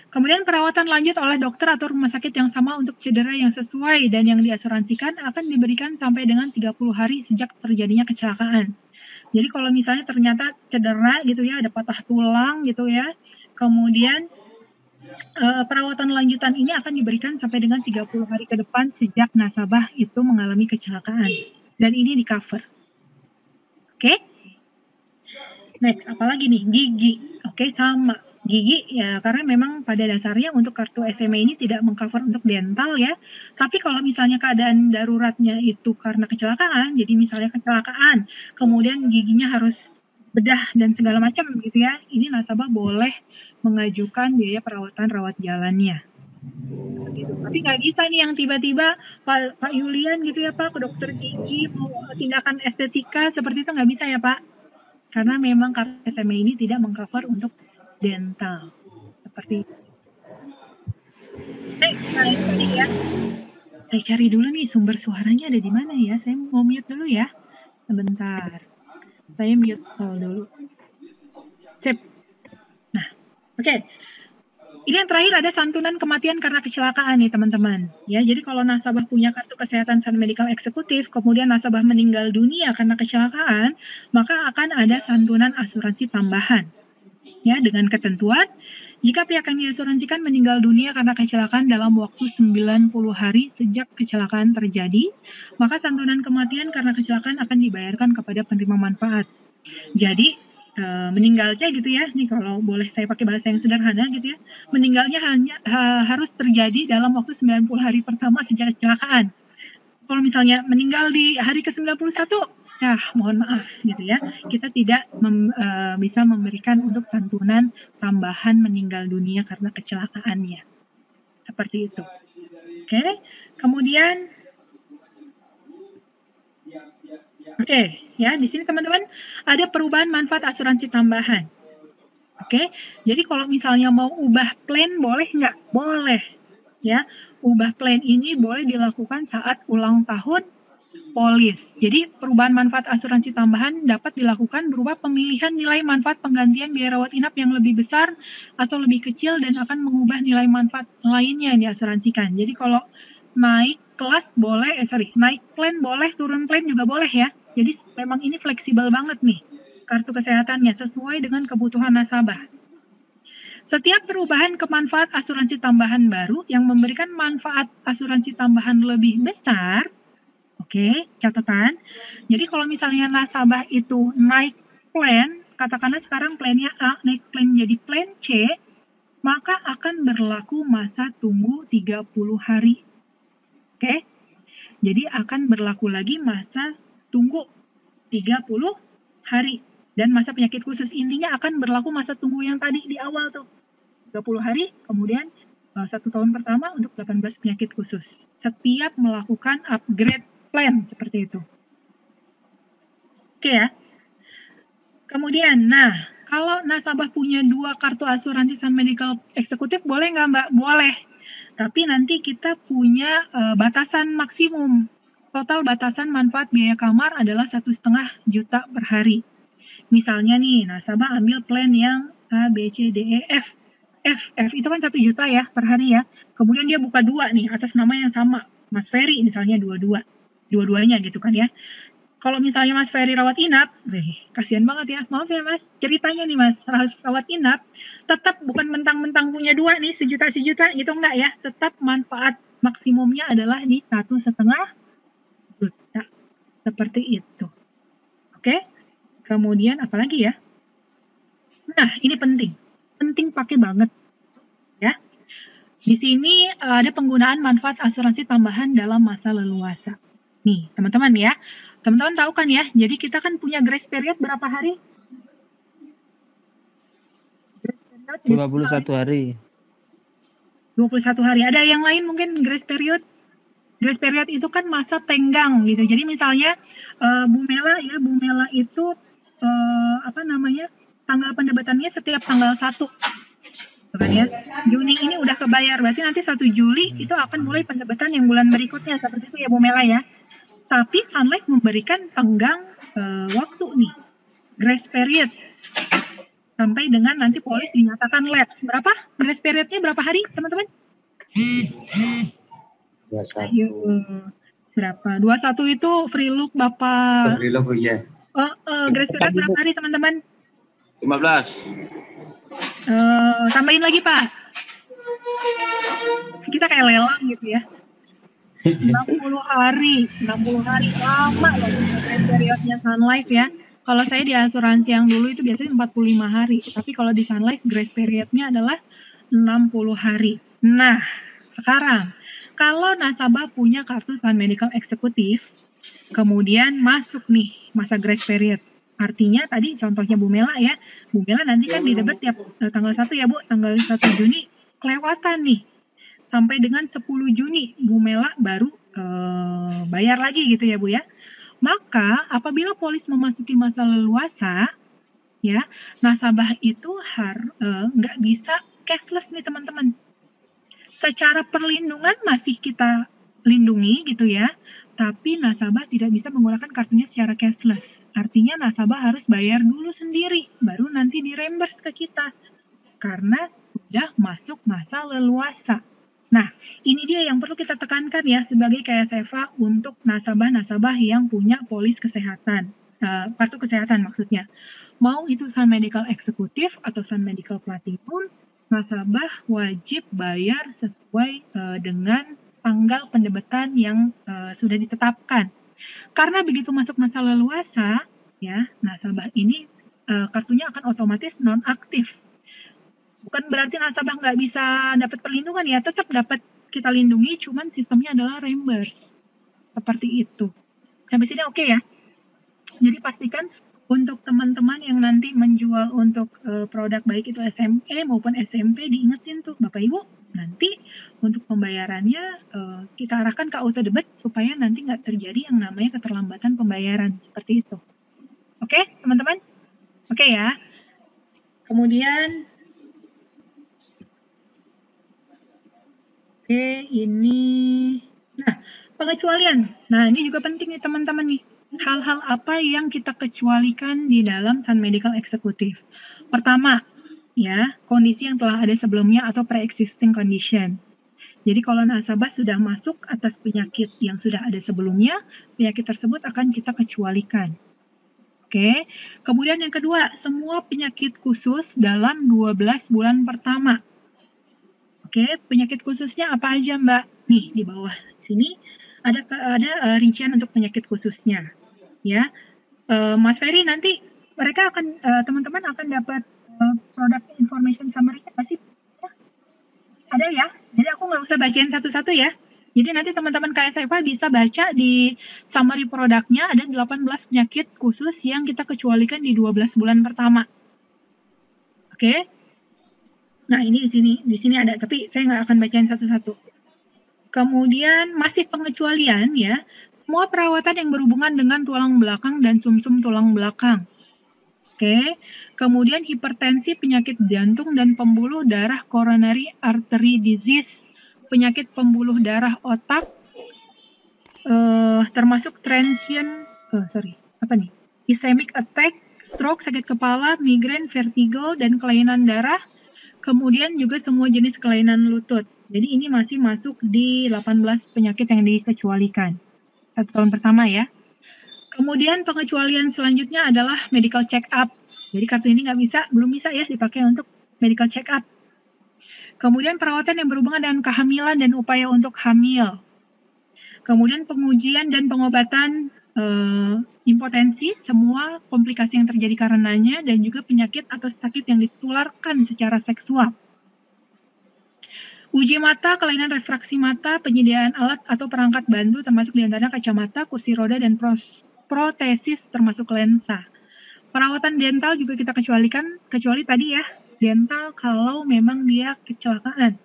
Kemudian perawatan lanjut oleh dokter atau rumah sakit yang sama untuk cedera yang sesuai dan yang diasuransikan akan diberikan sampai dengan 30 hari sejak terjadinya kecelakaan. Jadi kalau misalnya ternyata cedera gitu ya, ada patah tulang gitu ya, kemudian perawatan lanjutan ini akan diberikan sampai dengan 30 hari ke depan sejak nasabah itu mengalami kecelakaan. Dan ini di cover. Oke? Next, apalagi nih? Gigi. Oke, sama. Gigi ya karena memang pada dasarnya untuk kartu SMA ini tidak mengcover untuk dental ya. Tapi kalau misalnya keadaan daruratnya itu karena kecelakaan, jadi misalnya kecelakaan, kemudian giginya harus bedah dan segala macam gitu ya. Ini nasabah boleh mengajukan biaya perawatan rawat jalannya. Gitu. Tapi nggak bisa nih yang tiba-tiba Pak Yulian gitu ya Pak ke dokter gigi mau tindakan estetika seperti itu nggak bisa ya Pak. Karena memang kartu SMA ini tidak mengcover untuk dental seperti itu. Tadi ya. Saya cari dulu nih sumber suaranya ada di mana ya. Saya mau mute dulu ya. Sebentar. Saya mute dulu. Sip. Nah, oke. Ini yang terakhir ada santunan kematian karena kecelakaan nih teman-teman. Ya, jadi kalau nasabah punya kartu kesehatan Sun Medical Eksekutif, kemudian nasabah meninggal dunia karena kecelakaan, maka akan ada santunan asuransi tambahan. Ya, dengan ketentuan, jika pihak yang diasuransikan meninggal dunia karena kecelakaan dalam waktu 90 hari sejak kecelakaan terjadi, maka santunan kematian karena kecelakaan akan dibayarkan kepada penerima manfaat. Jadi, meninggalnya gitu ya, nih kalau boleh saya pakai bahasa yang sederhana gitu ya, meninggalnya hanya harus terjadi dalam waktu 90 hari pertama sejak kecelakaan. Kalau misalnya meninggal di hari ke-91, ya mohon maaf gitu ya, kita tidak bisa memberikan untuk santunan tambahan meninggal dunia karena kecelakaannya. Seperti itu. Oke, Kemudian, oke, ya di sini teman-teman ada perubahan manfaat asuransi tambahan. Oke, jadi kalau misalnya mau ubah plan boleh nggak? Boleh, ya. Ubah plan ini boleh dilakukan saat ulang tahun polis. Jadi perubahan manfaat asuransi tambahan dapat dilakukan berupa pemilihan nilai manfaat penggantian biaya rawat inap yang lebih besar atau lebih kecil dan akan mengubah nilai manfaat lainnya yang diasuransikan. Jadi kalau naik kelas boleh, naik plan boleh, turun plan juga boleh ya. Jadi memang ini fleksibel banget nih kartu kesehatannya sesuai dengan kebutuhan nasabah. Setiap perubahan kemanfaat asuransi tambahan baru yang memberikan manfaat asuransi tambahan lebih besar, oke, catatan. Jadi kalau misalnya nasabah itu naik plan, katakanlah sekarang plannya A, naik plan jadi plan C, maka akan berlaku masa tunggu 30 hari. Oke, jadi akan berlaku lagi masa tunggu 30 hari. Dan masa penyakit khusus intinya akan berlaku masa tunggu yang tadi di awal tuh. 30 hari, kemudian 1 tahun pertama untuk 18 penyakit khusus. Setiap melakukan upgrade plan seperti itu. Oke ya. Kemudian, nah, kalau nasabah punya 2 kartu asuransi Sun Medical Eksekutif, boleh nggak Mbak? Boleh. Tapi nanti kita punya batasan maksimum. Total batasan manfaat biaya kamar adalah 1,5 juta per hari. Misalnya nih, nasabah ambil plan yang A, B, C, D, E, F. F itu kan 1 juta ya per hari ya. Kemudian dia buka 2 nih atas nama yang sama. Mas Ferry misalnya dua-duanya gitu kan ya. Kalau misalnya Mas Ferry rawat inap, kasihan banget ya. Maaf ya Mas, ceritanya nih Mas, rawat inap, tetap bukan mentang-mentang punya 2 nih, sejuta gitu enggak ya. Tetap manfaat maksimumnya adalah di 1,5 juta. Seperti itu. Oke? Kemudian apalagi ya? Nah, ini penting. Penting pakai banget. Ya. Di sini ada penggunaan manfaat asuransi tambahan dalam masa leluasa. Nih, teman-teman ya. Teman-teman tahu kan ya, jadi kita kan punya grace period berapa hari? Grace period 21 hari. 21 hari. Ada yang lain mungkin grace period? Grace period itu kan masa tenggang gitu. Jadi misalnya Bu Mela itu tanggal pendebatannya setiap tanggal 1. Kan ya. Juni ini udah kebayar, berarti nanti 1 Juli itu akan mulai pendebatan yang bulan berikutnya, seperti itu ya Bu Mela ya. Tapi Sun Life memberikan tenggang waktu nih, grace period, sampai dengan nanti polis dinyatakan lapse. Berapa? Grace periodnya berapa hari teman-teman? 21. Ayo, berapa? 21 itu free look Bapak. Free look ya. Grace period berapa hari teman-teman? 15. Tambahin lagi Pak. Kita kayak lelang gitu ya. 60 hari lama loh grace periodnya Sun Life ya. Kalau saya di asuransi yang dulu itu biasanya 45 hari, tapi kalau di Sun Life grace periodnya adalah 60 hari. Nah, sekarang kalau nasabah punya kartu Sun Medical Eksekutif, kemudian masuk nih masa grace period. Artinya tadi contohnya Bu Mela ya. Bu Mela nanti kan didebat tiap tanggal 1 ya Bu, tanggal 1 Juni kelewatan nih. Sampai dengan 10 Juni Bu Mela baru bayar lagi gitu ya Bu ya. Maka apabila polis memasuki masa leluasa, ya nasabah itu nggak bisa cashless nih teman-teman. Secara perlindungan masih kita lindungi gitu ya, tapi nasabah tidak bisa menggunakan kartunya secara cashless. Artinya nasabah harus bayar dulu sendiri, baru nanti di-reimburse ke kita. Karena sudah masuk masa leluasa. Nah, ini dia yang perlu kita tekankan ya sebagai KSFA untuk nasabah-nasabah yang punya polis kesehatan. Kartu kesehatan maksudnya. Mau itu Sun Medical Eksekutif atau Sun Medical Platinum, nasabah wajib bayar sesuai dengan tanggal pendebatan yang sudah ditetapkan. Karena begitu masuk masa leluasa, ya nasabah ini kartunya akan otomatis nonaktif. Bukan berarti nasabah nggak bisa dapat perlindungan ya, tetap dapat kita lindungi, cuman sistemnya adalah reimburse. Seperti itu. Sampai sini oke ya? Jadi pastikan untuk teman-teman yang nanti menjual untuk produk baik itu SME maupun SMP, diingetin tuh Bapak Ibu, nanti untuk pembayarannya kita arahkan ke auto debit supaya nanti nggak terjadi yang namanya keterlambatan pembayaran seperti itu. Oke, teman-teman? Oke ya. Kemudian, ini, nah pengecualian. Nah ini juga penting nih teman-teman nih. Hal-hal apa yang kita kecualikan di dalam Sun Medical Executive. Pertama, ya, kondisi yang telah ada sebelumnya atau pre-existing condition. Jadi kalau nasabah sudah masuk atas penyakit yang sudah ada sebelumnya, penyakit tersebut akan kita kecualikan. Oke. Kemudian yang kedua, semua penyakit khusus dalam 12 bulan pertama. Oke, penyakit khususnya apa aja, Mbak? Nih, di bawah sini ada rincian untuk penyakit khususnya. Ya, Mas Ferry nanti mereka akan teman-teman akan dapat product information summary-nya pasti ya? Ada ya. Jadi aku nggak usah bacain satu-satu ya. Jadi nanti teman-teman KSFA bisa baca di summary produknya ada 18 penyakit khusus yang kita kecualikan di 12 bulan pertama. Oke. Nah, ini di sini ada, tapi saya nggak akan bacain satu-satu. Kemudian masih pengecualian ya. Semua perawatan yang berhubungan dengan tulang belakang dan sumsum tulang belakang. Oke. Kemudian hipertensi, penyakit jantung dan pembuluh darah coronary artery disease, penyakit pembuluh darah otak, termasuk transient, ischemic attack, stroke, sakit kepala, migrain, vertigo, dan kelainan darah. Kemudian juga semua jenis kelainan lutut. Jadi ini masih masuk di 18 penyakit yang dikecualikan. 1 tahun pertama ya. Kemudian pengecualian selanjutnya adalah medical check up. Jadi kartu ini belum bisa ya dipakai untuk medical check up. Kemudian perawatan yang berhubungan dengan kehamilan dan upaya untuk hamil. Kemudian pengujian dan pengobatan impotensi, semua komplikasi yang terjadi karenanya, dan juga penyakit atau sakit yang ditularkan secara seksual. Uji mata, kelainan refraksi mata, penyediaan alat atau perangkat bantu termasuk diantaranya kacamata, kursi roda, dan protesis termasuk lensa. Perawatan dental juga kita kecualikan, kecuali tadi ya, dental kalau memang dia kecelakaan.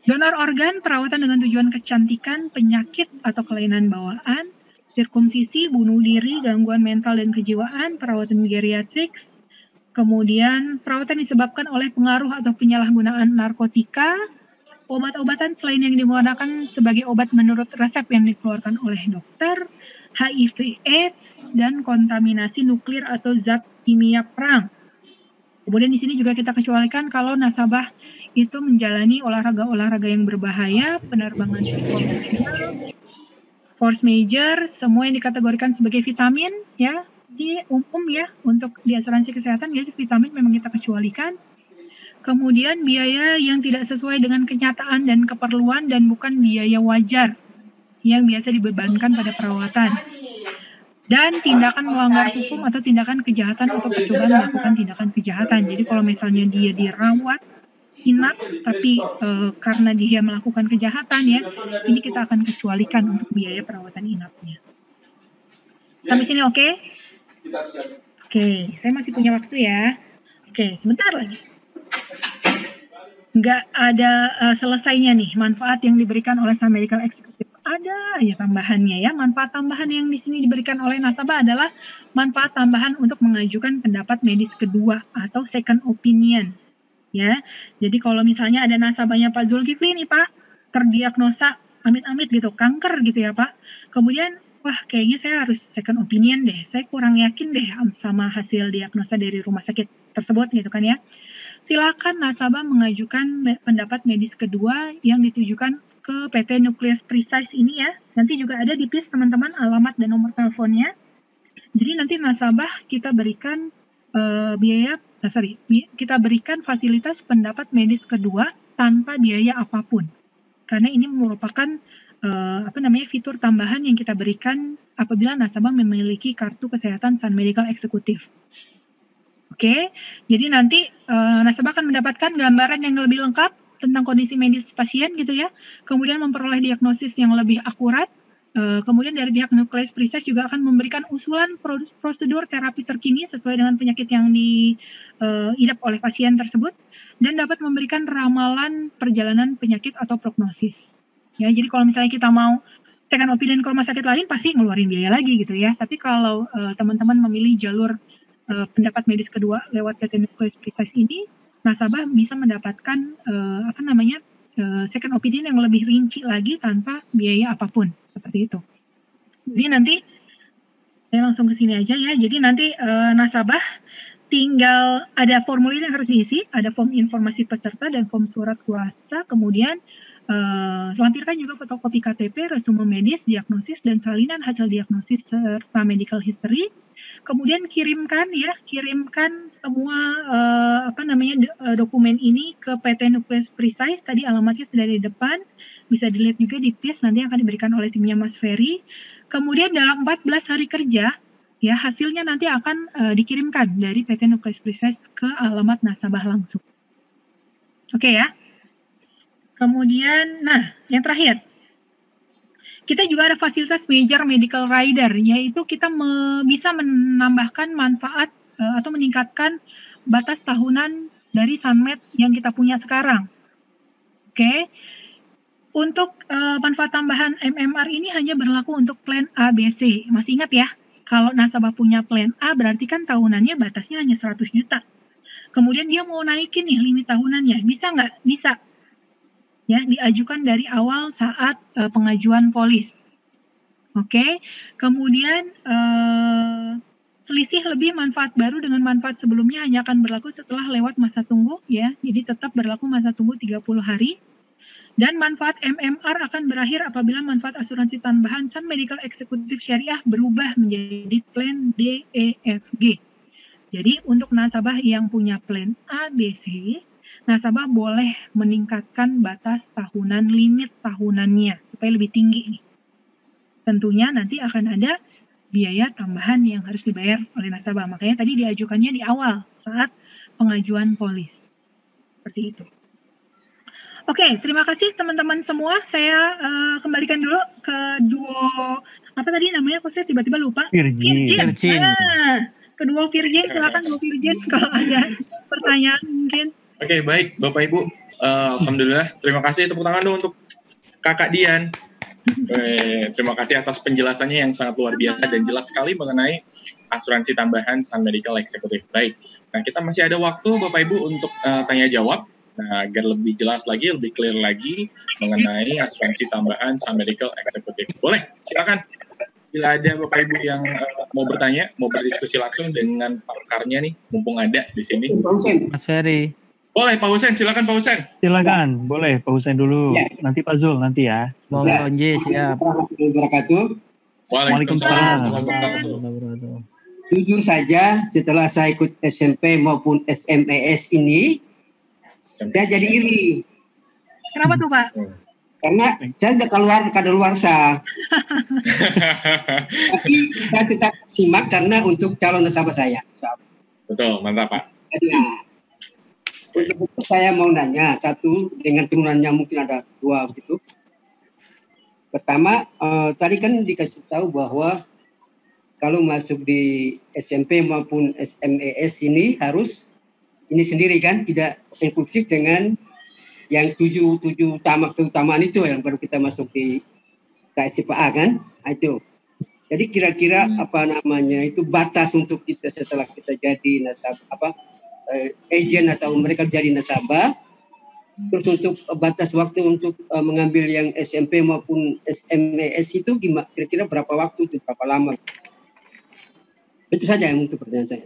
Donor organ, perawatan dengan tujuan kecantikan, penyakit atau kelainan bawaan, sirkumsisi, bunuh diri, gangguan mental dan kejiwaan, perawatan geriatriks, kemudian perawatan disebabkan oleh pengaruh atau penyalahgunaan narkotika, obat-obatan selain yang digunakan sebagai obat menurut resep yang dikeluarkan oleh dokter, HIV/AIDS, dan kontaminasi nuklir atau zat kimia perang. Kemudian di sini juga kita kecualikan kalau nasabah itu menjalani olahraga-olahraga yang berbahaya, penerbangan komersial, force major, semua yang dikategorikan sebagai vitamin, ya, di umum ya, untuk di asuransi kesehatan, ya, vitamin memang kita kecualikan. Kemudian biaya yang tidak sesuai dengan kenyataan dan keperluan dan bukan biaya wajar yang biasa dibebankan pada perawatan. Dan tindakan melanggar hukum atau tindakan kejahatan atau percobaan melakukan tindakan kejahatan. Jadi kalau misalnya dia dirawat inap, tapi karena dia melakukan kejahatan ya, ini kita akan kecualikan untuk biaya perawatan inapnya. Sampai sini oke? Oke, saya masih punya waktu ya. Oke, sebentar lagi. Nggak ada selesainya nih manfaat yang diberikan oleh Sun Medical Executive. Ada ya tambahannya ya. Manfaat tambahan yang di sini diberikan oleh nasabah adalah manfaat tambahan untuk mengajukan pendapat medis kedua atau second opinion. Ya, jadi kalau misalnya ada nasabahnya Pak Zulkifli nih Pak, terdiagnosa amit-amit gitu, kanker gitu ya Pak. Kemudian wah kayaknya saya harus second opinion deh, saya kurang yakin deh sama hasil diagnosa dari rumah sakit tersebut gitu kan ya. Silakan nasabah mengajukan pendapat medis kedua yang ditujukan ke PT Nucleus Precise ini ya. Nanti juga ada di PIS teman-teman alamat dan nomor teleponnya. Jadi nanti nasabah kita berikan kita berikan fasilitas pendapat medis kedua tanpa biaya apapun. Karena ini merupakan fitur tambahan yang kita berikan apabila nasabah memiliki kartu kesehatan Sun Medical Executive. Oke, jadi nanti nasabah akan mendapatkan gambaran yang lebih lengkap tentang kondisi medis pasien gitu ya. Kemudian memperoleh diagnosis yang lebih akurat, Kemudian dari pihak Nucleus Precise juga akan memberikan usulan prosedur terapi terkini sesuai dengan penyakit yang diidap oleh pasien tersebut dan dapat memberikan ramalan perjalanan penyakit atau prognosis. Ya, jadi kalau misalnya kita mau second opinion ke rumah sakit lain pasti ngeluarin biaya lagi gitu ya. Tapi kalau teman-teman memilih jalur pendapat medis kedua lewat PT Nucleus Precise ini, nasabah bisa mendapatkan second opinion yang lebih rinci lagi tanpa biaya apapun, seperti itu. Jadi nanti saya langsung ke sini aja ya. Jadi nanti nasabah tinggal ada formulir yang harus diisi, ada form informasi peserta dan form surat kuasa, kemudian lampirkan juga fotokopi KTP, resume medis, diagnosis dan salinan hasil diagnosis serta medical history. Kemudian kirimkan semua dokumen ini ke PT Nucleus Precise. Tadi alamatnya sudah di depan, bisa dilihat juga di PIS, nanti akan diberikan oleh timnya Mas Ferry. Kemudian dalam 14 hari kerja, ya hasilnya nanti akan dikirimkan dari PT Nucleus Precise ke alamat nasabah langsung. Oke ya. Kemudian, yang terakhir, kita juga ada fasilitas Major Medical Rider, yaitu kita bisa menambahkan manfaat atau meningkatkan batas tahunan dari Sunmed yang kita punya sekarang. Oke. Untuk manfaat tambahan MMR ini hanya berlaku untuk plan A, B, C. Masih ingat ya, kalau nasabah punya plan A berarti kan tahunannya batasnya hanya 100 juta. Kemudian dia mau naikin nih limit tahunannya, bisa nggak? Bisa. Ya, diajukan dari awal saat pengajuan polis. Oke. Kemudian selisih lebih manfaat baru dengan manfaat sebelumnya hanya akan berlaku setelah lewat masa tunggu ya. Jadi tetap berlaku masa tunggu 30 hari. Dan manfaat MMR akan berakhir apabila manfaat asuransi tambahan Sun Medical Executive Syariah berubah menjadi plan D, E, F, G. Jadi untuk nasabah yang punya plan A, B, C, nasabah boleh meningkatkan batas tahunan, limit tahunannya supaya lebih tinggi nih. Tentunya nanti akan ada biaya tambahan yang harus dibayar oleh nasabah. Makanya tadi diajukannya di awal saat pengajuan polis. Seperti itu. Oke, terima kasih teman-teman semua. Saya kembalikan dulu ke duo, apa tadi namanya? Kok saya tiba-tiba lupa? Virgin. Kedua Virgin, silakan duo Virgin kalau ada pertanyaan mungkin. Oke, baik Bapak Ibu. Alhamdulillah, terima kasih, tepuk tangan dong untuk Kakak Dian. Terima kasih atas penjelasannya yang sangat luar biasa dan jelas sekali mengenai asuransi tambahan Sun Medical Executive. Baik, nah kita masih ada waktu Bapak Ibu untuk tanya jawab. Nah, agar lebih jelas lagi, lebih clear lagi mengenai asuransi tambahan Sun Medical Executive. Boleh, silakan. Bila ada Bapak Ibu yang mau bertanya, mau berdiskusi langsung dengan pakarnya nih, mumpung ada di sini. Mas Ferry. Boleh, Pak Husen, silakan Pak Husen. Silakan, boleh Pak Husen dulu. Ya. Nanti Pak Zul nanti ya. Semoga Onje siap. Waalaikumsalam. Jujur saja, setelah saya ikut SMP maupun SMES ini, saya jadi iri. Kenapa tuh Pak? Karena saya udah kadaluarsa. Tapi saya tetap simak karena untuk calon nasabah saya. Betul, mantap Pak. Jadi, untuk itu saya mau nanya, satu, dengan turunannya mungkin ada dua begitu. Pertama, tadi kan dikasih tahu bahwa kalau masuk di SMP maupun SMES ini harus ini sendiri kan, tidak inklusif dengan yang tujuh keutamaan itu yang baru kita masuk di KSCPA kan, itu. Jadi kira-kira itu batas untuk kita setelah kita jadi nasabah agent atau mereka jadi nasabah, terus untuk batas waktu untuk mengambil yang SMP maupun SMES itu gimana? Kira-kira berapa waktu itu, berapa lama? Itu saja yang untuk pertanyaan saya.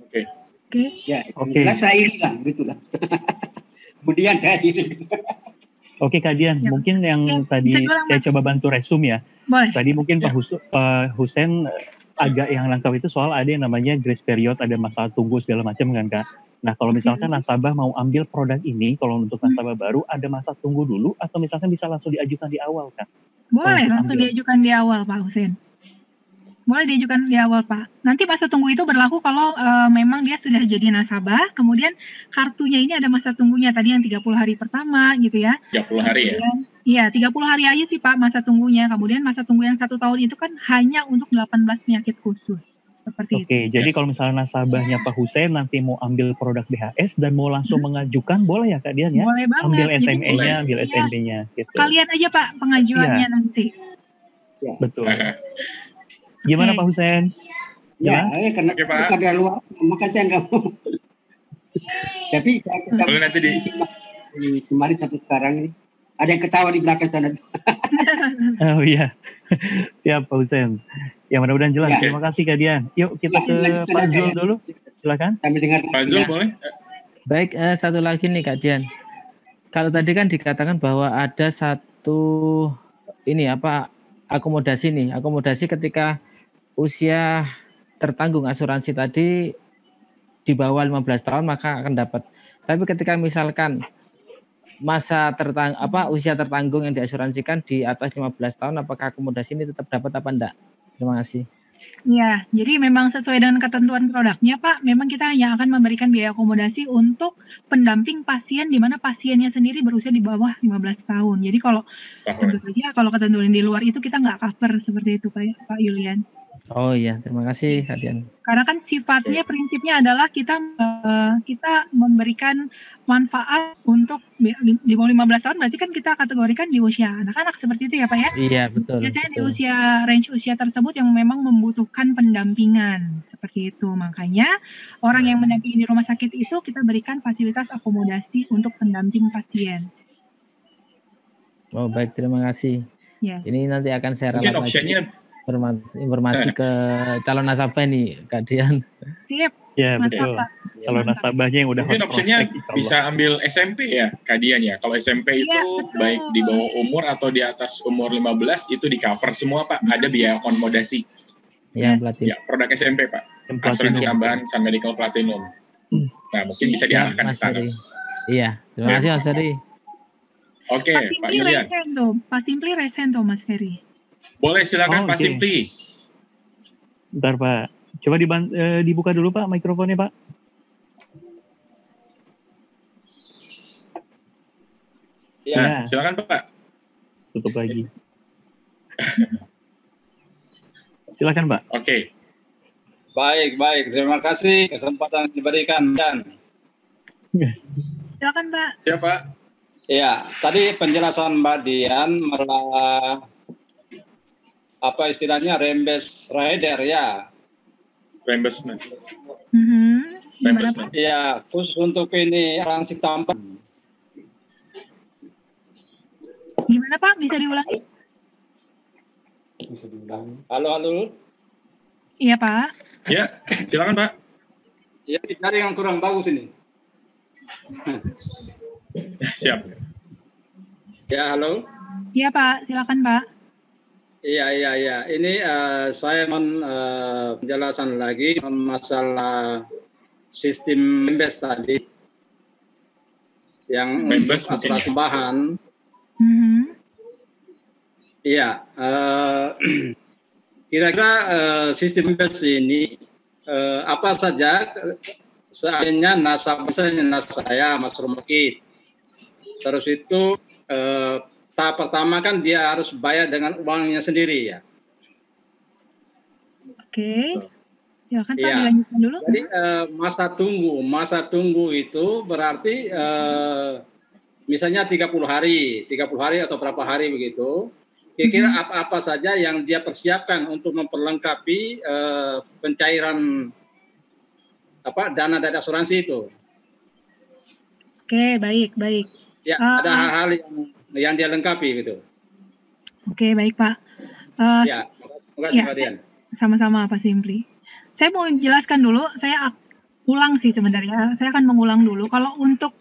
Oke. Ya, saya iri lah, begitulah. Kemudian saya iri. Oke Kak Dian, mungkin yang tadi saya coba bantu resume ya. Boleh. Tadi mungkin Pak Husen agak yang lengkap itu soal ada yang namanya grace period, ada masa tunggu segala macam kan Kak. Nah kalau misalkan nasabah mau ambil produk ini, kalau untuk nasabah baru ada masa tunggu dulu atau misalkan bisa langsung diajukan di awal Kak? Boleh langsung diajukan di awal Pak Husen. Boleh diajukan di awal, Pak. Nanti masa tunggu itu berlaku kalau memang dia sudah jadi nasabah, kemudian kartunya ini ada masa tunggunya tadi yang 30 hari pertama gitu ya. 30 hari ya? Iya, 30 hari aja sih Pak masa tunggunya. Kemudian masa tunggu yang 1 tahun itu kan hanya untuk 18 penyakit khusus. Seperti itu. Oke, jadi kalau misalnya nasabahnya Pak Hussein nanti mau ambil produk BHS dan mau langsung mengajukan, boleh ya Kak Dian ya? Boleh banget. Ambil Jadi SME-nya, ambil iya, SMB-nya gitu. Kalian aja Pak pengajuannya nanti. Ya. Betul. Gimana Pak Hussein? Ya, Jelas? karena Oke, Pak. pada luar, maka saya nggak mau. Tapi saya tetap Boleh nanti kemarin sampai sekarang ini ada yang ketawa di belakang sana. Oh iya, siap Pak Hussein. Ya mudah-mudahan jelas. Ya. Terima kasih Kak Dian. Yuk kita ke Pak Zul dulu. Silakan. Sambil dengar. Pak Zul boleh? Baik, satu lagi nih Kak Dian. Kalau tadi kan dikatakan bahwa ada satu akomodasi ketika usia tertanggung asuransi tadi di bawah 15 tahun maka akan dapat. Tapi ketika misalkan usia tertanggung yang diasuransikan di atas 15 tahun, apakah akomodasi ini tetap dapat apa enggak? Terima kasih. Ya, jadi memang sesuai dengan ketentuan produknya Pak, memang kita hanya akan memberikan biaya akomodasi untuk pendamping pasien di mana pasiennya sendiri berusia di bawah 15 tahun. Jadi kalau tentu saja kalau ketentuan di luar itu kita nggak cover seperti itu Pak Yulian. Oh iya, terima kasih Kak Dian. Karena kan sifatnya prinsipnya adalah kita memberikan manfaat untuk di bawah 15 tahun, berarti kan kita kategorikan di usia anak-anak seperti itu ya Pak ya? Iya betul. Biasanya di range usia tersebut yang memang membutuhkan pendampingan seperti itu. Makanya orang yang mendampingi di rumah sakit itu kita berikan fasilitas akomodasi untuk pendamping pasien. Oh baik, terima kasih. Ya. Ini nanti akan saya Mungkin ralat opsinya informasi ke calon nasabah nih Kak Dian. Siap. Ya Mantap, betul. Pak. Kalau nasabahnya yang udah mungkin hot opsinya prospect, insya Allah. bisa ambil SMP ya Kak Dian ya. Kalau SMP itu betul. baik di bawah umur atau di atas umur 15 itu di cover semua Pak. Ada biaya akomodasi. Yang platinum. Ya, produk SMP Pak. Yang Asuransi platinum. tambahan Sun Medical Platinum. Nah, mungkin bisa Ya, diarahkan ke Mas sana. Ferry. Iya, terima kasih Mas Ferry. Oke, Pak Yulian. Pak Simply Resento Mas Ferry. Boleh silakan Oh, Pak oke. Simply. Bentar Pak. Coba dibuka dulu Pak mikrofonnya Pak. Ya, silakan Pak. Tutup lagi. Silakan Pak. Oke. Baik. Terima kasih kesempatan diberikan dan Silakan Pak. Ya Pak. ya tadi penjelasan Mbak Dian malah apa istilahnya rembes rider ya. Reimbursement. Gimana Pak? Reimbursement. Iya, khusus untuk ini asuransi tambahan. Gimana Pak? Bisa diulangi? Halo. Iya Pak. Ya, silakan Pak. Ya, cari yang kurang bagus ini. Siap. Ya, halo. Iya Pak, silakan Pak. Iya. Ini saya penjelasan lagi masalah sistem members tadi yang Members untuk asuransi tambahan. Iya, kira-kira sistem members ini apa saja seandainya nasabah saya Mas Rumaki. Terus itu tahap pertama kan dia harus bayar dengan uangnya sendiri ya. Oke. Silakan Pak Iya. dilanjutkan dulu. Jadi masa tunggu itu berarti misalnya 30 hari atau berapa hari begitu. Kira-kira apa saja yang dia persiapkan untuk memperlengkapi pencairan dana dari asuransi itu. Oke, baik. Ya, ada hal-hal yang dia lengkapi gitu. Oke, baik Pak. Ya, terima kasih Mbak Dian. Sama-sama Pak Simply. Saya mau jelaskan dulu, saya ulang sih sebenarnya. Saya akan mengulang dulu. Kalau untuk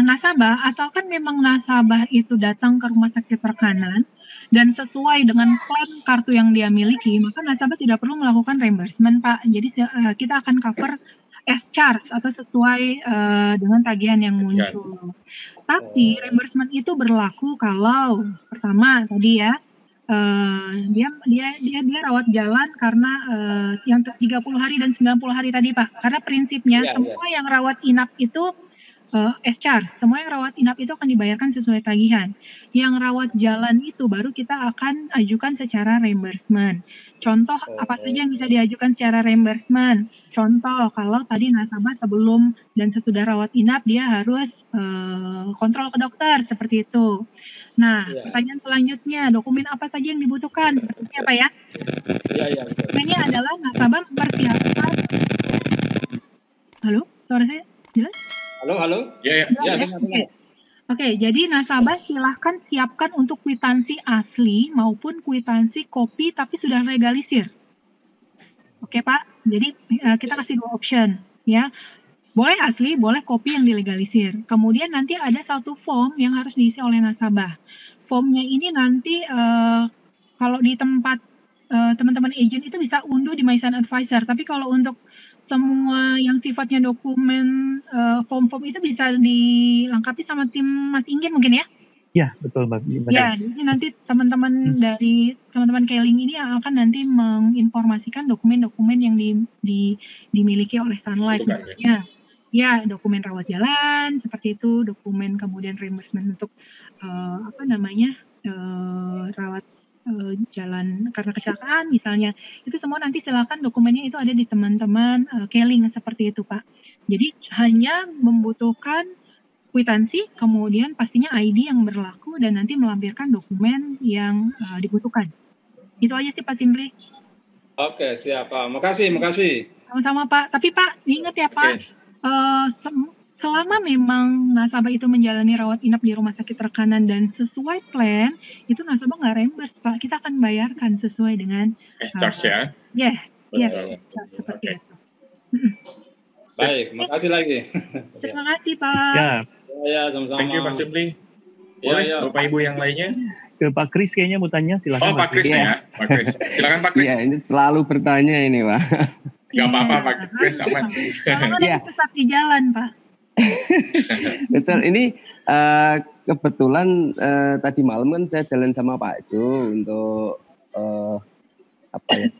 nasabah, asalkan memang nasabah itu datang ke rumah sakit rekanan dan sesuai dengan plan kartu yang dia miliki, maka nasabah tidak perlu melakukan reimbursement, Pak. Jadi kita akan cover as charge atau sesuai dengan tagihan yang muncul. Tapi reimbursement itu berlaku kalau pertama tadi ya, dia rawat jalan karena yang 30 hari dan 90 hari tadi Pak. Karena prinsipnya semua yang rawat inap itu charge. Semua yang rawat inap itu akan dibayarkan sesuai tagihan. Yang rawat jalan itu baru kita akan ajukan secara reimbursement. Contoh apa saja yang bisa diajukan secara reimbursement? Contoh kalau tadi nasabah sebelum dan sesudah rawat inap dia harus kontrol ke dokter seperti itu. Nah, pertanyaan selanjutnya, dokumen apa saja yang dibutuhkan? Seperti apa ya? Iya. Ini adalah nasabah mempersiapkan. Halo, suara saya jelas? Halo. Ya. Oke, jadi nasabah silahkan siapkan untuk kwitansi asli maupun kwitansi kopi tapi sudah legalisir. Oke Pak, jadi kita kasih 2 option ya. Boleh asli, boleh kopi yang dilegalisir. Kemudian nanti ada satu form yang harus diisi oleh nasabah. Formnya ini nanti kalau di tempat teman-teman agent itu bisa unduh di My Sun Advisor. Tapi kalau untuk semua yang sifatnya dokumen form-form itu bisa dilengkapi sama tim Mas Inggit mungkin ya? Ya, betul Mbak. Ya, jadi nanti teman-teman dari teman-teman Keling ini yang akan nanti menginformasikan dokumen-dokumen yang dimiliki oleh Sunlight misalnya. Ya, dokumen rawat jalan seperti itu, dokumen kemudian reimbursement untuk rawat jalan karena kecelakaan misalnya. Itu semua nanti silakan dokumennya itu ada di teman-teman Keling seperti itu, Pak. Jadi hanya membutuhkan kwitansi, kemudian pastinya ID yang berlaku dan nanti melampirkan dokumen yang dibutuhkan. Itu aja sih Pak Simri. Oke, siap Pak. Makasih. Sama-sama Pak. Tapi Pak, ingat ya Pak, selama memang nasabah itu menjalani rawat inap di rumah sakit rekanan dan sesuai plan, itu nasabah nggak reimburse Pak. Kita akan bayarkan sesuai dengan charge ya? Seperti itu. Baik, makasih lagi. Terima kasih Pak. Ya, sama-sama. Thank you Pak Simri. Boleh Bapak Ibu yang lainnya? Ke Pak Kris kayaknya mau tanya, silakan. Pak Kris ya. Pak Kris. Silakan Pak Kris. Iya, ini selalu bertanya ini, Pak. Gak apa-apa Pak Kris, aman. Iya. Sesat di jalan, Pak. Betul, ini kebetulan tadi malam kan saya jalan sama Pak Jo untuk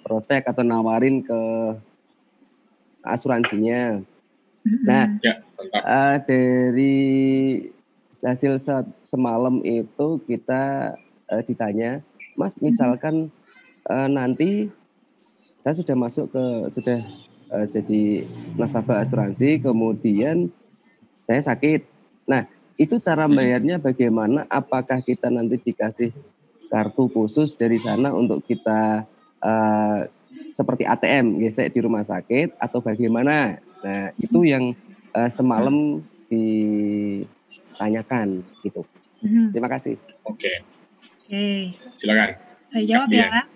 prospek atau nawarin ke asuransinya. Nah, dari hasil semalam itu kita ditanya, Mas, misalkan nanti saya sudah jadi nasabah asuransi, kemudian saya sakit. Nah, itu cara bayarnya bagaimana? Apakah kita nanti dikasih kartu khusus dari sana untuk kita seperti ATM gesek di rumah sakit atau bagaimana? Nah, itu yang semalam ditanyakan gitu. Terima kasih. Oke. Silakan. Saya jawab ya.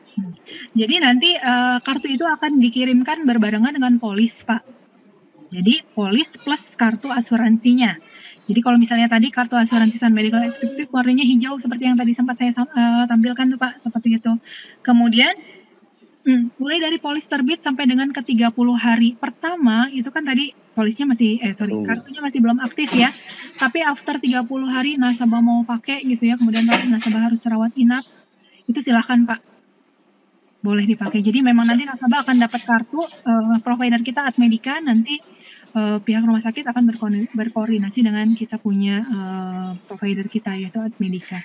Jadi nanti kartu itu akan dikirimkan berbarengan dengan polis, Pak. Jadi polis plus kartu asuransinya. Jadi kalau misalnya tadi kartu asuransi Sun Medical Executive warnanya hijau seperti yang tadi sempat saya tampilkan tuh Pak, seperti itu. Kemudian mulai dari polis terbit sampai dengan ke 30 hari pertama itu kan tadi polisnya kartunya masih belum aktif ya. Tapi after 30 hari nasabah mau pakai gitu ya, kemudian nasabah harus rawat inap, itu silakan Pak. Boleh dipakai. Jadi memang nanti nasabah akan dapat kartu provider kita Admedica, nanti pihak rumah sakit akan berkoordinasi dengan kita punya provider kita yaitu Admedica.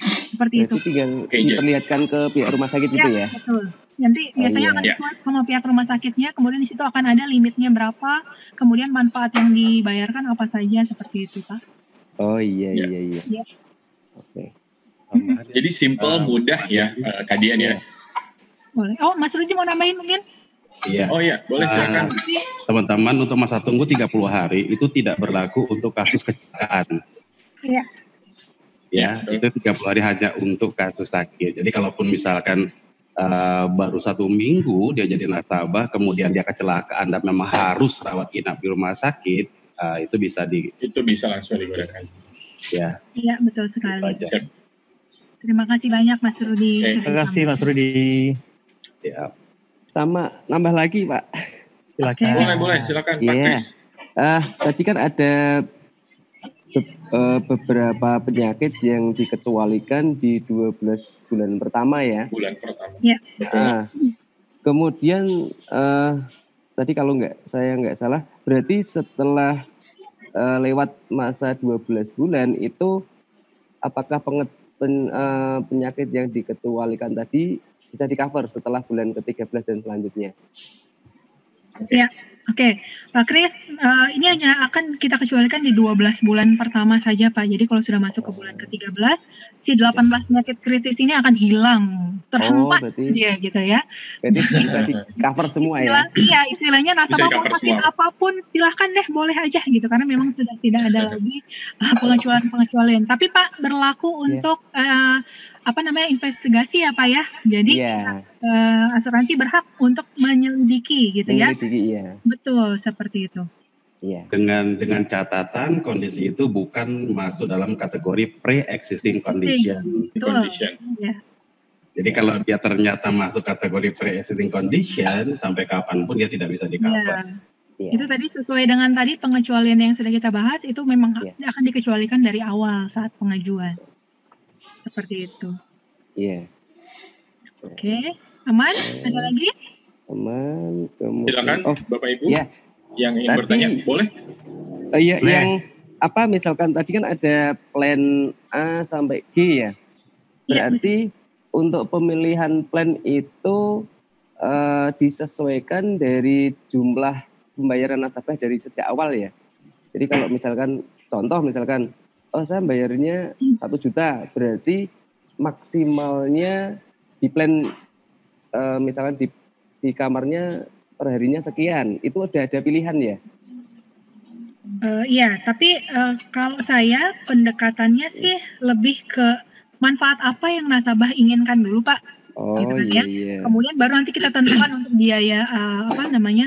Seperti itu. Tinggal diperlihatkan ke pihak rumah sakit gitu ya? Betul. Nanti biasanya akan disuap sama pihak rumah sakitnya, kemudian di situ akan ada limitnya berapa, kemudian manfaat yang dibayarkan apa saja, seperti itu Pak. Oh iya. Oke. Jadi simple, mudah ya Kadian ya. Boleh. Oh, Mas Rudi mau nambahin mungkin? Iya. Oh iya, boleh silakan. Teman-teman, untuk masa tunggu 30 hari itu tidak berlaku untuk kasus kecelakaan. Iya. Ya, itu 30 hari hanya untuk kasus sakit. Jadi kalaupun misalkan baru 1 minggu dia jadi nasabah, kemudian dia kecelakaan dan memang harus rawat inap di rumah sakit, itu bisa langsung digunakan. Ya. Iya, betul sekali. Terima kasih banyak Mas Rudi. Terima kasih Mas Rudi. Ya. Sama nambah lagi Pak. Silakan. Boleh silakan Pak Kris. Tadi kan ada beberapa penyakit yang dikecualikan di 12 bulan pertama ya. Bulan pertama. Ya. Kemudian tadi kalau saya nggak salah, berarti setelah lewat masa 12 bulan itu apakah penyakit yang dikecualikan tadi bisa di-cover setelah bulan ke-13 dan selanjutnya? Ya, oke. Pak Kris, ini hanya akan kita kecualikan di 12 bulan pertama saja, Pak. Jadi kalau sudah masuk ke bulan ke-13, si 18 penyakit kritis ini akan hilang, terhempas dia gitu ya. Berarti bisa di-cover semua ya? Iya, istilahnya nasabah mau sakit apapun, silahkan deh, boleh aja gitu. Karena memang sudah tidak ada lagi pengecualian. Tapi Pak, berlaku untuk investigasi ya Pak ya. Jadi asuransi berhak untuk menyelidiki gitu ya. Iya. Betul, seperti itu. Iya. Dengan catatan kondisi itu bukan masuk dalam kategori pre-existing condition. Ya. Jadi kalau dia ternyata masuk kategori pre-existing condition, sampai kapanpun dia tidak bisa di-cover. Ya. Itu tadi sesuai dengan tadi pengecualian yang sudah kita bahas, itu memang akan dikecualikan dari awal saat pengajuan. Seperti itu. Iya. Oke, aman? Ada lagi? Aman. Silakan Bapak Ibu. Ya. Yang ingin bertanya, boleh? Iya, yang misalkan tadi kan ada plan A sampai G ya. Berarti untuk pemilihan plan itu disesuaikan dari jumlah pembayaran nasabah dari sejak awal ya. Jadi kalau misalkan saya bayarnya 1 juta, berarti maksimalnya di plan misalkan di kamarnya perharinya sekian, itu udah ada pilihan ya? Iya, tapi kalau saya pendekatannya sih lebih ke manfaat apa yang nasabah inginkan dulu Pak. Gitu kan, ya. Kemudian baru nanti kita tentukan untuk biaya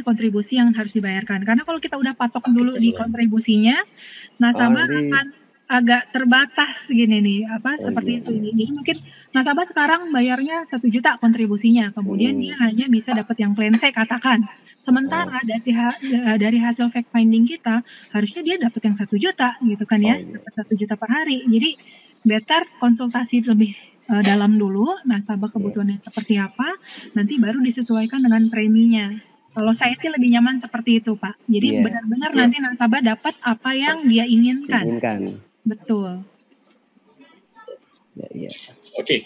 kontribusi yang harus dibayarkan. Karena kalau kita udah patok dulu di kontribusinya, nasabah akan agak terbatas gini nih, seperti itu. Jadi mungkin nasabah sekarang bayarnya 1 juta kontribusinya, kemudian dia hanya bisa dapat yang plan C katakan. Sementara dari hasil fact finding kita harusnya dia dapat yang 1 juta gitu kan ya, dapat 1 juta per hari. Jadi better konsultasi lebih dalam dulu, nasabah kebutuhannya seperti apa, nanti baru disesuaikan dengan preminya. Kalau saya sih lebih nyaman seperti itu Pak. Jadi benar-benar nanti nasabah dapat apa yang dia inginkan. Betul. Ya. Oke.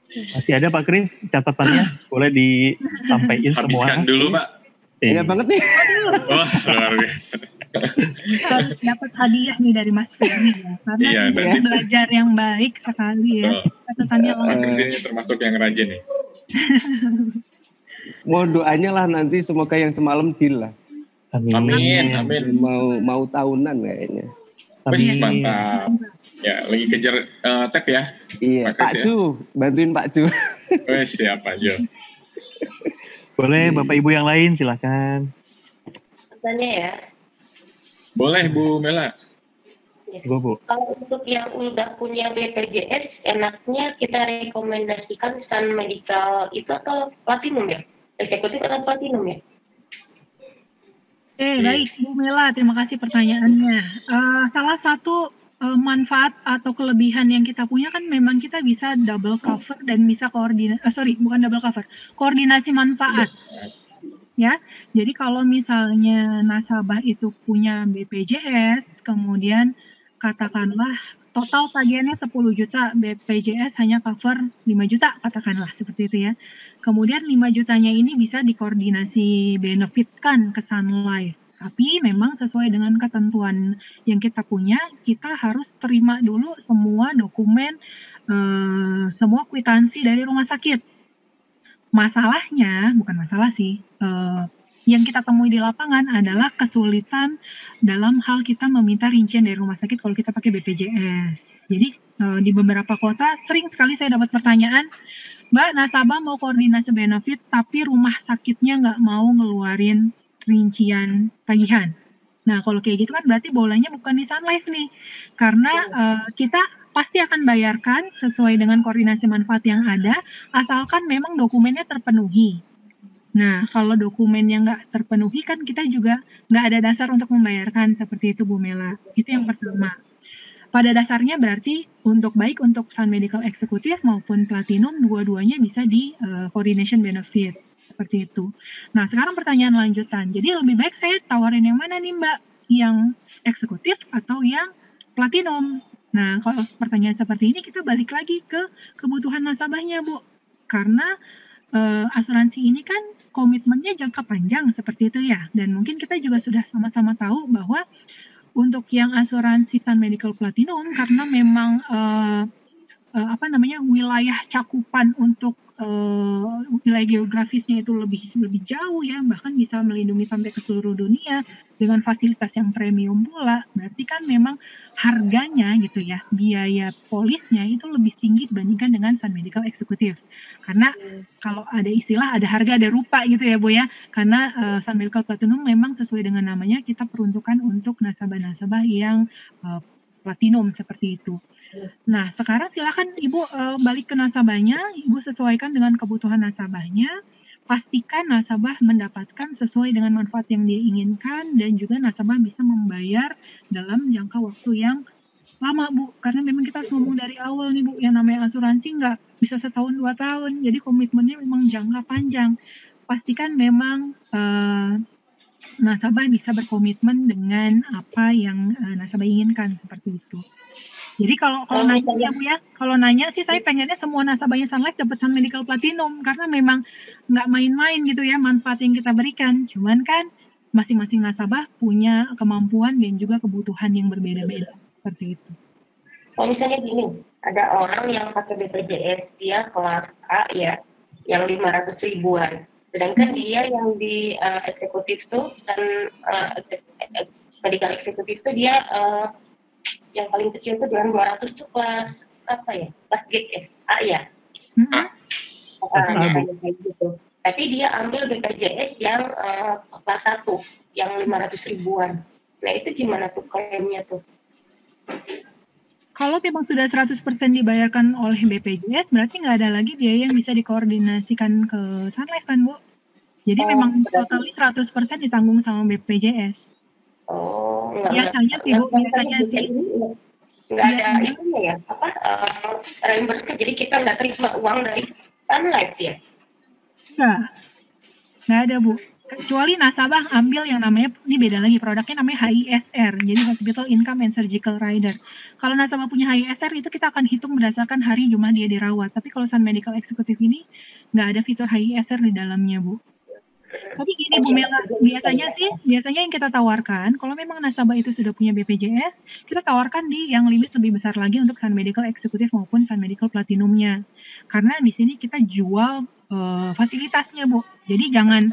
Masih ada Pak Kris catatannya, boleh disampaikan semua. Habiskan dulu Pak. Iya banget nih. Wah, luar biasa. Dapat hadiah nih dari Mas Ferry ya. Karena dia belajar yang baik sekali ya. Catatannya ini termasuk yang rajin nih. Mau doanya lah nanti semoga yang semalam deal lah. Amin. Mau tahunan kayaknya. Wes mantap. Ya, lagi kejar tab ya. Iya, Pak Ju, bantuin Pak Ju. Wes siap Pak Ju. Boleh Bapak Ibu yang lain silakan. Tanya ya. Boleh Bu Mela. Ya. Bu. Kalau untuk yang udah punya BPJS, enaknya kita rekomendasikan Sun Medical itu atau Platinum ya? Eksekutif atau Platinum ya? Baik Bu Mela, terima kasih pertanyaannya. Salah satu manfaat atau kelebihan yang kita punya kan memang kita bisa double cover dan bisa koordinasi manfaat. Ya, jadi kalau misalnya nasabah itu punya BPJS, kemudian katakanlah total tagihannya 10 juta, BPJS hanya cover 5 juta, katakanlah seperti itu ya. Kemudian 5 jutanya ini bisa dikoordinasi benefitkan ke Sun Life. Tapi memang sesuai dengan ketentuan yang kita punya, kita harus terima dulu semua dokumen, semua kwitansi dari rumah sakit. Masalahnya, bukan masalah sih, yang kita temui di lapangan adalah kesulitan dalam hal kita meminta rincian dari rumah sakit kalau kita pakai BPJS. Jadi di beberapa kota sering sekali saya dapat pertanyaan, Mbak, nasabah mau koordinasi benefit tapi rumah sakitnya nggak mau ngeluarin rincian tagihan. Nah, kalau kayak gitu kan berarti bolanya bukan di Sun Life nih. Karena kita pasti akan bayarkan sesuai dengan koordinasi manfaat yang ada, asalkan memang dokumennya terpenuhi. Nah, kalau dokumennya nggak terpenuhi kan kita juga nggak ada dasar untuk membayarkan seperti itu Bu Mela. Itu yang pertama. pada dasarnya berarti baik untuk Sun Medical Executive maupun Platinum, dua-duanya bisa di coordination benefit, seperti itu. Nah, sekarang pertanyaan lanjutan. Jadi lebih baik saya tawarin yang mana nih Mbak? Yang eksekutif atau yang Platinum? Nah, kalau pertanyaan seperti ini kita balik lagi ke kebutuhan nasabahnya, Bu. Karena asuransi ini kan komitmennya jangka panjang seperti itu ya. Dan mungkin kita juga sudah sama-sama tahu bahwa untuk yang asuransi Sun Medical Platinum, karena memang wilayah cakupan untuk wilayah geografisnya itu lebih jauh ya, bahkan bisa melindungi sampai ke seluruh dunia dengan fasilitas yang premium pula. Berarti kan memang harganya gitu ya, biaya polisnya itu lebih tinggi dibandingkan dengan Sun Medical Executive. Karena kalau ada istilah ada harga ada rupa gitu ya Bu ya. Karena Sun Medical Platinum memang sesuai dengan namanya kita peruntukan untuk nasabah-nasabah yang platinum seperti itu. Nah, sekarang silakan Ibu balik ke nasabahnya, Ibu sesuaikan dengan kebutuhan nasabahnya, pastikan nasabah mendapatkan sesuai dengan manfaat yang dia inginkan, dan juga nasabah bisa membayar dalam jangka waktu yang lama, Bu. Karena memang kita harus ngomong dari awal nih, Bu, yang namanya asuransi nggak bisa setahun 2 tahun, jadi komitmennya memang jangka panjang. Pastikan memang nasabah bisa berkomitmen dengan apa yang nasabah inginkan, seperti itu. Jadi kalau nanya ya Bu ya, kalau nanya sih saya pengennya semua nasabahnya Sun Life dapat Sun Medical Platinum karena memang nggak main-main gitu ya manfaat yang kita berikan. Cuman kan masing-masing nasabah punya kemampuan dan juga kebutuhan yang berbeda-beda seperti itu. Kalau misalnya gini, ada orang yang pakai BPJS dia kelas A ya, yang 500 ribuan. Sedangkan dia yang di eksekutif tuh, medical eksekutif tuh dia yang paling kecil itu 200 tuh kelas apa ya? Kelas G ya? A ya? Gitu. Tapi dia ambil BPJS yang kelas 1, yang 500 ribuan. Nah itu gimana tuh klaimnya tuh? Kalau memang sudah 100% dibayarkan oleh BPJS, berarti nggak ada lagi biaya yang bisa dikoordinasikan ke Sun Life kan Bu? Jadi memang totally 100% ditanggung sama BPJS. Oh, biasanya sih Bu, biasanya sih. Nggak ada itunya ya, reimbursement, jadi kita nggak terima uang dari Sun Life ya? Nggak ada Bu. Kecuali nasabah ambil yang namanya, ini beda lagi, produknya namanya HISR, jadi Hospital Income and Surgical Rider. Kalau nasabah punya HISR itu kita akan hitung berdasarkan hari jumlah dia dirawat. Tapi kalau Sun Medical Executive ini nggak ada fitur HISR di dalamnya Bu. Tapi gini Bu Mela, biasanya yang kita tawarkan, kalau memang nasabah itu sudah punya BPJS, kita tawarkan di yang limit lebih besar lagi untuk Sun Medical Executive maupun Sun Medical Platinumnya. Karena di sini kita jual fasilitasnya Bu. Jadi jangan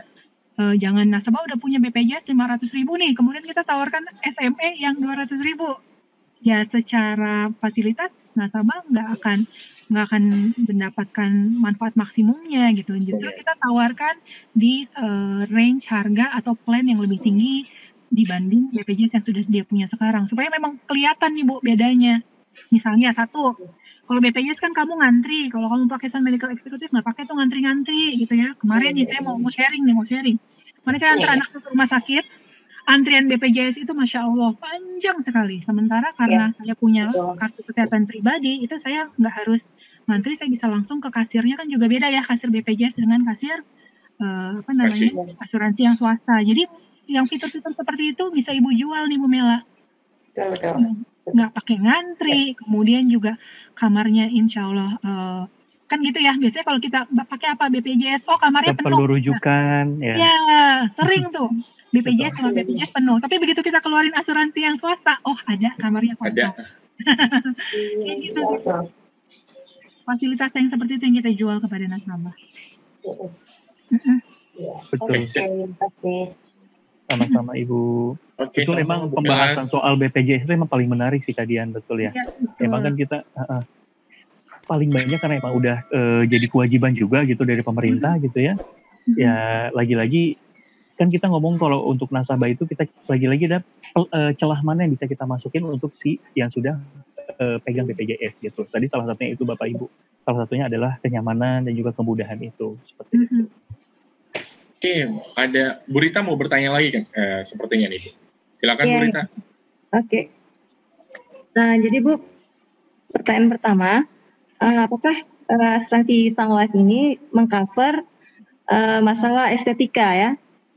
nasabah udah punya BPJS 500 ribu nih, kemudian kita tawarkan SME yang 200 ribu. Ya secara fasilitas nasabah nggak akan mendapatkan manfaat maksimumnya gitu. Justru kita tawarkan di range harga atau plan yang lebih tinggi dibanding BPJS yang sudah dia punya sekarang, supaya memang kelihatan nih Bu bedanya. Misalnya satu, kalau BPJS kan kamu ngantri, kalau kamu pakai Sun Medical Executive nggak pakai tuh ngantri-ngantri gitu ya. Kemarin nih saya mau sharing. Kemarin saya antar anak ke rumah sakit, antrian BPJS itu Masya Allah panjang sekali. Sementara karena saya punya kartu kesehatan pribadi, itu saya nggak harus ngantri, saya bisa langsung ke kasirnya, kan juga beda ya kasir BPJS dengan kasir asuransi yang swasta. Jadi yang fitur-fitur seperti itu bisa Ibu jual nih Bu Mela. Nggak pakai ngantri, kemudian juga kamarnya insya Allah kan gitu ya, biasanya kalau kita pakai apa BPJS, oh kamarnya penuh. Perlu rujukan. Ya, sering tuh. BPJS sama BPJS penuh. Tapi begitu kita keluarin asuransi yang swasta, oh ada kamarnya kosong. Kayak gitu. Fasilitas yang seperti itu yang kita jual kepada nasabah. Betul. Sama-sama Ibu. Itu memang pembahasan soal BPJS itu memang paling menarik sih Kadian, betul ya. Memang kan kita paling banyak karena emang udah jadi kewajiban juga gitu dari pemerintah gitu ya. Ya lagi-lagi kan kita ngomong kalau untuk nasabah itu kita lagi-lagi ada celah mana yang bisa kita masukin untuk si yang sudah pegang BPJS gitu. Tadi salah satunya itu Bapak Ibu. Salah satunya adalah kenyamanan dan juga kemudahan itu seperti itu. Oke, ada Bu Rita mau bertanya lagi kan sepertinya nih. Silakan Bu Rita. Oke. Nah, jadi Bu, pertanyaan pertama, apakah asuransi Sun Life ini mengcover masalah estetika ya?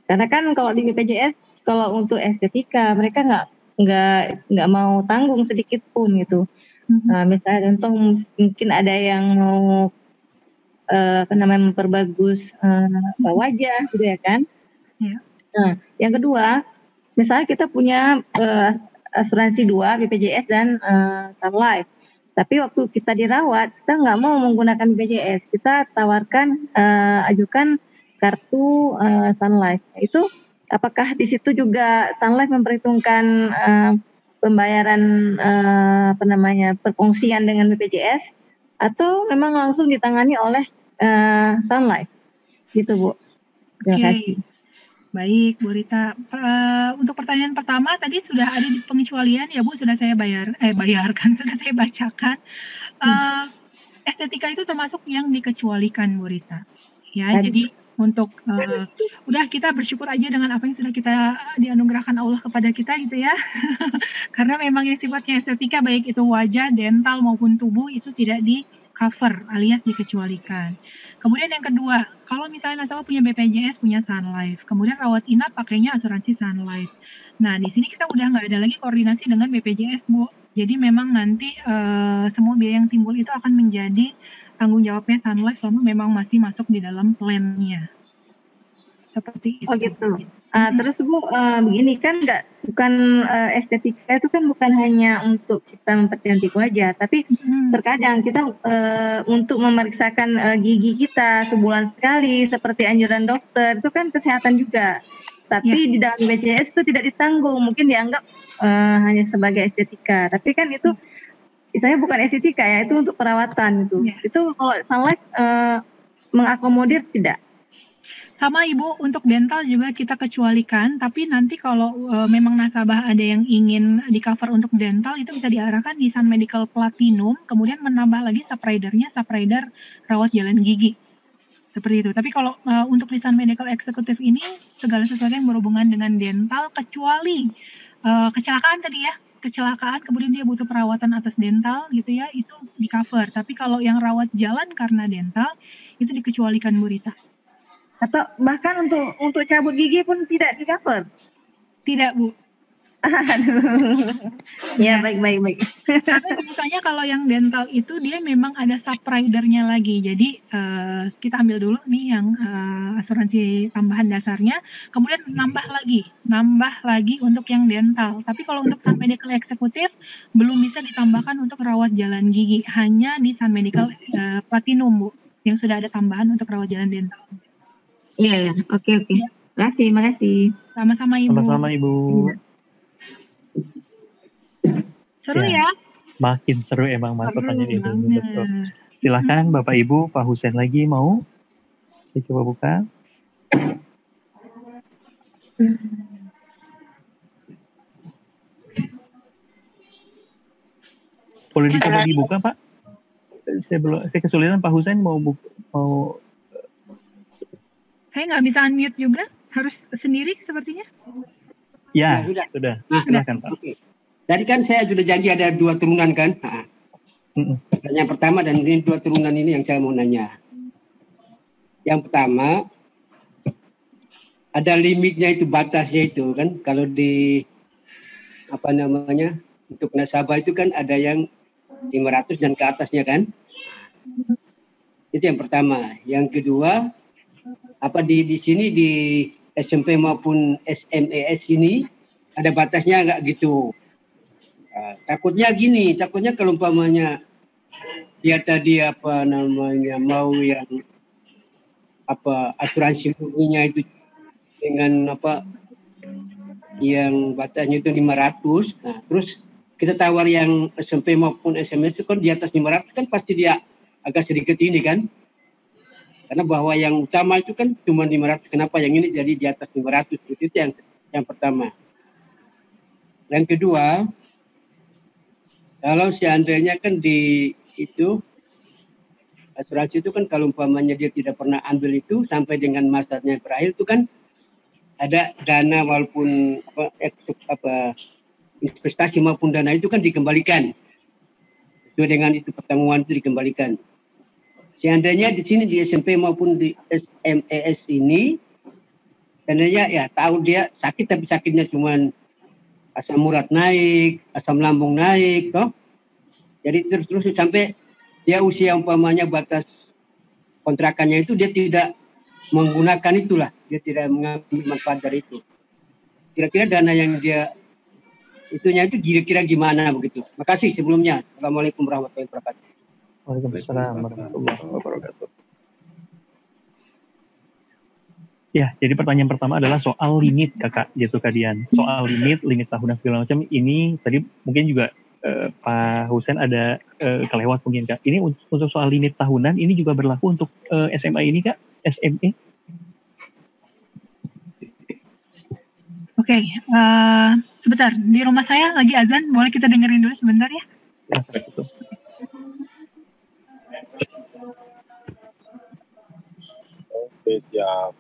Karena kan kalau di BPJS, kalau untuk estetika mereka nggak mau tanggung sedikit pun gitu. Misalnya contoh mungkin ada yang mau memperbagus wajah gitu ya kan? Ya. Nah, yang kedua, misalnya kita punya asuransi 2 BPJS dan Sun Life. Tapi waktu kita dirawat, kita nggak mau menggunakan BPJS. Kita tawarkan, ajukan kartu Sun Life. Itu apakah di situ juga Sun Life memperhitungkan pembayaran perkongsian dengan BPJS atau memang langsung ditangani oleh Sun Life? Gitu Bu. Terima kasih. Baik, Bu Rita. Untuk pertanyaan pertama tadi sudah ada di pengecualian ya Bu, sudah saya bayarkan, sudah saya bacakan. Estetika itu termasuk yang dikecualikan Bu Rita. Ya, jadi untuk udah kita bersyukur aja dengan apa yang sudah kita dianugerahkan Allah kepada kita gitu ya. Karena memang yang sifatnya estetika baik itu wajah, dental maupun tubuh itu tidak di cover alias dikecualikan. Kemudian yang kedua, kalau misalnya nasabah punya BPJS, punya Sun Life, kemudian rawat inap pakainya asuransi Sun Life. Nah, di sini kita udah nggak ada lagi koordinasi dengan BPJS, Bu. Jadi memang nanti semua biaya yang timbul itu akan menjadi tanggung jawabnya Sun Life selama memang masih masuk di dalam plan-nya. Seperti itu. Oh gitu. Terus Bu, begini kan bukan estetika itu kan bukan hanya untuk kita mempercantik wajah, tapi terkadang kita untuk memeriksakan gigi kita sebulan sekali seperti anjuran dokter itu kan kesehatan juga. Tapi di dalam BPJS itu tidak ditanggung, mungkin dianggap hanya sebagai estetika. Tapi kan itu misalnya bukan estetika ya, itu untuk perawatan gitu. Itu kalau Sun Life mengakomodir tidak? Sama Ibu, untuk dental juga kita kecualikan, tapi nanti kalau memang nasabah ada yang ingin di-cover untuk dental, itu bisa diarahkan di Sun Medical Platinum, kemudian menambah lagi subrider-nya, subrider rawat jalan gigi. Seperti itu. Tapi kalau untuk di Sun Medical Executive ini, segala sesuatu yang berhubungan dengan dental, kecuali kecelakaan tadi ya, kecelakaan, kemudian dia butuh perawatan atas dental gitu ya, itu di-cover. Tapi kalau yang rawat jalan karena dental, itu dikecualikan Bu Rita. Atau bahkan untuk cabut gigi pun tidak di-cover? Tidak, Bu. Ya, baik. Karena biasanya kalau yang dental itu dia memang ada subrider-nya lagi. Jadi kita ambil dulu nih yang asuransi tambahan dasarnya, kemudian nambah lagi untuk yang dental. Tapi kalau untuk Sun Medical Executive belum bisa ditambahkan untuk rawat jalan gigi, hanya di Sun Medical Platinum Bu, yang sudah ada tambahan untuk rawat jalan dental. Iya, oke. Makasih. Sama-sama Ibu. Sama-sama Ibu. Seru ya? Makin seru emang Mas pertanyaan itu. Betul. Silakan Bapak Ibu, Pak Husen lagi mau? Saya coba buka. Boleh dicoba dibuka Pak? Saya kesulitan Pak Husen mau. Saya nggak bisa unmute juga, harus sendiri sepertinya. Ya, sudah. Silakan Pak. Okay. Tadi kan saya sudah janji ada 2 turunan kan. Yang pertama dan ini 2 turunan ini yang saya mau nanya. Yang pertama, ada limitnya itu, batasnya itu kan. Kalau di untuk nasabah itu kan ada yang 500 dan ke atasnya kan. Itu yang pertama. Yang kedua, di sini di SMP maupun SMES ini ada batasnya nggak gitu? Takutnya kalau umpamanya dia tadi mau yang asuransi murninya itu dengan yang batasnya itu 500. Nah, terus kita tawar yang SMP maupun SMS itu kan di atas 500 kan pasti dia agak sedikit ini kan? Karena bahwa yang utama itu kan cuma 500, kenapa yang ini jadi di atas 500? Itu yang pertama. Yang kedua, kalau seandainya kan di itu asuransi itu kan kalau umpamanya dia tidak pernah ambil itu sampai dengan masanya berakhir itu kan ada dana walaupun investasi maupun dana itu kan dikembalikan. Sesuai dengan itu pertanggungan itu dikembalikan. Seandainya di sini di SMP maupun di SMES ini, seandainya ya tahu dia sakit tapi sakitnya cuma asam urat naik, asam lambung naik, toh. Jadi terus sampai dia usia umpamanya batas kontrakannya itu dia tidak menggunakan itulah, dia tidak mengambil manfaat dari itu. Kira-kira dana yang dia itunya itu kira-kira gimana begitu. Makasih sebelumnya. Assalamualaikum warahmatullahi wabarakatuh. Waalaikumsalam warahmatullahi wabarakatuh. Ya, jadi pertanyaan pertama adalah soal limit kakak, gitu Kak Dian. Soal limit tahunan segala macam. Ini tadi mungkin juga Pak Husen ada kelewat mungkin Kak. Ini untuk soal limit tahunan, ini juga berlaku untuk SMA ini Kak, SME. Oke, sebentar. Di rumah saya lagi azan, boleh kita dengerin dulu sebentar ya? Oke, siap.